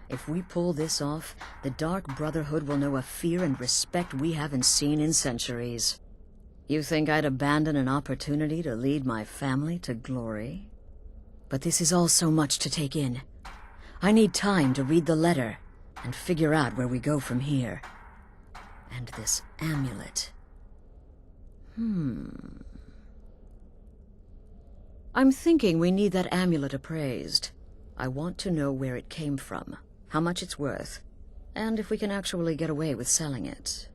If we pull this off, the Dark Brotherhood will know a fear and respect we haven't seen in centuries. You think I'd abandon an opportunity to lead my family to glory? But this is all so much to take in. I need time to read the letter and figure out where we go from here. And this amulet. I'm thinking we need that amulet appraised. I want to know where it came from, how much it's worth, and if we can actually get away with selling it.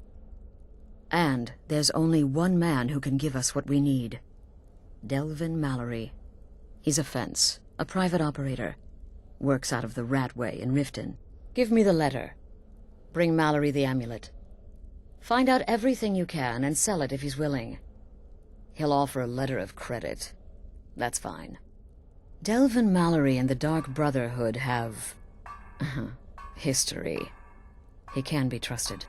And there's only one man who can give us what we need. Delvin Mallory. He's a fence, a private operator. Works out of the Ratway in Riften. Give me the letter. Bring Mallory the amulet. Find out everything you can and sell it if he's willing. He'll offer a letter of credit. That's fine. Delvin Mallory and the Dark Brotherhood have... history. He can be trusted.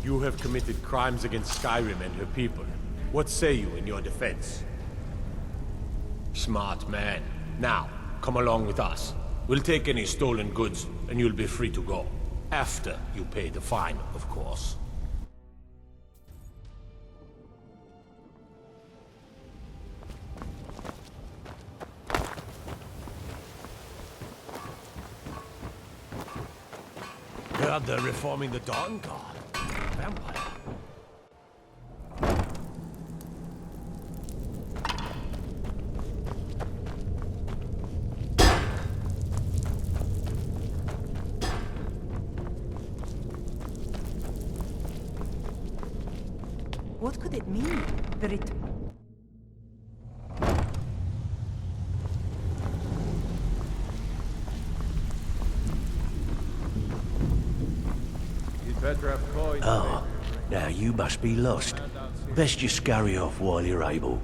You have committed crimes against Skyrim and her people. What say you in your defense? Smart man. Now, come along with us. We'll take any stolen goods, and you'll be free to go. After you pay the fine, of course. Heard they're reforming the Dawn Guard. Vampire. What could it mean? Oh, now you must be lost. Best you scurry off while you're able.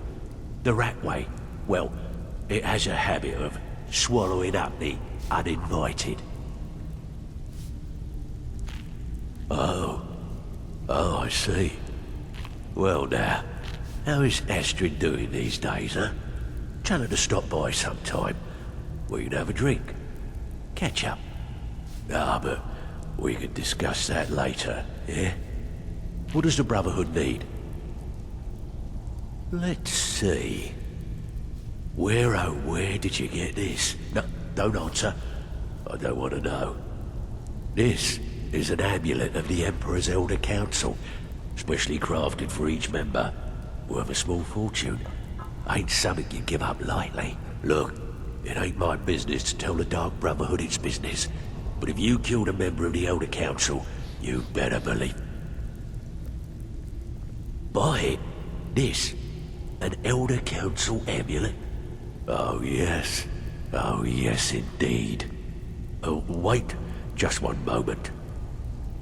The rat way, well, it has a habit of swallowing up the uninvited. Oh, I see. Well now, how is Astrid doing these days, huh? Tell her to stop by sometime. We can have a drink. Catch up. Ah, but we can discuss that later, yeah? What does the Brotherhood need? Let's see. Where, oh, where did you get this? No, don't answer. I don't want to know. This is an amulet of the Emperor's Elder Council, specially crafted for each member, worth a small fortune. Ain't something you give up lightly. Look, it ain't my business to tell the Dark Brotherhood its business, but if you killed a member of the Elder Council, you better believe. Buy it. This, an Elder Council amulet? Oh yes indeed. Oh, wait just one moment.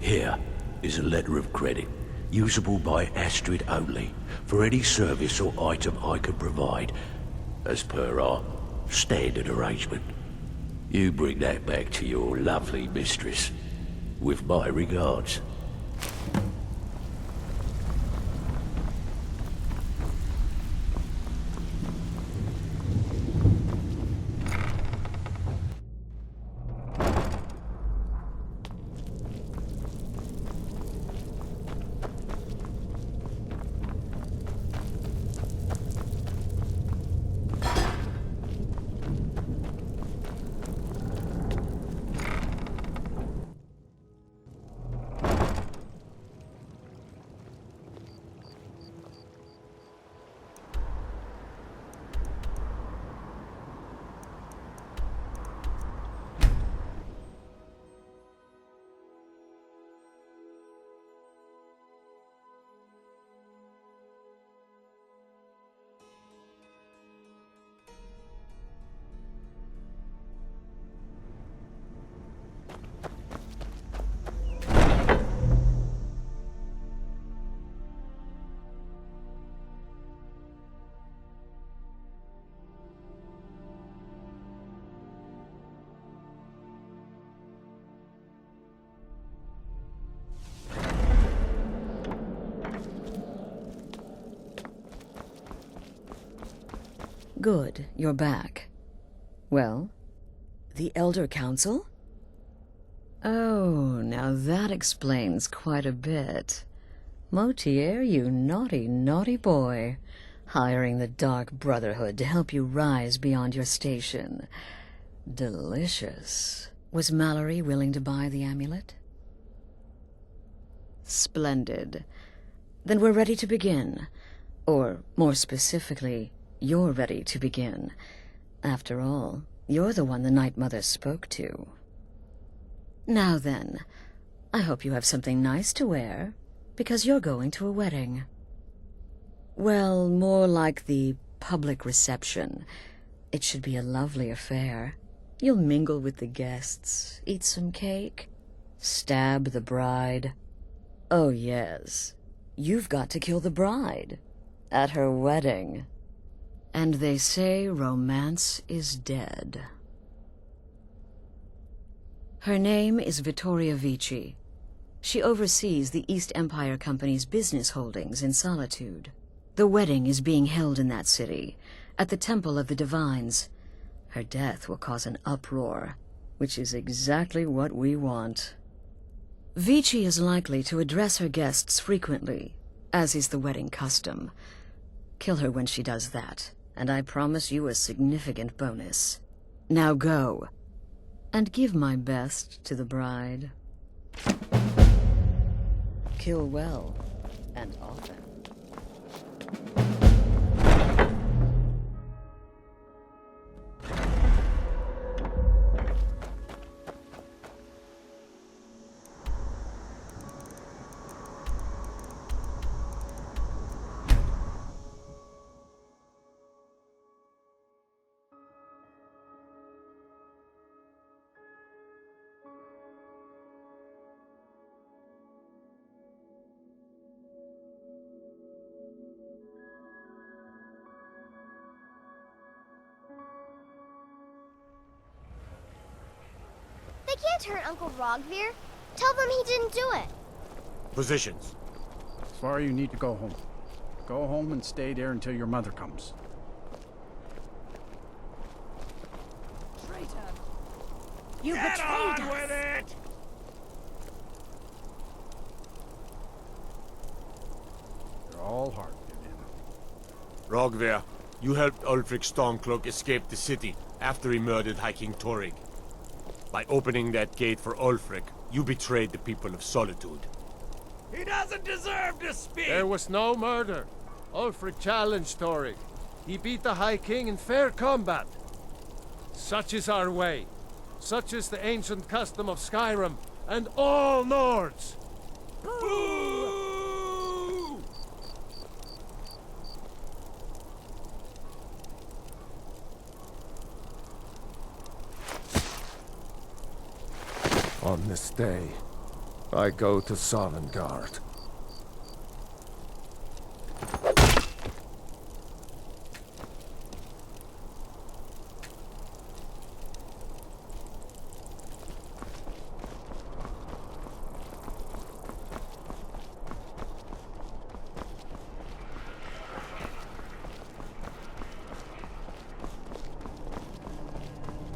Here is a letter of credit, usable by Astrid only, for any service or item I can provide, as per our standard arrangement. You bring that back to your lovely mistress, with my regards. Good, you're back. Well, the Elder Council? Oh, now that explains quite a bit. Motier, you naughty, naughty boy. Hiring the Dark Brotherhood to help you rise beyond your station. Delicious. Was Mallory willing to buy the amulet? Splendid. Then we're ready to begin. Or, more specifically, you're ready to begin. After all, you're the one the Night Mother spoke to. Now then, I hope you have something nice to wear, because you're going to a wedding. Well, more like the public reception. It should be a lovely affair. You'll mingle with the guests, eat some cake, stab the bride. Oh yes, you've got to kill the bride at her wedding. And they say romance is dead. Her name is Vittoria Vici. She oversees the East Empire Company's business holdings in Solitude. The wedding is being held in that city, at the Temple of the Divines. Her death will cause an uproar, which is exactly what we want. Vici is likely to address her guests frequently, as is the wedding custom. Kill her when she does that, and I promise you a significant bonus. Now go, and give my best to the bride. Kill well, and often. They can't hurt Uncle Rogvir. Tell them he didn't do it. Positions. Sorry, you need to go home. Go home and stay there until your mother comes. Traitor! You Get betrayed on us. with it! You're all hard, Vivian. Rogver, you helped Ulfric Stormcloak escape the city after he murdered High King Torrig. By opening that gate for Ulfric, you betrayed the people of Solitude. He doesn't deserve to speak! There was no murder. Ulfric challenged Torrig. He beat the High King in fair combat. Such is our way. Such is the ancient custom of Skyrim and all Nords. Boo! On this day, I go to Sovngarde.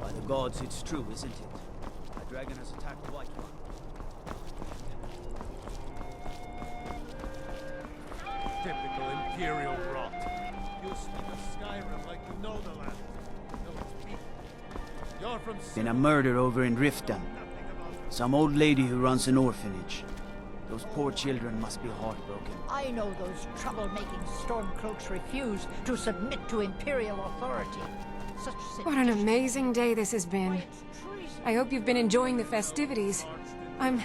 By the gods, it's true, isn't it? The dragon has attacked the White One. Typical Imperial rot. You speak of Skyrim like you know the land. No, it's me. You're from Been a murder over in Riften. Some old lady who runs an orphanage. Those poor children must be heartbroken. I know those troublemaking Stormcloaks refuse to submit to Imperial authority. Such What an amazing day this has been. I hope you've been enjoying the festivities. I'm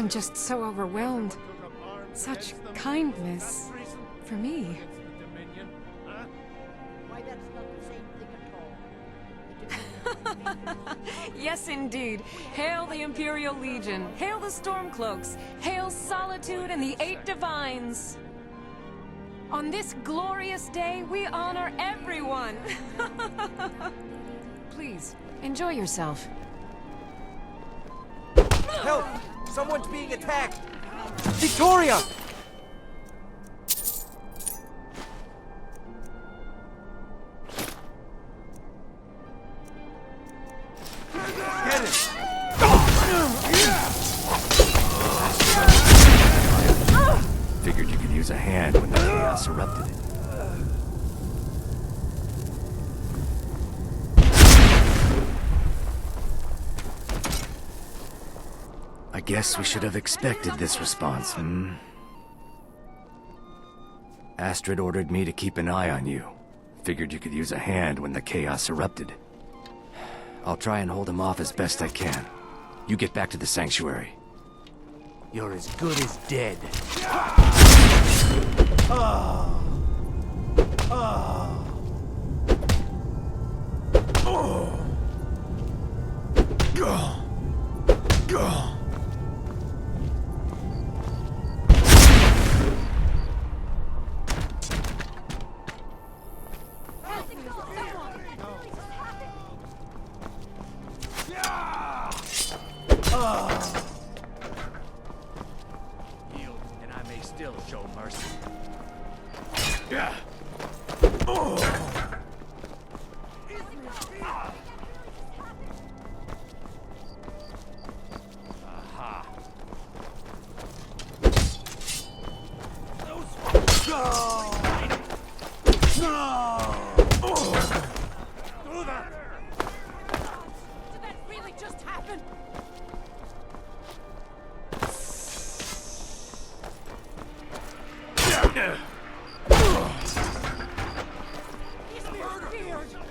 just so overwhelmed. Such kindness for me. Why, that's not the same thing at all. Yes, indeed. Hail the Imperial Legion. Hail the Stormcloaks. Hail Solitude and the Eight Divines. On this glorious day, we honor everyone. Please, enjoy yourself. Help! Someone's being attacked! Victoria! Get it! Figured you could use a hand when the chaos erupted. I guess we should have expected this response, Astrid ordered me to keep an eye on you. Figured you could use a hand when the chaos erupted. I'll try and hold him off as best I can. You get back to the sanctuary. You're as good as dead. still show mercy. Aha. Did that really just happen?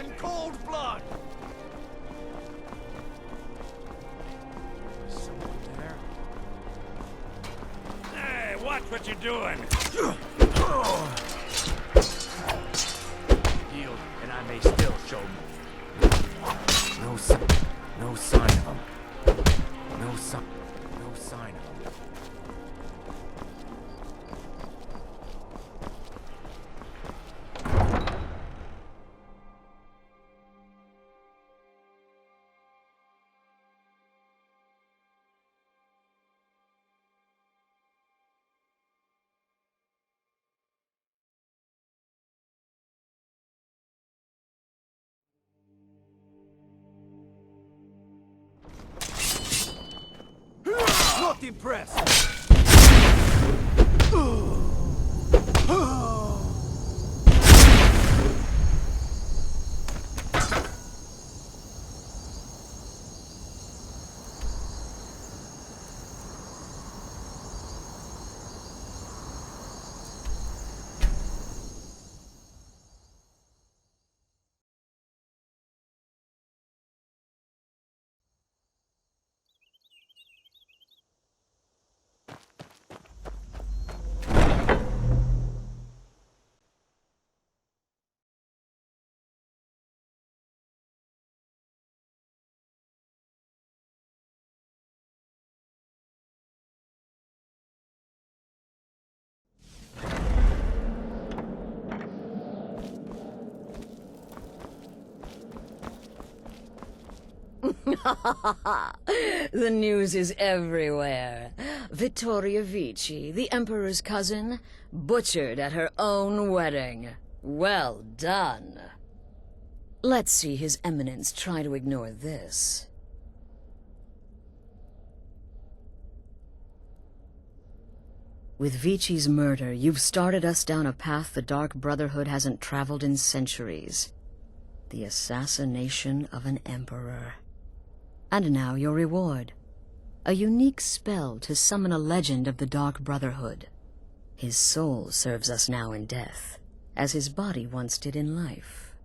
In cold blood! Someone there? Hey, watch what you're doing! Healed, and I may still show no sign of him. No sign of him. Not impressed! The news is everywhere. Vittoria Vici, the Emperor's cousin, butchered at her own wedding. Well done. Let's see His Eminence try to ignore this. With Vici's murder, you've started us down a path the Dark Brotherhood hasn't traveled in centuries. The assassination of an emperor. And now your reward. A unique spell to summon a legend of the Dark Brotherhood. His soul serves us now in death, as his body once did in life.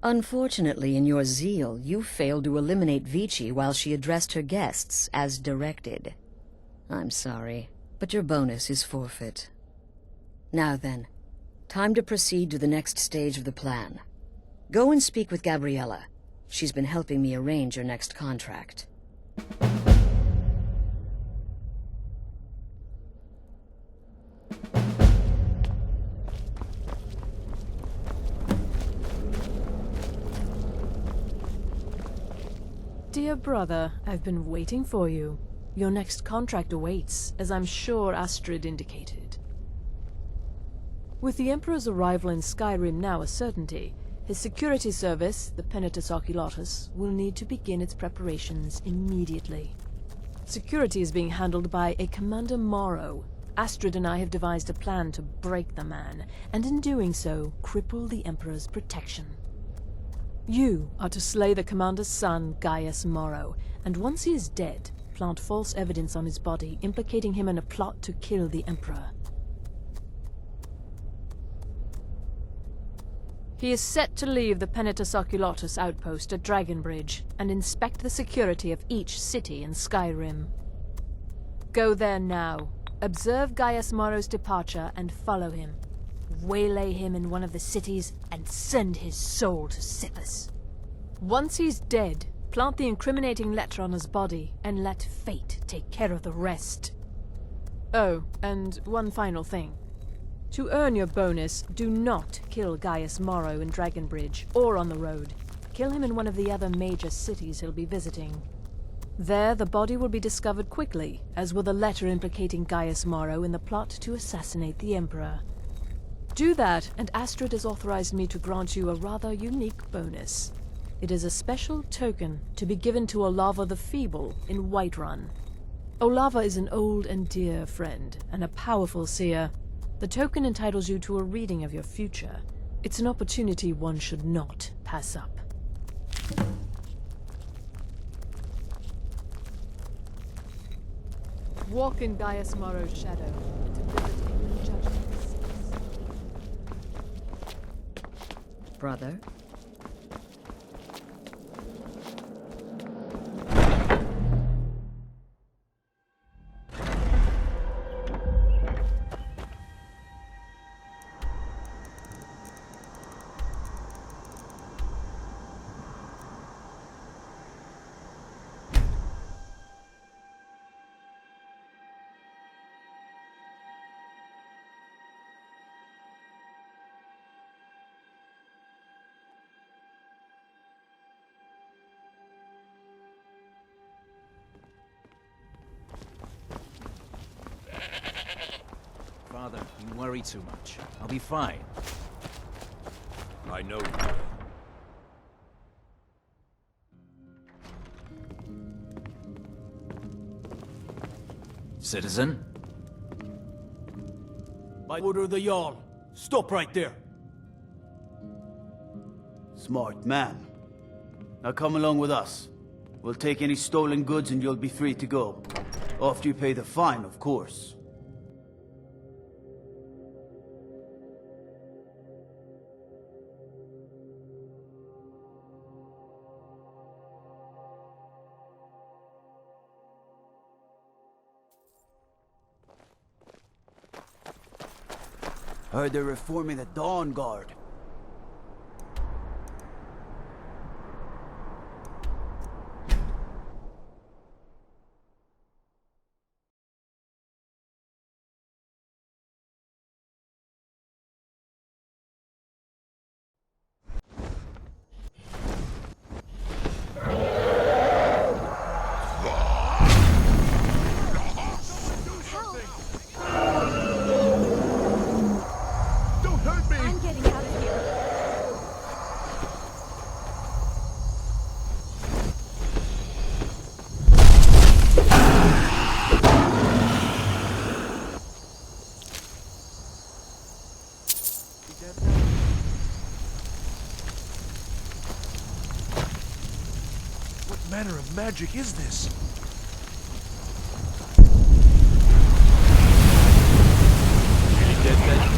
Unfortunately, in your zeal, you failed to eliminate Vici while she addressed her guests as directed. I'm sorry, but your bonus is forfeit. Now then, time to proceed to the next stage of the plan. Go and speak with Gabriella. She's been helping me arrange your next contract. Dear brother, I've been waiting for you. Your next contract awaits, as I'm sure Astrid indicated. With the Emperor's arrival in Skyrim now a certainty, his security service, the Penitus Oculatus, will need to begin its preparations immediately. Security is being handled by a Commander Morrow. Astrid and I have devised a plan to break the man, and in doing so, cripple the Emperor's protection. You are to slay the Commander's son, Gaius Morrow, and once he is dead, plant false evidence on his body, implicating him in a plot to kill the Emperor. He is set to leave the Penitus Oculatus outpost at Dragonbridge and inspect the security of each city in Skyrim. Go there now, observe Gaius Morrow's departure and follow him. Waylay him in one of the cities and send his soul to Sippus. Once he's dead, plant the incriminating letter on his body and let fate take care of the rest. Oh, and one final thing. To earn your bonus, do not kill Gaius Morrow in Dragonbridge or on the road. Kill him in one of the other major cities he'll be visiting. There, the body will be discovered quickly, as will the letter implicating Gaius Maro in the plot to assassinate the Emperor. Do that, and Astrid has authorized me to grant you a rather unique bonus. It is a special token to be given to Olava the Feeble in Whiterun. Olava is an old and dear friend, and a powerful seer. The token entitles you to a reading of your future. It's an opportunity one should not pass up. Walk in Gaius Maro's shadow, and to visit him in judgment. Brother? Father, you worry too much. I'll be fine. I know. Citizen? By order of the Jarl, stop right there. Smart man. Now come along with us. We'll take any stolen goods and you'll be free to go. After you pay the fine, of course. Heard they're reforming the Dawn Guard. What manner of magic is this? Any dead men?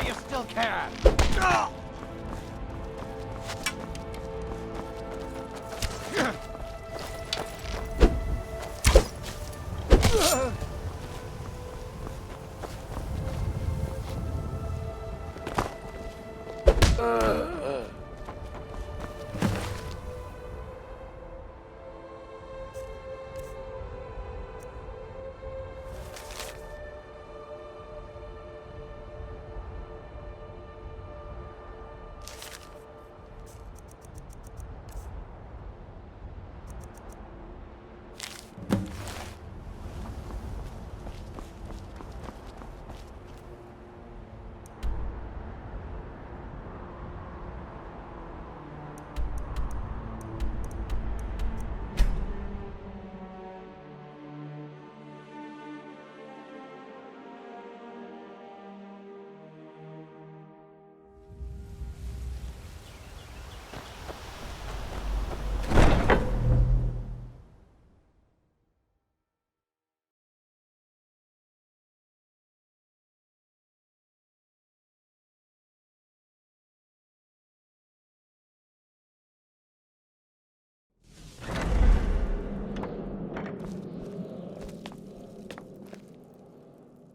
while you still can!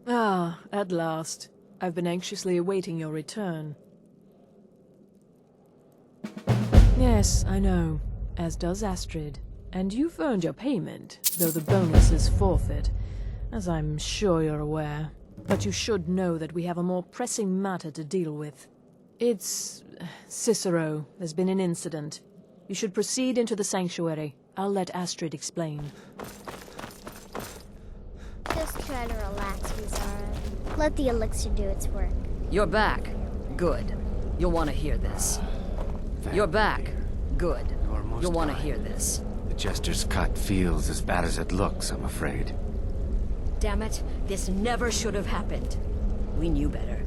Ah, at last. I've been anxiously awaiting your return. Yes, I know. As does Astrid. And you've earned your payment, though the bonus is forfeit, as I'm sure you're aware. But you should know that we have a more pressing matter to deal with. It's... Cicero. There's been an incident. You should proceed into the sanctuary. I'll let Astrid explain. Just try to relax, Vizara. Let the elixir do its work. You're back. Good. You'll want to hear this. You're back. Good. You'll want to hear this. The Jester's cut feels as bad as it looks, I'm afraid. Damn it, this never should have happened. We knew better.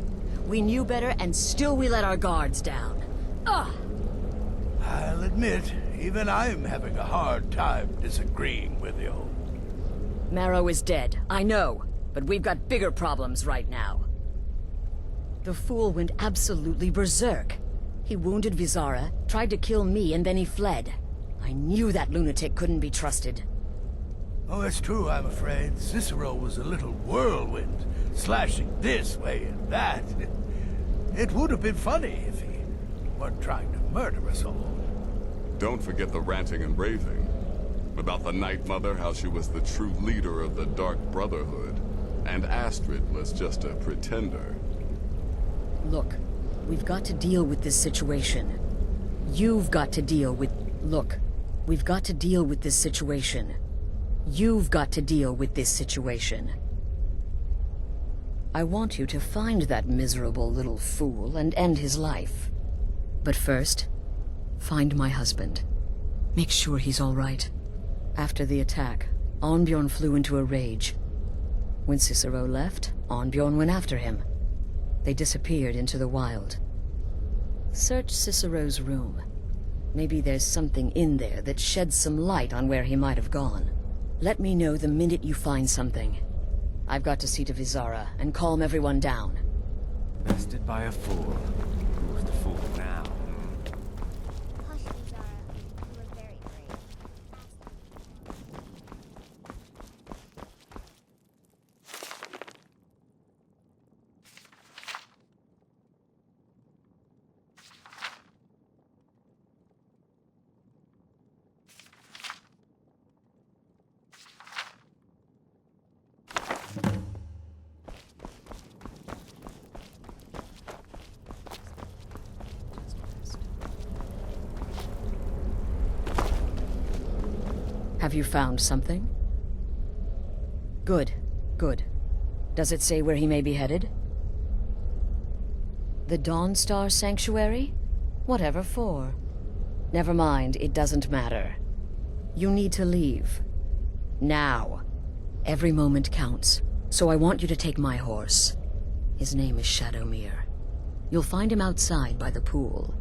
We knew better, and still we let our guards down. Ugh! I'll admit, even I'm having a hard time disagreeing with you. Marrow is dead, I know, but we've got bigger problems right now. The fool went absolutely berserk. He wounded Vizara, tried to kill me, and then he fled. I knew that lunatic couldn't be trusted. Oh, it's true, I'm afraid. Cicero was a little whirlwind, slashing this way and that. It would have been funny if he weren't trying to murder us all. Don't forget the ranting and raving. About the Night Mother, how she was the true leader of the Dark Brotherhood, and Astrid was just a pretender. Look, we've got to deal with this situation. You've got to deal with... Look, we've got to deal with this situation. You've got to deal with this situation. I want you to find that miserable little fool and end his life. But first, find my husband. Make sure he's all right. After the attack, Arnbjorn flew into a rage. When Cicero left, Arnbjorn went after him. They disappeared into the wild. Search Cicero's room. Maybe there's something in there that sheds some light on where he might have gone. Let me know the minute you find something. I've got to see to Vizara and calm everyone down. Bested by a fool. Who's the fool now? Hush, Vizara. You were very brave. Have you found something? Good, good. Does it say where he may be headed? The Dawnstar Sanctuary? Whatever for. Never mind, it doesn't matter. You need to leave. Now. Every moment counts, so I want you to take my horse. His name is Shadowmere. You'll find him outside by the pool.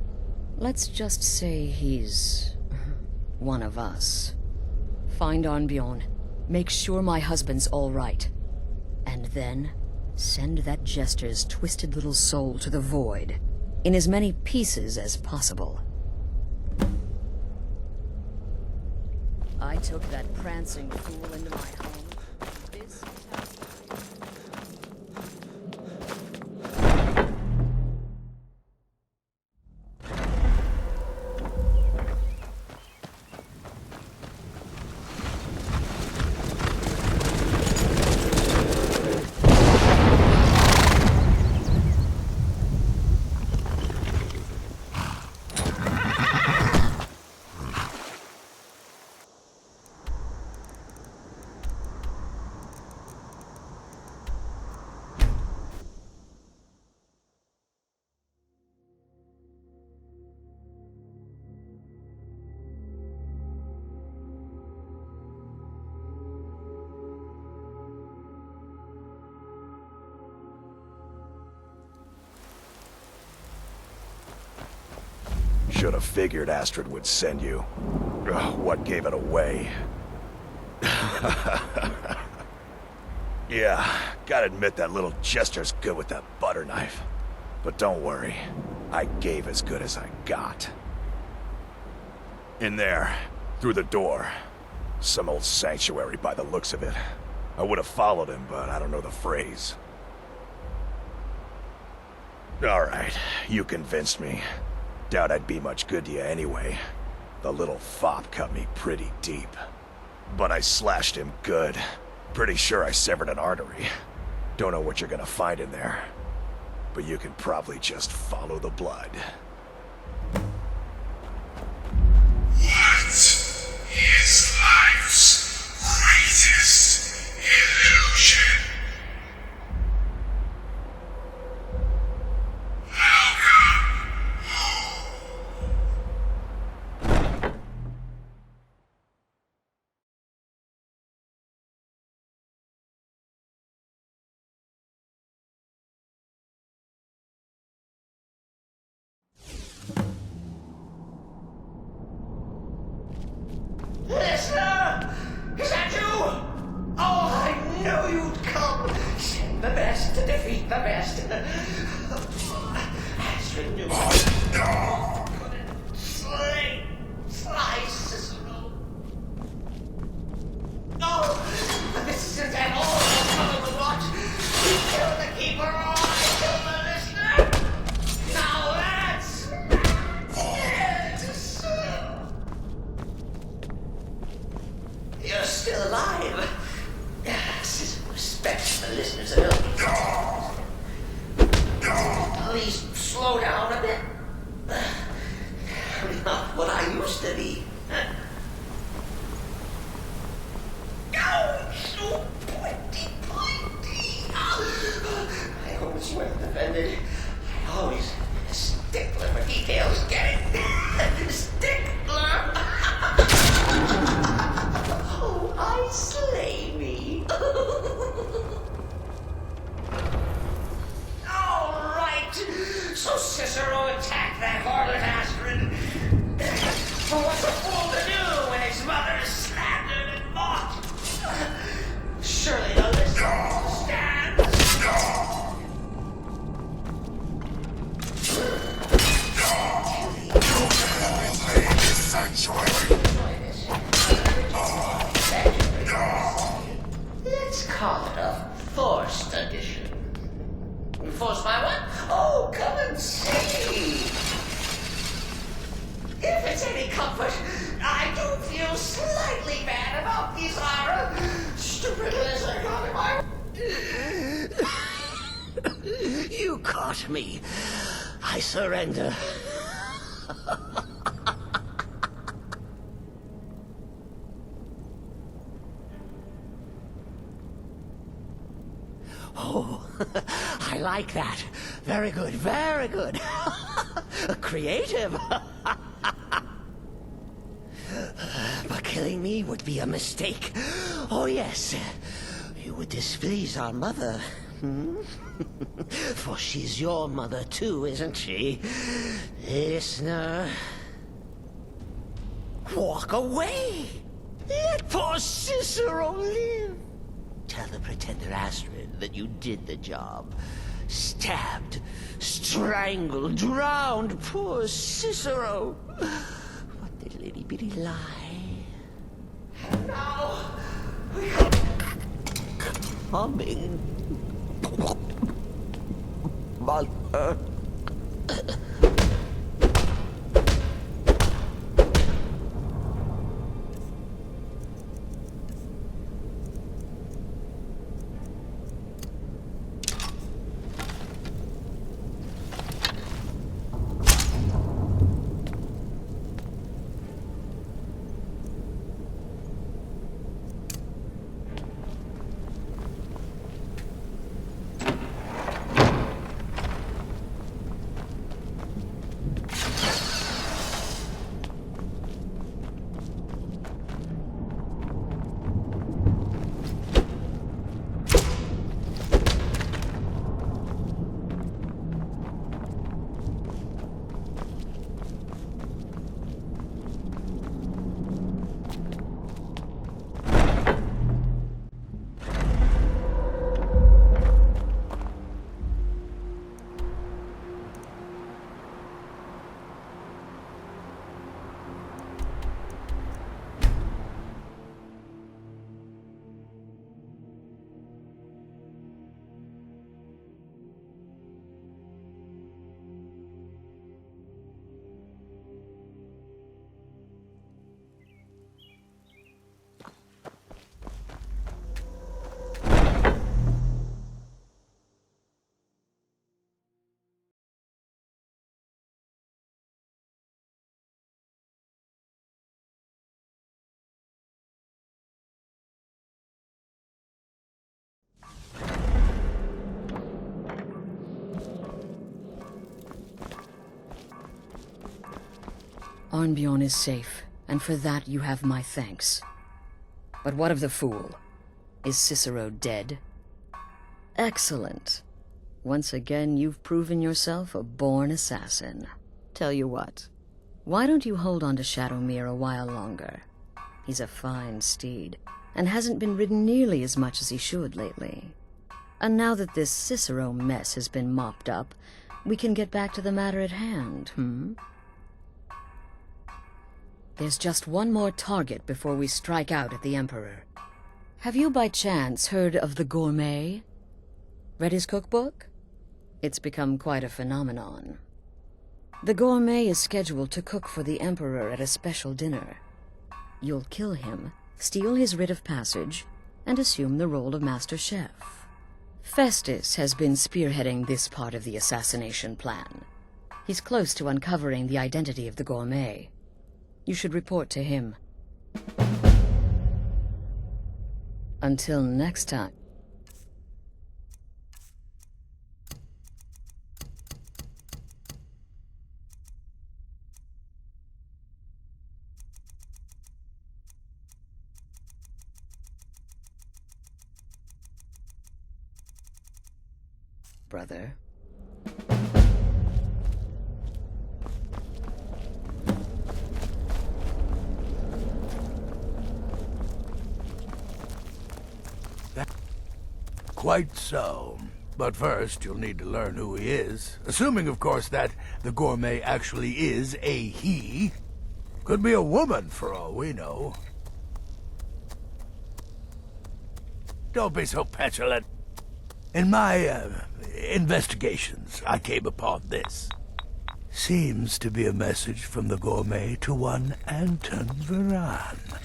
Let's just say he's... one of us. Find Arnbjorn. Make sure my husband's all right. And then, Send that jester's twisted little soul to the void, in as many pieces as possible. I took that prancing fool into my home. This Should have figured Astrid would send you. Ugh, what gave it away? Yeah, gotta admit that little jester's good with that butter knife. But don't worry, I gave as good as I got. In there, through the door. Some old sanctuary by the looks of it. I would have followed him, but I don't know the phrase. Alright, you convinced me. Doubt I'd be much good to you anyway. The little fop cut me pretty deep. But I slashed him good. Pretty sure I severed an artery. Don't know what you're gonna find in there. But you can probably just follow the blood. What is life's greatest illusion? Listener! Is that you? Oh, I knew you'd come! Send the best to defeat the best. Astrid knew I couldn't slice Cicero. Oh, this isn't at all the fun of the watch. You kill the keeper or I kill the listener. Now that's... Yes! You're still alive. Cicero respects the listeners enough. Please slow down a bit. I'm not what I used to be. Oh, so pointy. I always weren't offended. I always a stickler for details. Get it? Stickler. Oh, I slay me. All right. So Cicero attacked that harlot Astrid. What's a fool to do when his mother is slandered and mocked? Surely the listener understands. Let's call it a forced addition. Forced by what? Oh, come and see. If it's any comfort, I do feel slightly bad about these stupid lizard on my... You caught me. I surrender. Oh, I like that. Very good, very good. Creative. But killing me would be a mistake. Oh, yes. You would displease our mother. For she's your mother too, isn't she? Listener. Walk away. Let poor Cicero live. Tell the pretender Astrid that you did the job. Stabbed, strangled, drowned poor Cicero. What little itty bitty lie. And now we are coming. Mother. Arnbjorn is safe, and for that you have my thanks. But what of the fool? Is Cicero dead? Excellent. Once again, you've proven yourself a born assassin. Tell you what, why don't you hold on to Shadowmere a while longer? He's a fine steed, and hasn't been ridden nearly as much as he should lately. And now that this Cicero mess has been mopped up, we can get back to the matter at hand, There's just one more target before we strike out at the Emperor. Have you by chance heard of the Gourmet? Read his cookbook? It's become quite a phenomenon. The Gourmet is scheduled to cook for the Emperor at a special dinner. You'll kill him, steal his writ of passage, and assume the role of Master Chef. Festus has been spearheading this part of the assassination plan. He's close to uncovering the identity of the Gourmet. You should report to him. Until next time. Brother. Quite so. But first, you'll need to learn who he is. Assuming, of course, that the Gourmet actually is a he. Could be a woman, for all we know. Don't be so petulant. In my, investigations, I came upon this. Seems to be a message from the Gourmet to one Anton Varan.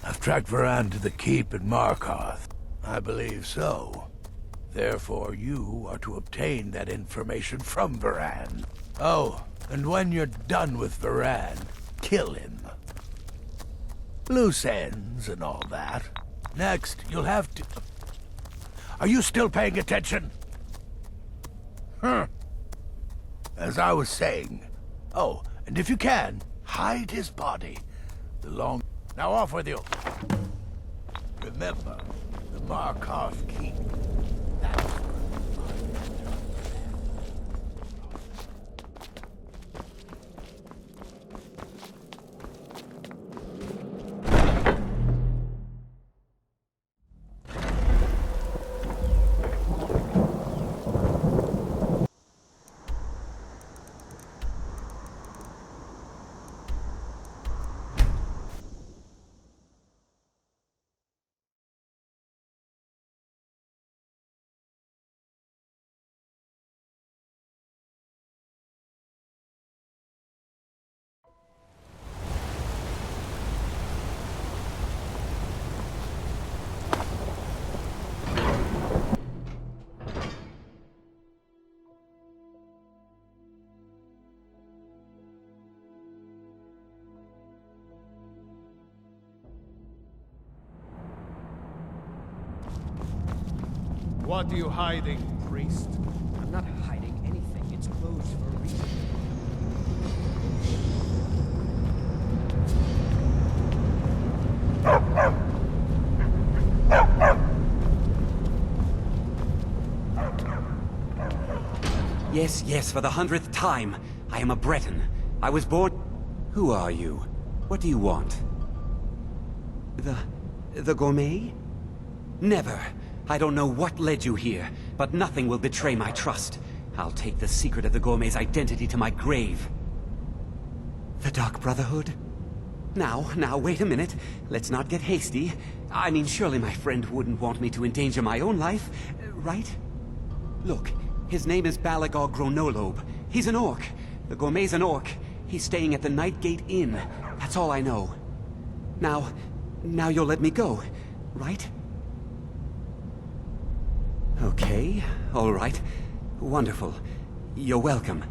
I've tracked Varan to the keep at Markarth. I believe so. Therefore, you are to obtain that information from Varan. Oh, and when you're done with Varan, kill him. Loose ends and all that. Next, you'll have to... Are you still paying attention? As I was saying. Oh, and if you can, hide his body. Now off with you. Remember, the Markarth Keep. What are you hiding, priest? I'm not hiding anything. It's closed for a reason. Yes, yes, for the 100th time. I am a Breton. I was born... Who are you? What do you want? The gourmet? Never. I don't know what led you here, but nothing will betray my trust. I'll take the secret of the gourmet's identity to my grave. The Dark Brotherhood? Now, wait a minute. Let's not get hasty. I mean, surely my friend wouldn't want me to endanger my own life, right? Look, his name is Balagog Gronolobe. He's an orc. The gourmet's an orc. He's staying at the Nightgate Inn. That's all I know. Now you'll let me go, right? Okay, all right. Wonderful. You're welcome.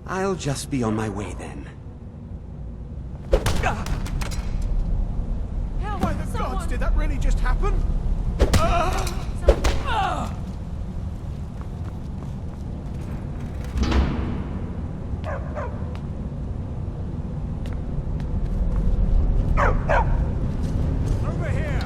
I'll just be on my way then. Help! By the Someone! gods, did that really just happen? Over here!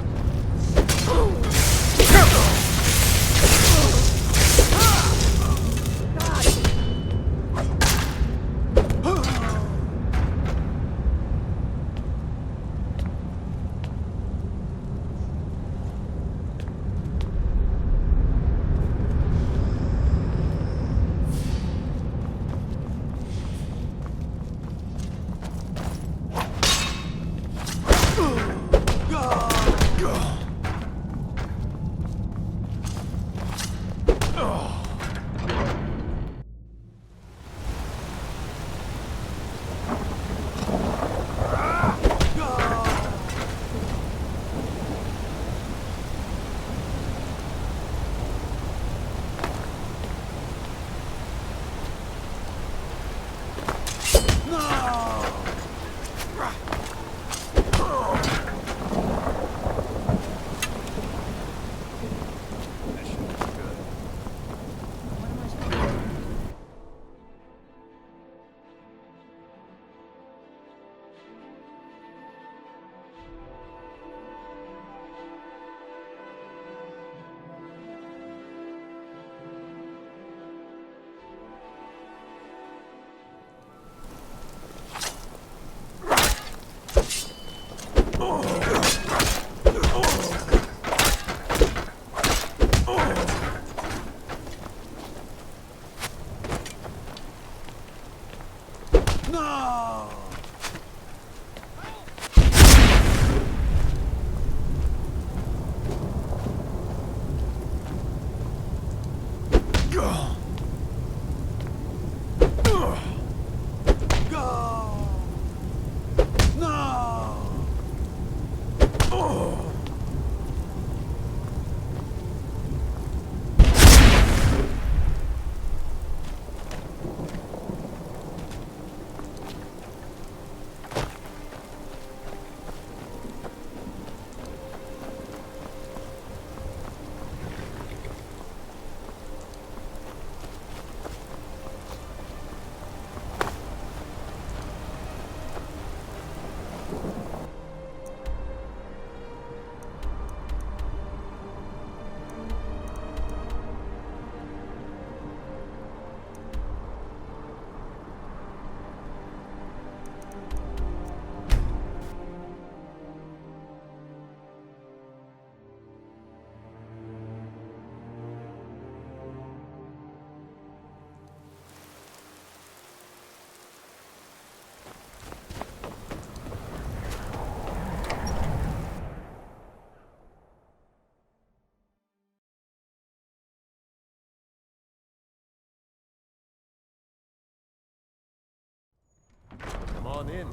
Come on in.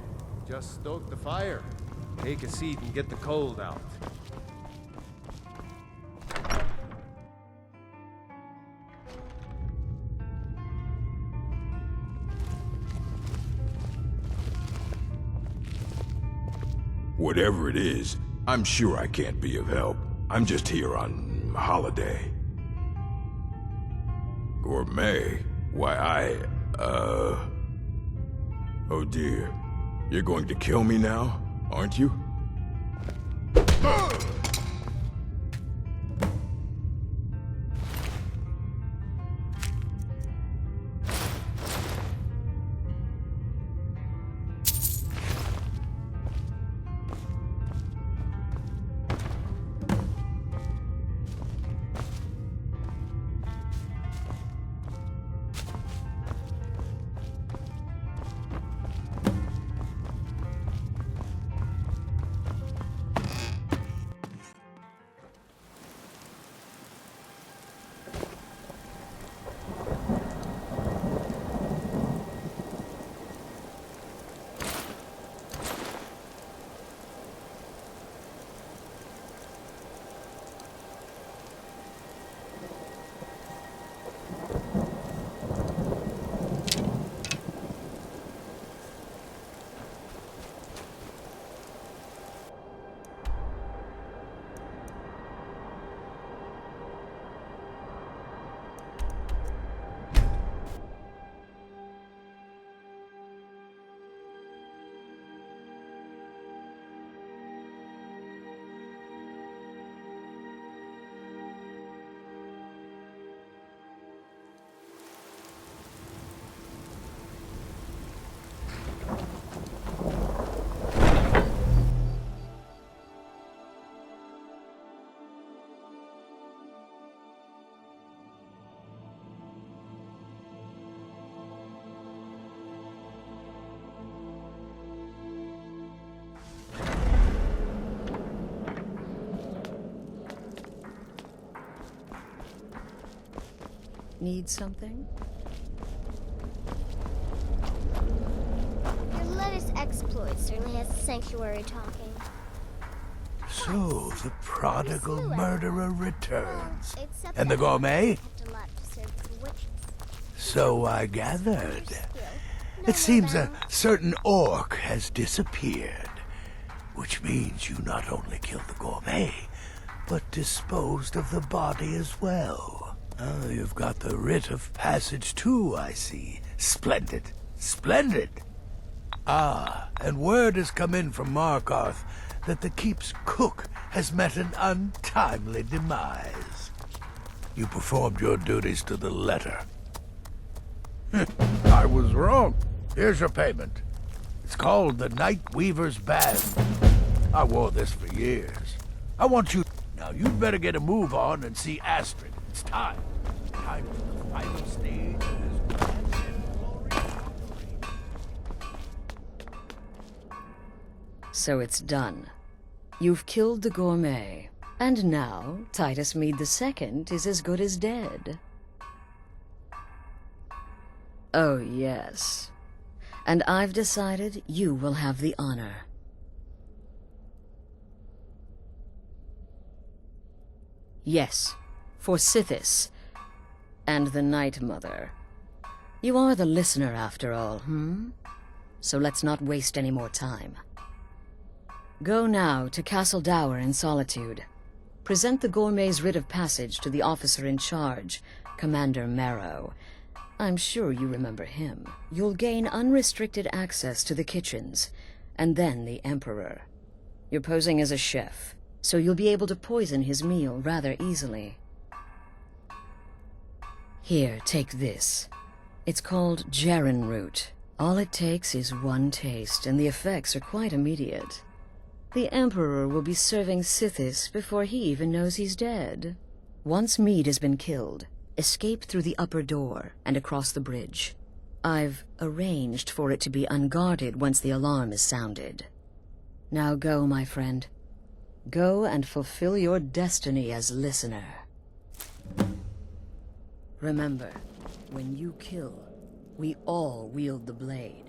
Just stoke the fire. Take a seat and get the cold out. Whatever it is, I'm sure I can't be of help. I'm just here on holiday. Gourmet? Why, Oh dear. You're going to kill me now, aren't you? Need something? Your latest exploit certainly has the sanctuary talking. So, the prodigal murderer returns. Except And the that gourmet? kept a lot to serve the witches. So I gathered. It seems a certain orc has disappeared. Which means you not only killed the gourmet, but disposed of the body as well. Oh, you've got the writ of passage too, I see. Splendid. Splendid! Ah, and word has come in from Markarth that the keep's cook has met an untimely demise. You performed your duties to the letter. I was wrong. Here's your payment. It's called the Night Weaver's Band. I wore this for years. I want you... Now, you'd better get a move on and see Astrid. It's time. Time for the final stage of this grand and glorious story. So it's done. You've killed the gourmet. And now, Titus Mead II is as good as dead. Oh, yes. And I've decided you will have the honor. Yes, for Sithis. And the Night Mother. You are the listener, after all, So let's not waste any more time. Go now to Castle Dower in Solitude. Present the gourmet's writ of passage to the officer in charge, Commander Marrow. I'm sure you remember him. You'll gain unrestricted access to the kitchens, and then the Emperor. You're posing as a chef, so you'll be able to poison his meal rather easily. Here, take this. It's called Jaren root. All it takes is one taste, and the effects are quite immediate. The Emperor will be serving Sithis before he even knows he's dead. Once Mead has been killed, escape through the upper door and across the bridge. I've arranged for it to be unguarded once the alarm is sounded. Now go, my friend. Go and fulfill your destiny as listener. Remember, when you kill, we all wield the blade.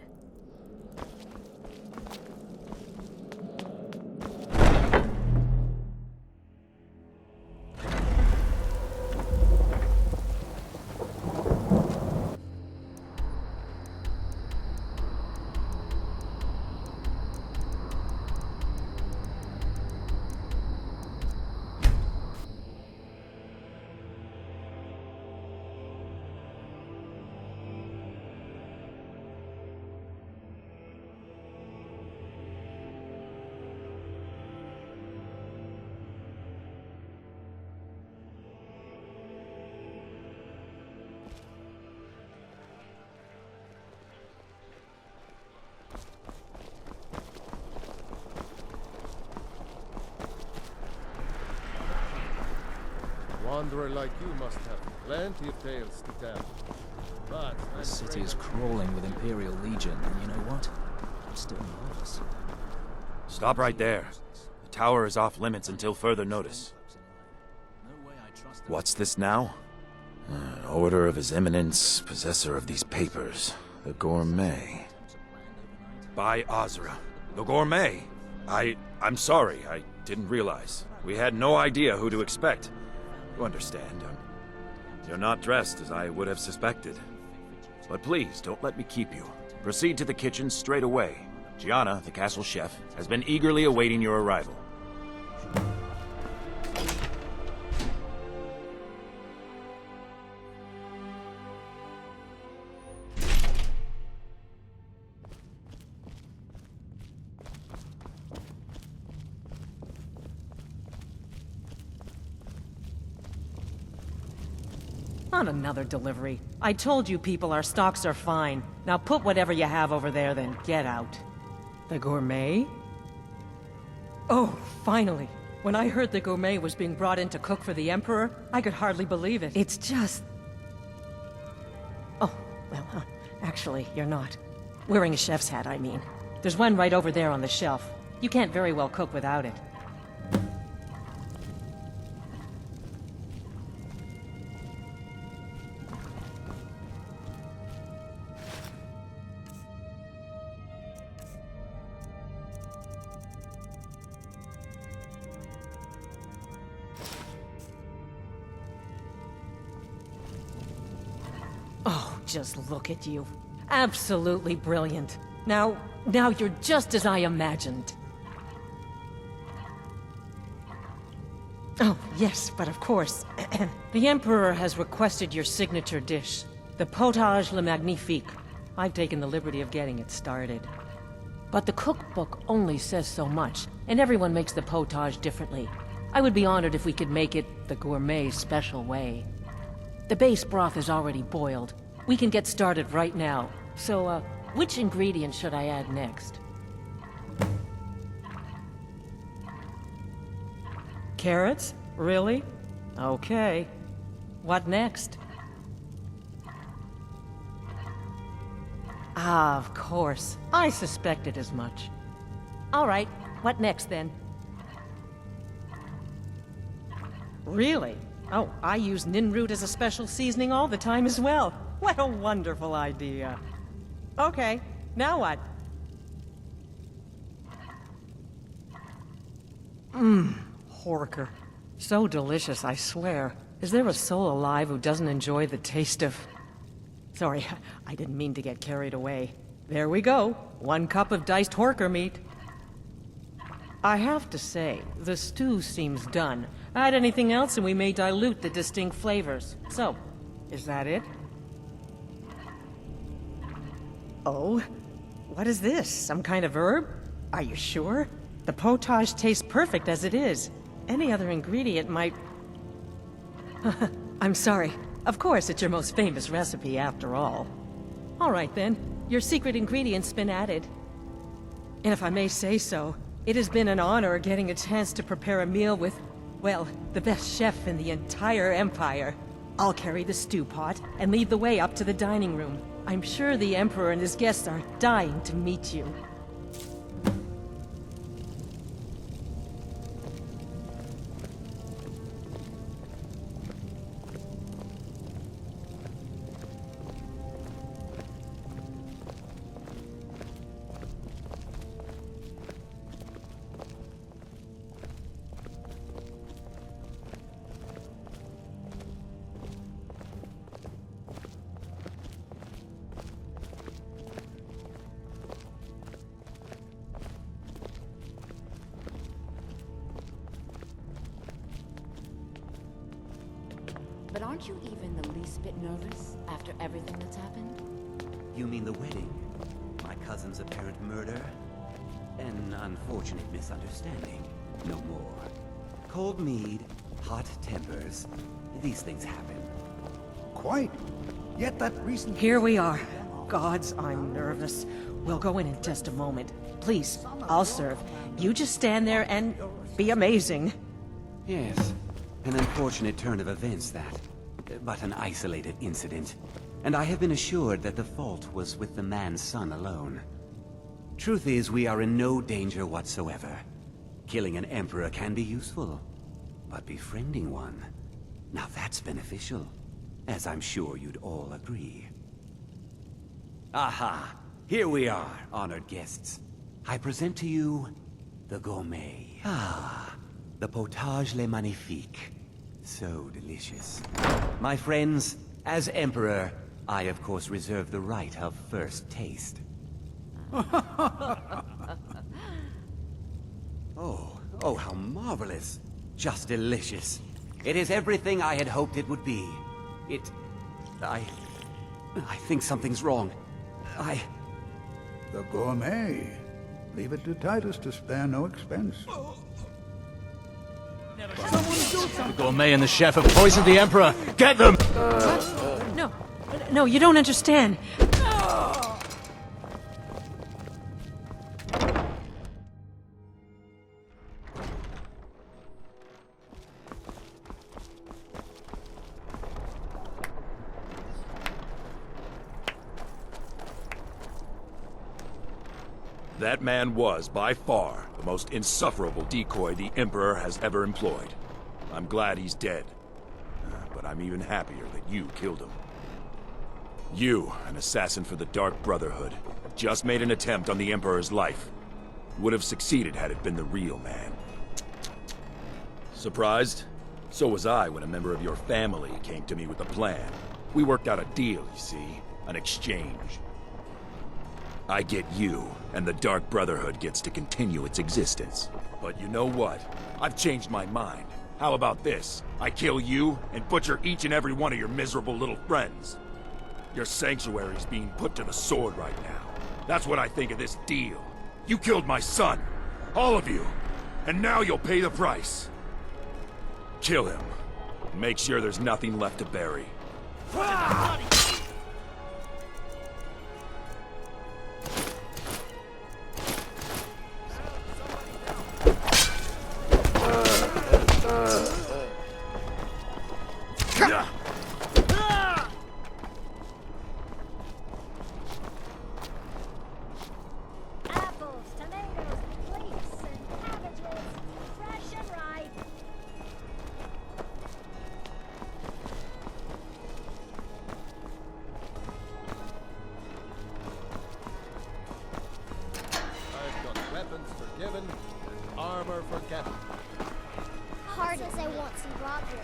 wanderer like you must have plenty of tales to tell. But The city is crawling with Imperial Legion, and you know what? I'm still nervous. Stop right there. The tower is off limits until further notice. What's this now? An order of His Eminence, possessor of these papers. The Gourmet. By Azra. The Gourmet! I'm sorry, I didn't realize. We had no idea who to expect. You understand, you're not dressed as I would have suspected. But please, don't let me keep you. Proceed to the kitchen straight away. Gianna, the castle chef, has been eagerly awaiting your arrival. Not another delivery. I told you people our stocks are fine. Now put whatever you have over there, then get out. The Gourmet? Oh, finally. When I heard the Gourmet was being brought in to cook for the Emperor, I could hardly believe it. It's just... Oh, well, actually, you're not. Wearing a chef's hat, I mean. There's one right over there on the shelf. You can't very well cook without it. Oh, just look at you. Absolutely brilliant. Now you're just as I imagined. Oh, yes, but of course. The Emperor has requested your signature dish, the Potage le Magnifique. I've taken the liberty of getting it started. But the cookbook only says so much, and everyone makes the potage differently. I would be honored if we could make it the Gourmet special way. The base broth is already boiled. We can get started right now. So, which ingredient should I add next? Carrots? Really? Okay. What next? Ah, of course. I suspected as much. All right, what next then? Really? Oh, I use ninroot as a special seasoning all the time as well. What a wonderful idea. Okay, now what? Horker. So delicious, I swear. Is there a soul alive who doesn't enjoy the taste of... Sorry, I didn't mean to get carried away. There we go. 1 cup of diced horker meat. I have to say, the stew seems done. Add anything else and we may dilute the distinct flavors. So, is that it? Oh? What is this? Some kind of herb? Are you sure? The potage tastes perfect as it is. Any other ingredient might... I'm sorry. Of course, it's your most famous recipe after all. All right then. Your secret ingredient's been added. And if I may say so, it has been an honor getting a chance to prepare a meal with, well, the best chef in the entire Empire. I'll carry the stew pot and lead the way up to the dining room. I'm sure the Emperor and his guests are dying to meet you. But aren't you even the least bit nervous after everything that's happened? You mean the wedding? My cousin's apparent murder? An unfortunate misunderstanding. No more. Cold mead, hot tempers. These things happen. Quite. Yet that recent... Here we are. Gods, I'm nervous. We'll go in just a moment. Please, I'll serve. You just stand there and be amazing. Yes. An unfortunate turn of events, that. But an isolated incident. And I have been assured that the fault was with the man's son alone. Truth is, we are in no danger whatsoever. Killing an emperor can be useful, but befriending one, now that's beneficial, as I'm sure you'd all agree. Aha! Here we are, honored guests. I present to you the gourmet. Ah, the potage le magnifique. So delicious. My friends, as Emperor, I of course reserve the right of first taste. Oh, how marvelous. Just delicious. It is everything I had hoped it would be. I think something's wrong. The gourmet. Leave it to Titus to spare no expense. The gourmet and the chef have poisoned the Emperor. Get them! No, you don't understand. That man was, by far, the most insufferable decoy the Emperor has ever employed. I'm glad he's dead. But I'm even happier that you killed him. You, an assassin for the Dark Brotherhood, just made an attempt on the Emperor's life. Would have succeeded had it been the real man. Surprised? So was I when a member of your family came to me with a plan. We worked out a deal, you see. An exchange. I get you, and the Dark Brotherhood gets to continue its existence. But you know what? I've changed my mind. How about this? I kill you, and butcher each and every one of your miserable little friends. Your sanctuary's being put to the sword right now. That's what I think of this deal. You killed my son. All of you. And now you'll pay the price. Kill him. Make sure there's nothing left to bury. Apples, tomatoes, leeks, and cabbages, fresh and ripe. I've got weapons forgiven and armor forgotten. Hard as I want some Roger.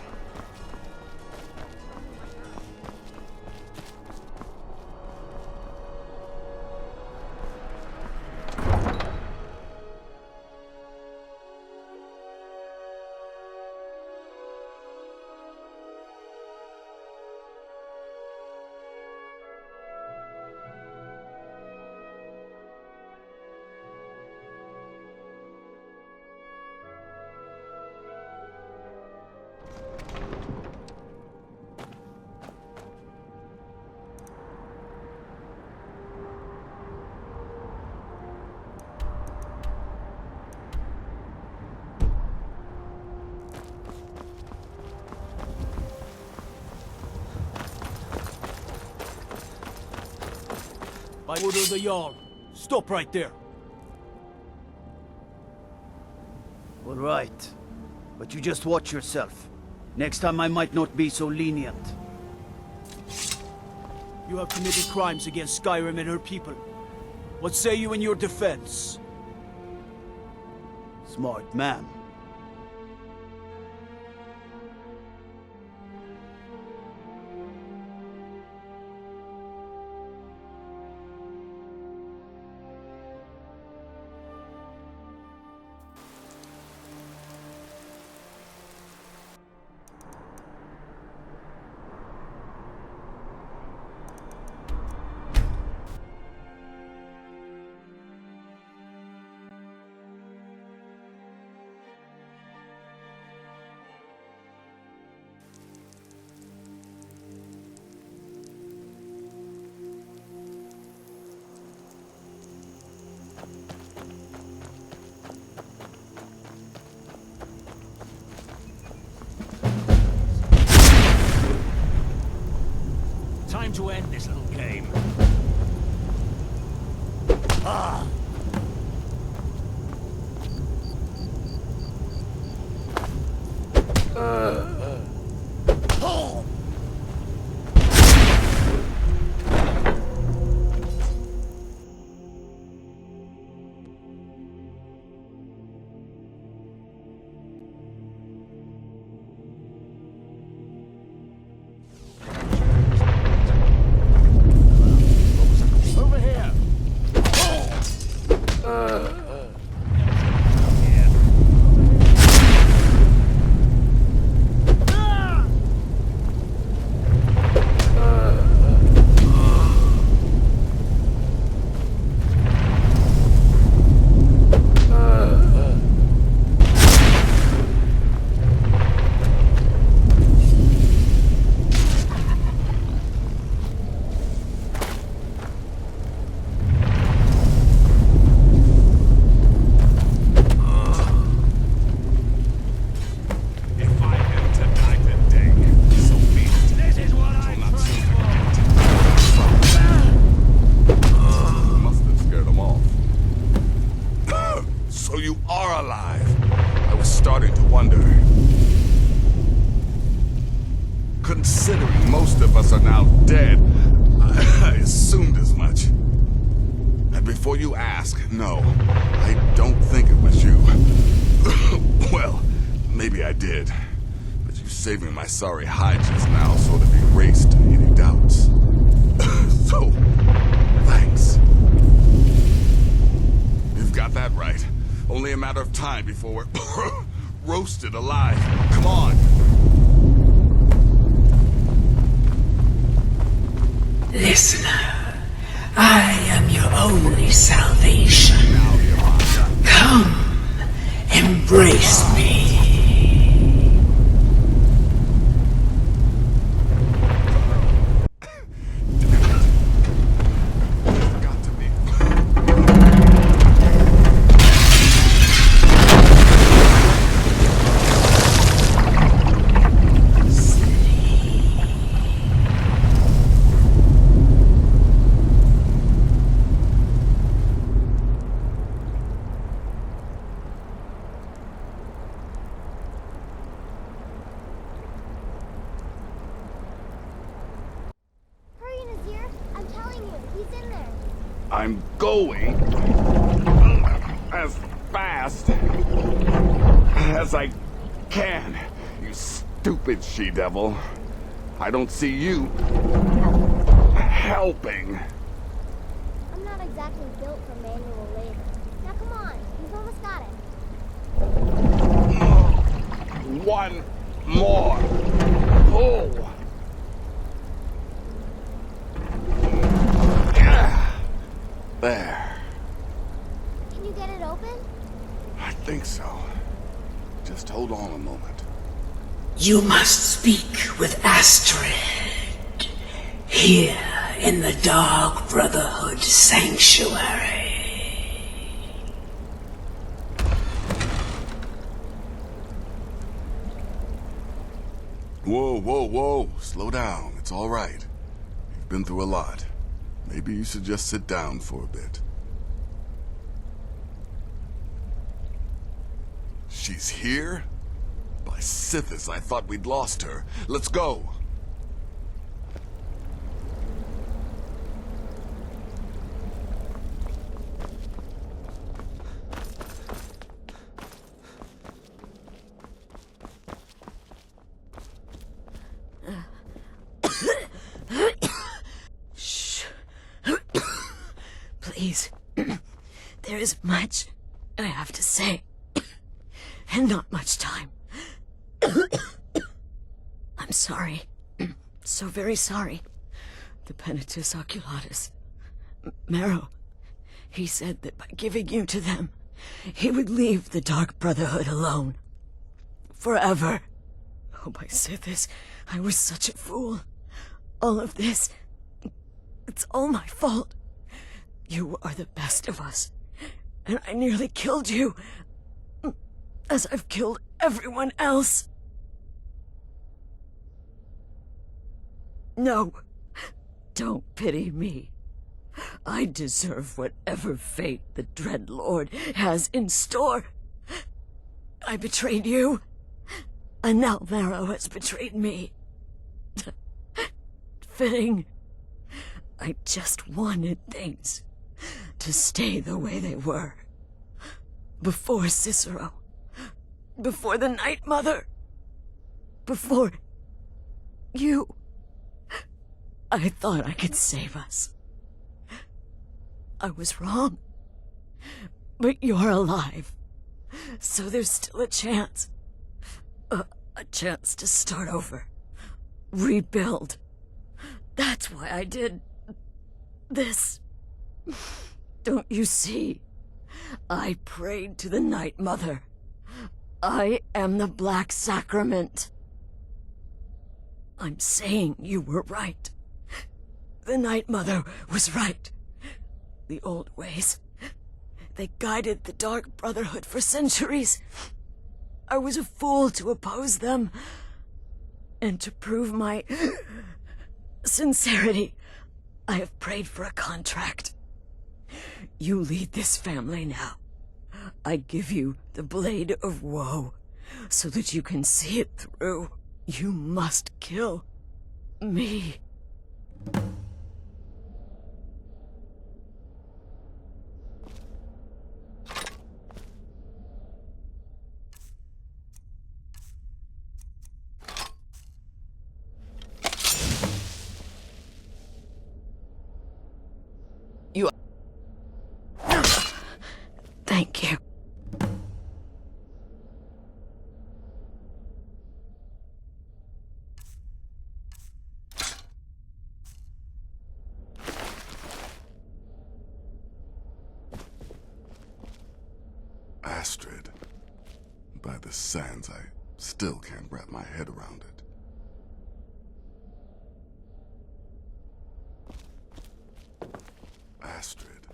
By order of the Jarl, stop right there. All right, but you just watch yourself. Next time I might not be so lenient. You have committed crimes against Skyrim and her people. What say you in your defense? Smart man. to end this little game. Ah! Oh! Over here! If I enter night and day, so be it. This is what I Must have scared them off. So you are alive. I was starting to wonder. Considering most of us are now dead, I assumed as much. And before you ask, no, I don't think it was you. Well, maybe I did. But you saving my sorry hide just now sort of erased any doubts. So, thanks. You've got that right. Only a matter of time before we're roasted alive. Come on. Listener, I am your only salvation. Come, embrace me. Hurry, Nazir. I'm telling you, he's in there. I'm going as fast as I can, you stupid she-devil. I don't see you helping. I'm not exactly built for manual labor. Now come on, you've almost got it. One more pull. There. Can you get it open? I think so. Just hold on a moment. You must speak with Astrid. Here in the Dark Brotherhood Sanctuary. Whoa, whoa, whoa. Slow down. It's all right. You've been through a lot. Maybe you should just sit down for a bit. She's here? By Sithis, I thought we'd lost her. Let's go. Shh. Please. There is much I have to say. And not much time. I'm sorry. So very sorry. The Penitus Oculatus. Marrow. He said that by giving you to them, he would leave the Dark Brotherhood alone. Forever. Oh, my Sithis, I was such a fool. All of this, it's all my fault. You are the best of us, and I nearly killed you, as I've killed everyone else. No, Don't pity me. I deserve whatever fate the Dread Lord has in store. I betrayed you, and now Marrow has betrayed me. Fitting. I just wanted things to stay the way they were. Before Cicero. Before the Night Mother. Before you. I thought I could save us. I was wrong. But you're alive. So there's still a chance. A chance to start over. Rebuild. That's why I did this. Don't you see? I prayed to the Night Mother. I am the Black Sacrament. I'm saying you were right. The Night Mother was right. The old ways. They guided the Dark Brotherhood for centuries. I was a fool to oppose them. And to prove my sincerity, I have prayed for a contract. You lead this family now. I give you the Blade of Woe, so that you can see it through. You must kill me. Thank you. Astrid. By the sands, I still can't wrap my head around it. Astrid.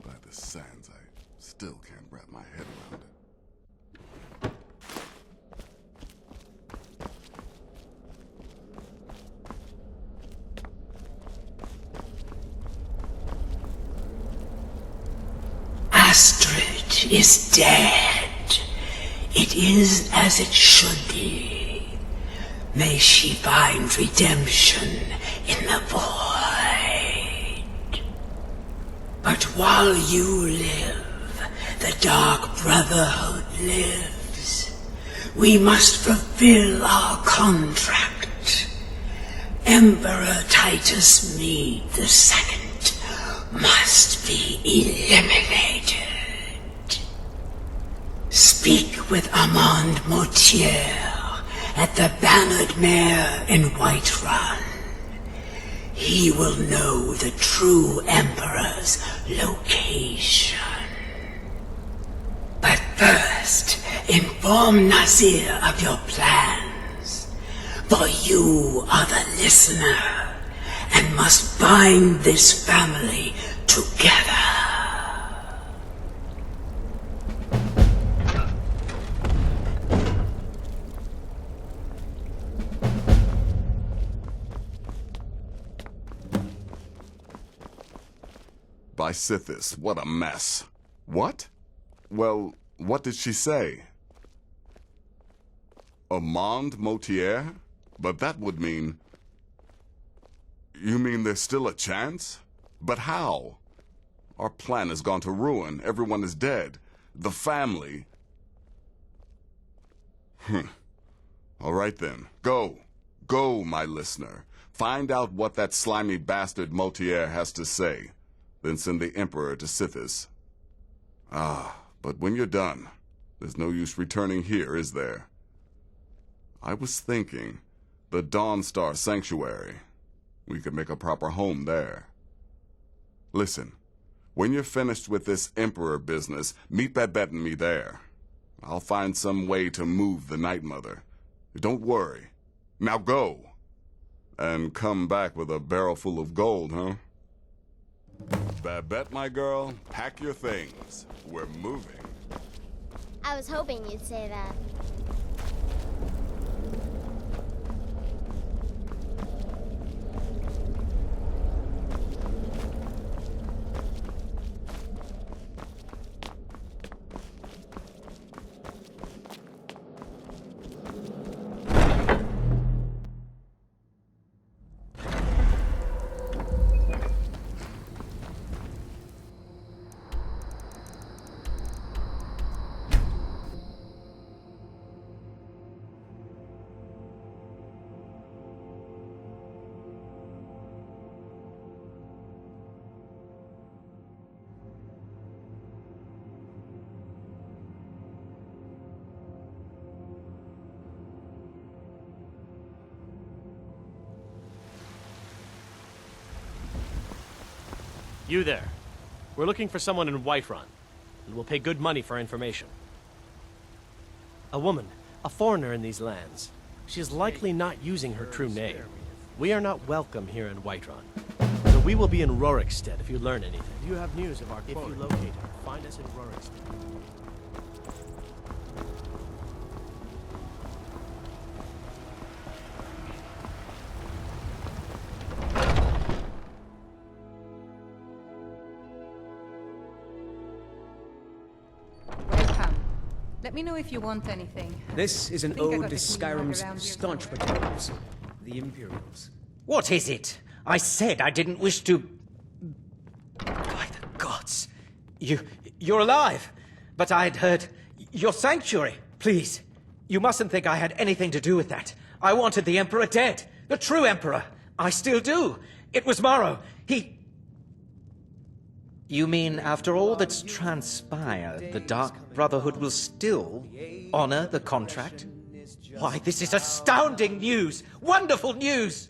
By the sands, I still can't wrap my head around it. Astrid is dead. It is as it should be. May she find redemption in the void. But while you live, the Dark Brotherhood lives. We must fulfill our contract. Emperor Titus Mede II must be eliminated. Speak with Armand Mortier at the Bannered Mare in Whiterun. He will know the true Emperor's location. But first, inform Nazir of your plans, for you are the listener, and must bind this family together. By Sithis, what a mess. What? Well, what did she say? Armand Mortier? But that would mean... You mean there's still a chance? But how? Our plan has gone to ruin. Everyone is dead. The family... All right then. Go. Go, my listener. Find out what that slimy bastard Mortier has to say. Then send the Emperor to Sithis. But when you're done, there's no use returning here, is there? I was thinking, the Dawnstar Sanctuary. We could make a proper home there. Listen, when you're finished with this Emperor business, meet Babette and me there. I'll find some way to move the Night Mother. Don't worry. Now go. And come back with a barrel full of gold, huh? Babette, my girl, pack your things. We're moving. I was hoping you'd say that. You there. We're looking for someone in Whiterun, and we'll pay good money for information. A woman, a foreigner in these lands. She is likely not using her true name. We are not welcome here in Whiterun. So we will be in Rorikstead if you learn anything. If you have news of our If you locate her, find us in Rorikstead. Welcome. Let me know if you want anything. This is an Think I ode got to the key hung Skyrim's around here staunch somewhere. protectors, the Imperials. What is it? I said I didn't wish to... By the gods. You're alive. But I'd heard... Your sanctuary. Please. You mustn't think I had anything to do with that. I wanted the Emperor dead. The true Emperor. I still do. It was Morrow. He... You mean, after all that's transpired, the Dark Brotherhood will still honor the contract? Why, this is astounding news! Wonderful news!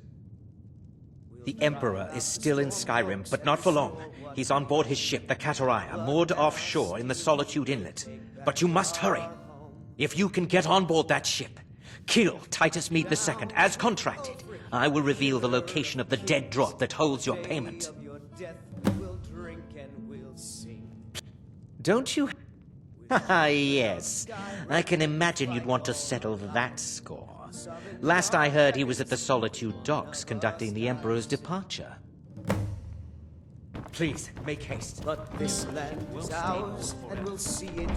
The Emperor is still in Skyrim, but not for long. He's on board his ship, the Kataraya, moored offshore in the Solitude Inlet. But you must hurry. If you can get on board that ship, kill Titus Mead II, as contracted, I will reveal the location of the dead drop that holds your payment. Don't you? Ah, yes. I can imagine you'd want to settle that score. Last I heard, he was at the Solitude docks conducting the Emperor's departure. Please, make haste. But this land is ours, and we'll see it.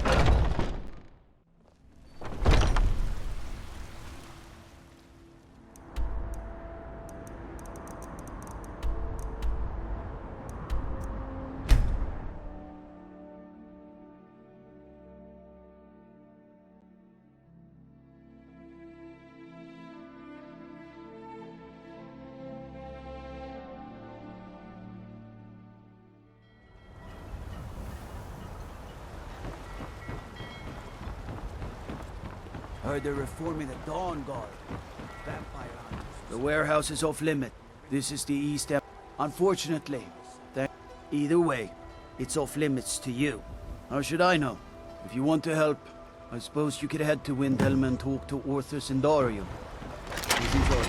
Heard they're reforming the Dawn Guard. Vampire hunters. The warehouse is off limit. This is the East End. Unfortunately, either way, it's off limits to you. How should I know? If you want to help, I suppose you could head to Windhelm and talk to Orthus and Darium. Who's in charge?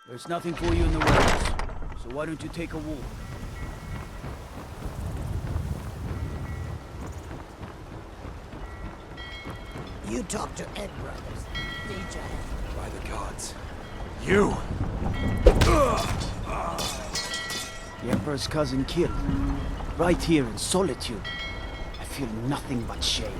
There's nothing for you in the warehouse, so why don't you take a walk? You talk to Ed Brothers. DJ. By the gods. You! The Emperor's cousin killed. Right here in Solitude. I feel nothing but shame.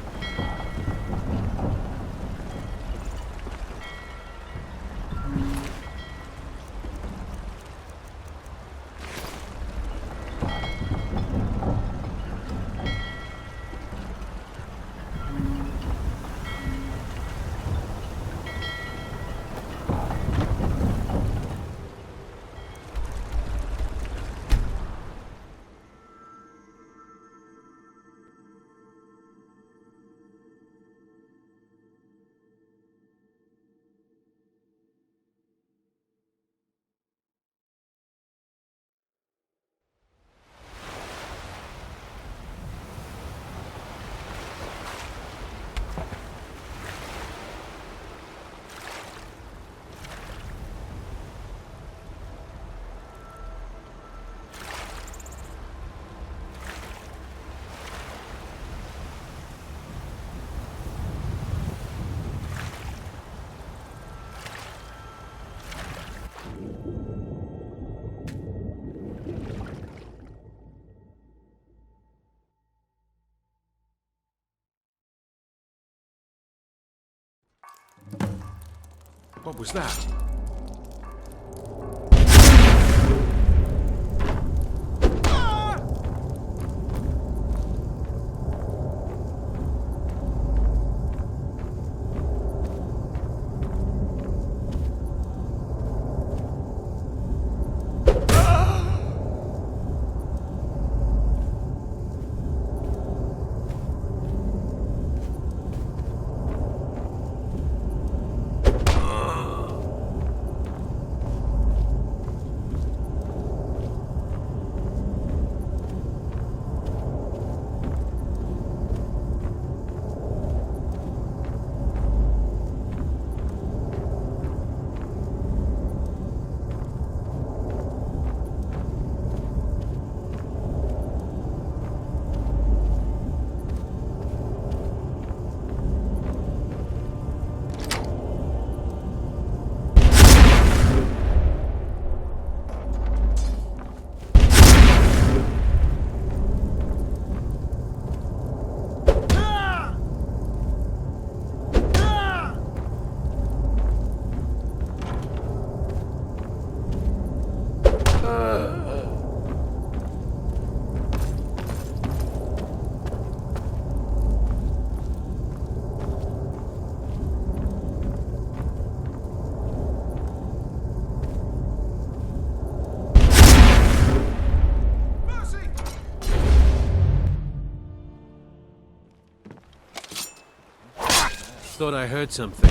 What was that? Thought I heard something.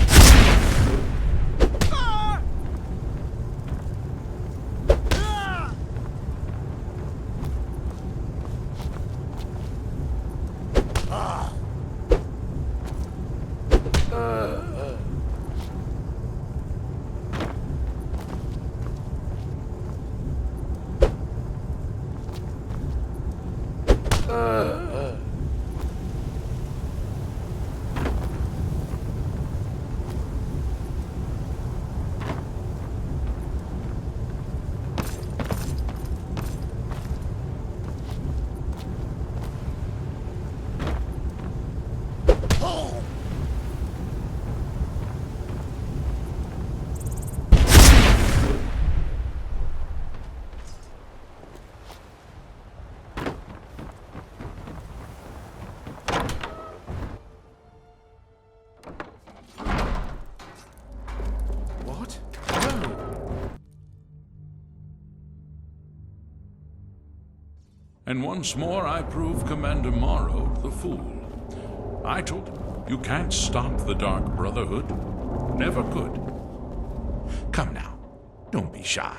And once more I prove Commander Morrow the fool. I told him, you can't stop the Dark Brotherhood. Never could. Come now, don't be shy.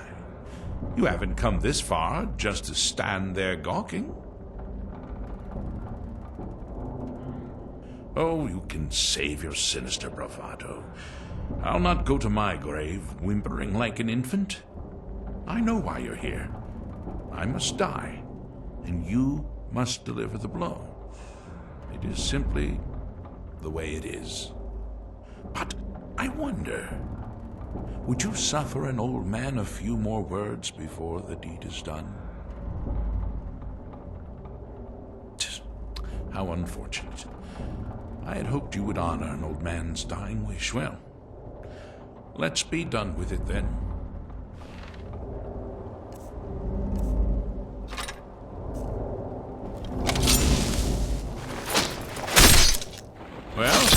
You haven't come this far just to stand there gawking. Oh, you can save your sinister bravado. I'll not go to my grave whimpering like an infant. I know why you're here. I must die, and you must deliver the blow. It is simply the way it is. But I wonder, would you suffer an old man a few more words before the deed is done? How unfortunate. I had hoped you would honor an old man's dying wish. Well, let's be done with it then. Well?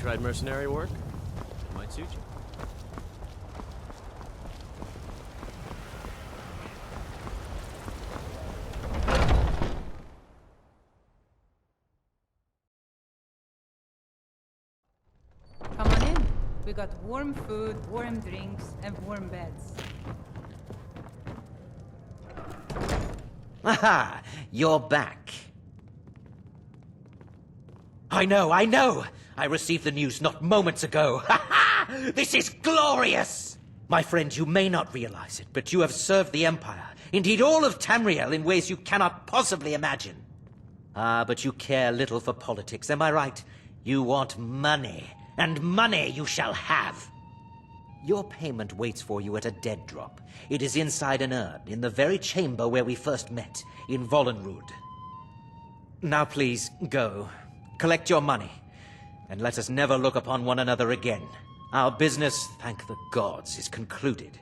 tried mercenary work? It might suit you. Come on in. We got warm food, warm drinks, and warm beds. Aha! You're back. I know! I received the news not moments ago. Ha ha! This is glorious! My friend, you may not realize it, but you have served the Empire, indeed all of Tamriel, in ways you cannot possibly imagine. Ah, but you care little for politics, am I right? You want money, and money you shall have. Your payment waits for you at a dead drop. It is inside an urn, in the very chamber where we first met, in Vollenrud. Now please, go. Collect your money, and let us never look upon one another again. Our business, thank the gods, is concluded.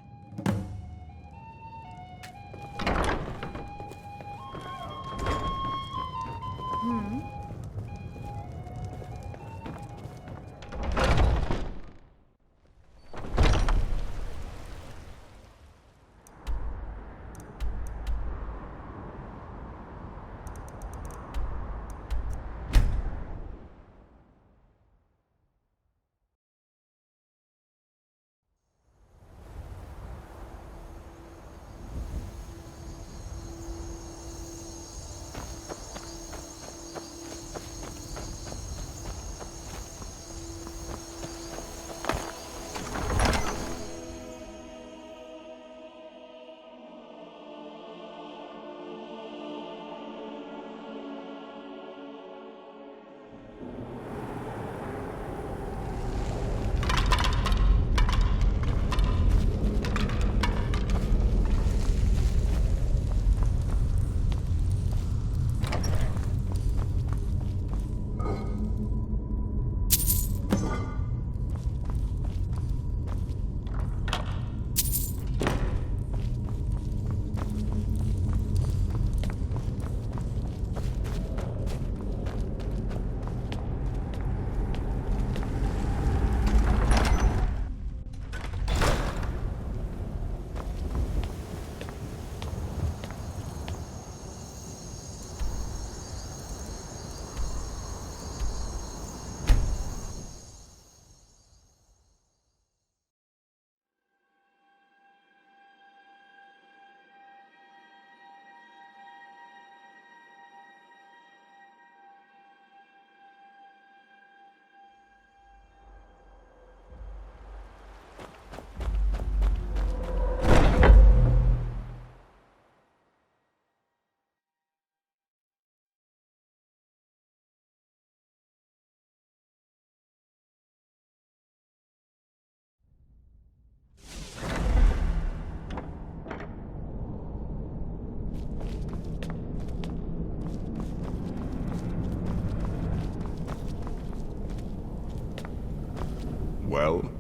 Well,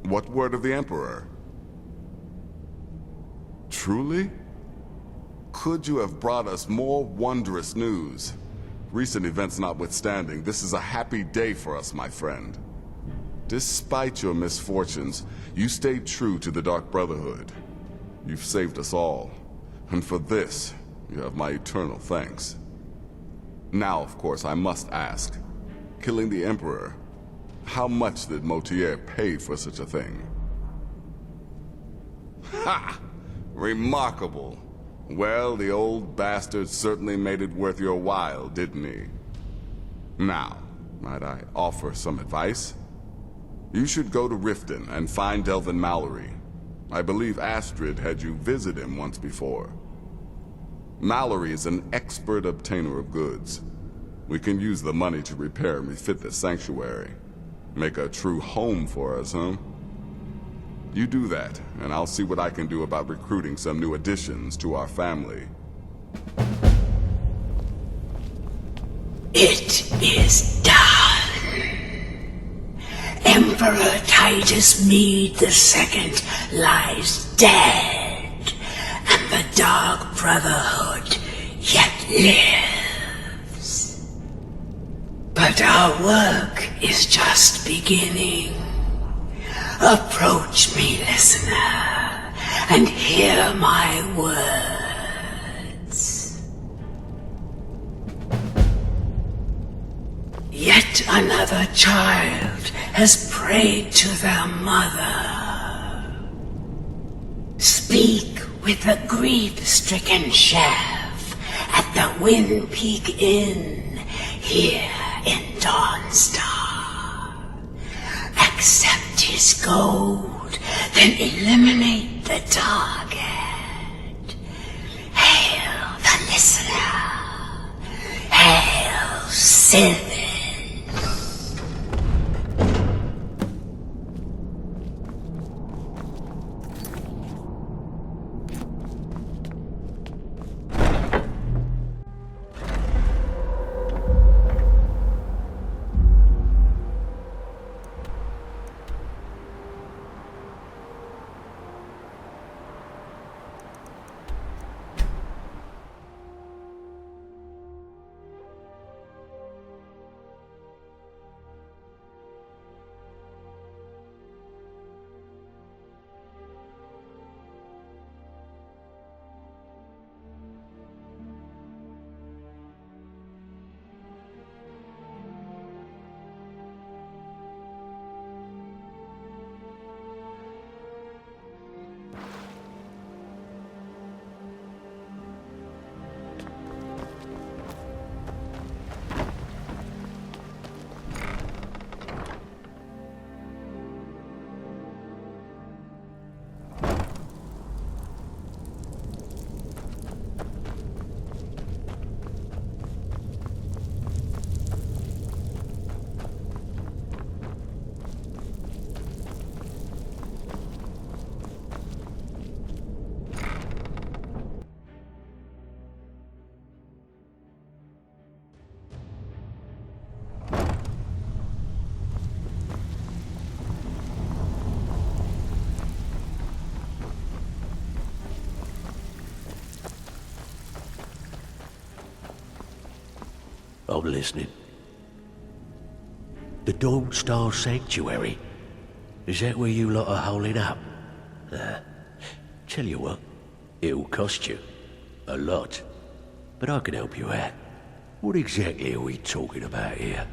what word of the Emperor? Truly? Could you have brought us more wondrous news? Recent events notwithstanding, this is a happy day for us, my friend. Despite your misfortunes, you stayed true to the Dark Brotherhood. You've saved us all, and for this, you have my eternal thanks. Now, of course, I must ask, killing the Emperor, how much did Motier pay for such a thing? Ha! Remarkable. Well, the old bastard certainly made it worth your while, didn't he? Now, might I offer some advice? You should go to Riften and find Delvin Mallory. I believe Astrid had you visit him once before. Mallory is an expert obtainer of goods. We can use the money to repair and refit the sanctuary. Make a true home for us, huh? You do that, and I'll see what I can do about recruiting some new additions to our family. It is done. Emperor Titus Mede II lies dead, and the Dark Brotherhood yet lives. But But our work is just beginning. Approach me, listener, and hear my words. Yet another child has prayed to their mother. Speak with the grief-stricken chef at the Wind Peak Inn here in Dawnstar. Accept his gold, then eliminate the target. Hail the listener. Hail Sylvan. I'm listening. The Dawnstar Sanctuary? Is that where you lot are holding up? Tell you what, it'll cost you. A lot. But I can help you out. What exactly are we talking about here?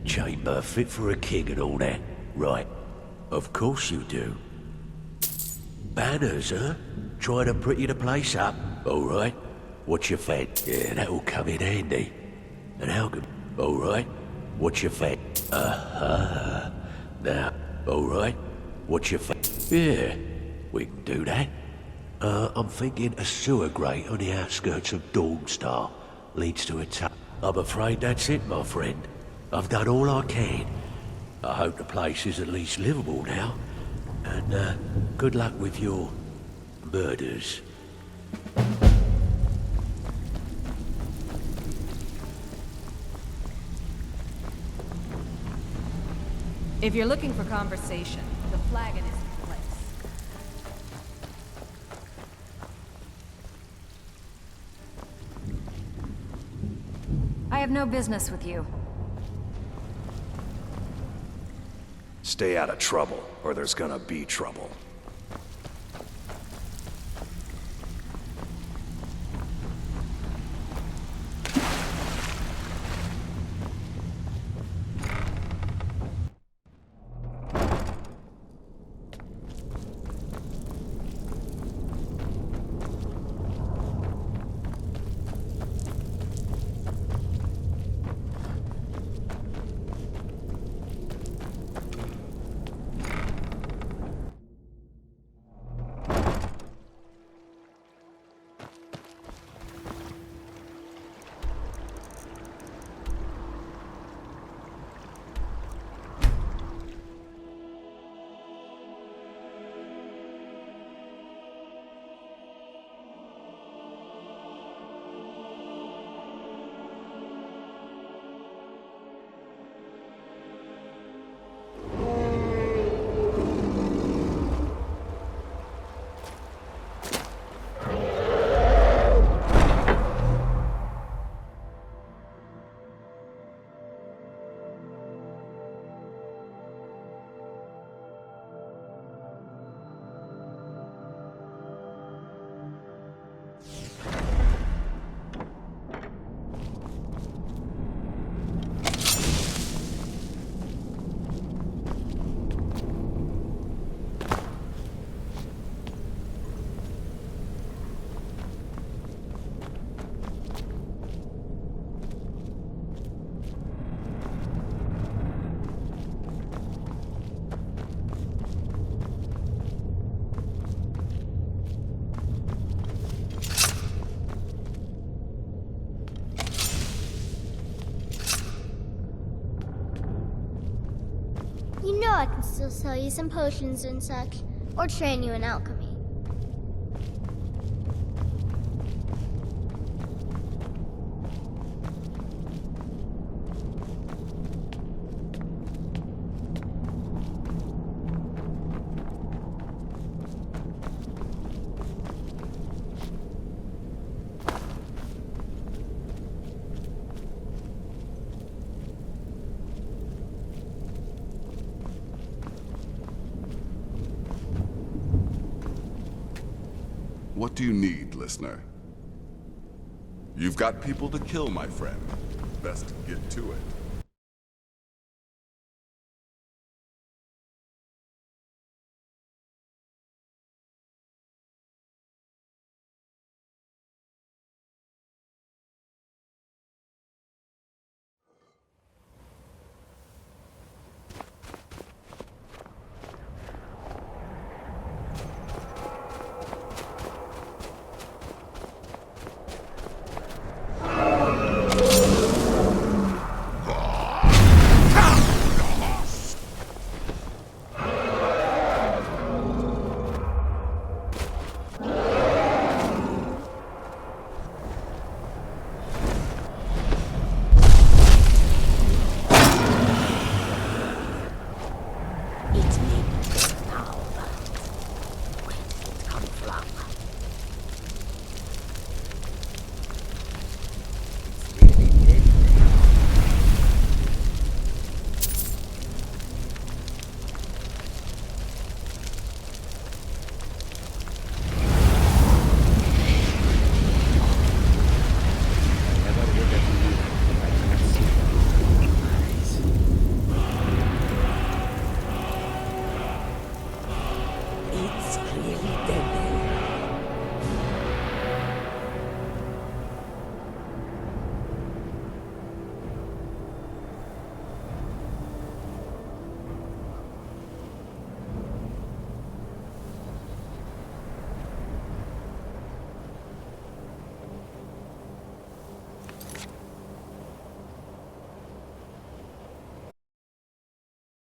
Chamber fit for a king and all that. Right. Of course you do. Banners, huh? Trying to pretty the place up. All right. What's your fat? Yeah, that'll come in handy. And how can... All right. What's your fat? Now, all right. What's your fat? Yeah, we can do that. I'm thinking a sewer grate on the outskirts of Dawnstar leads to a I'm afraid that's it, my friend. I've done all I can. I hope the place is at least livable now. And good luck with your murders. If you're looking for conversation, the flagon is in place. I have no business with you. Stay out of trouble, or there's gonna be trouble. You know I can still sell you some potions and such, or train you in alchemy. What do you need, listener? You've got people to kill, my friend. Best get to it.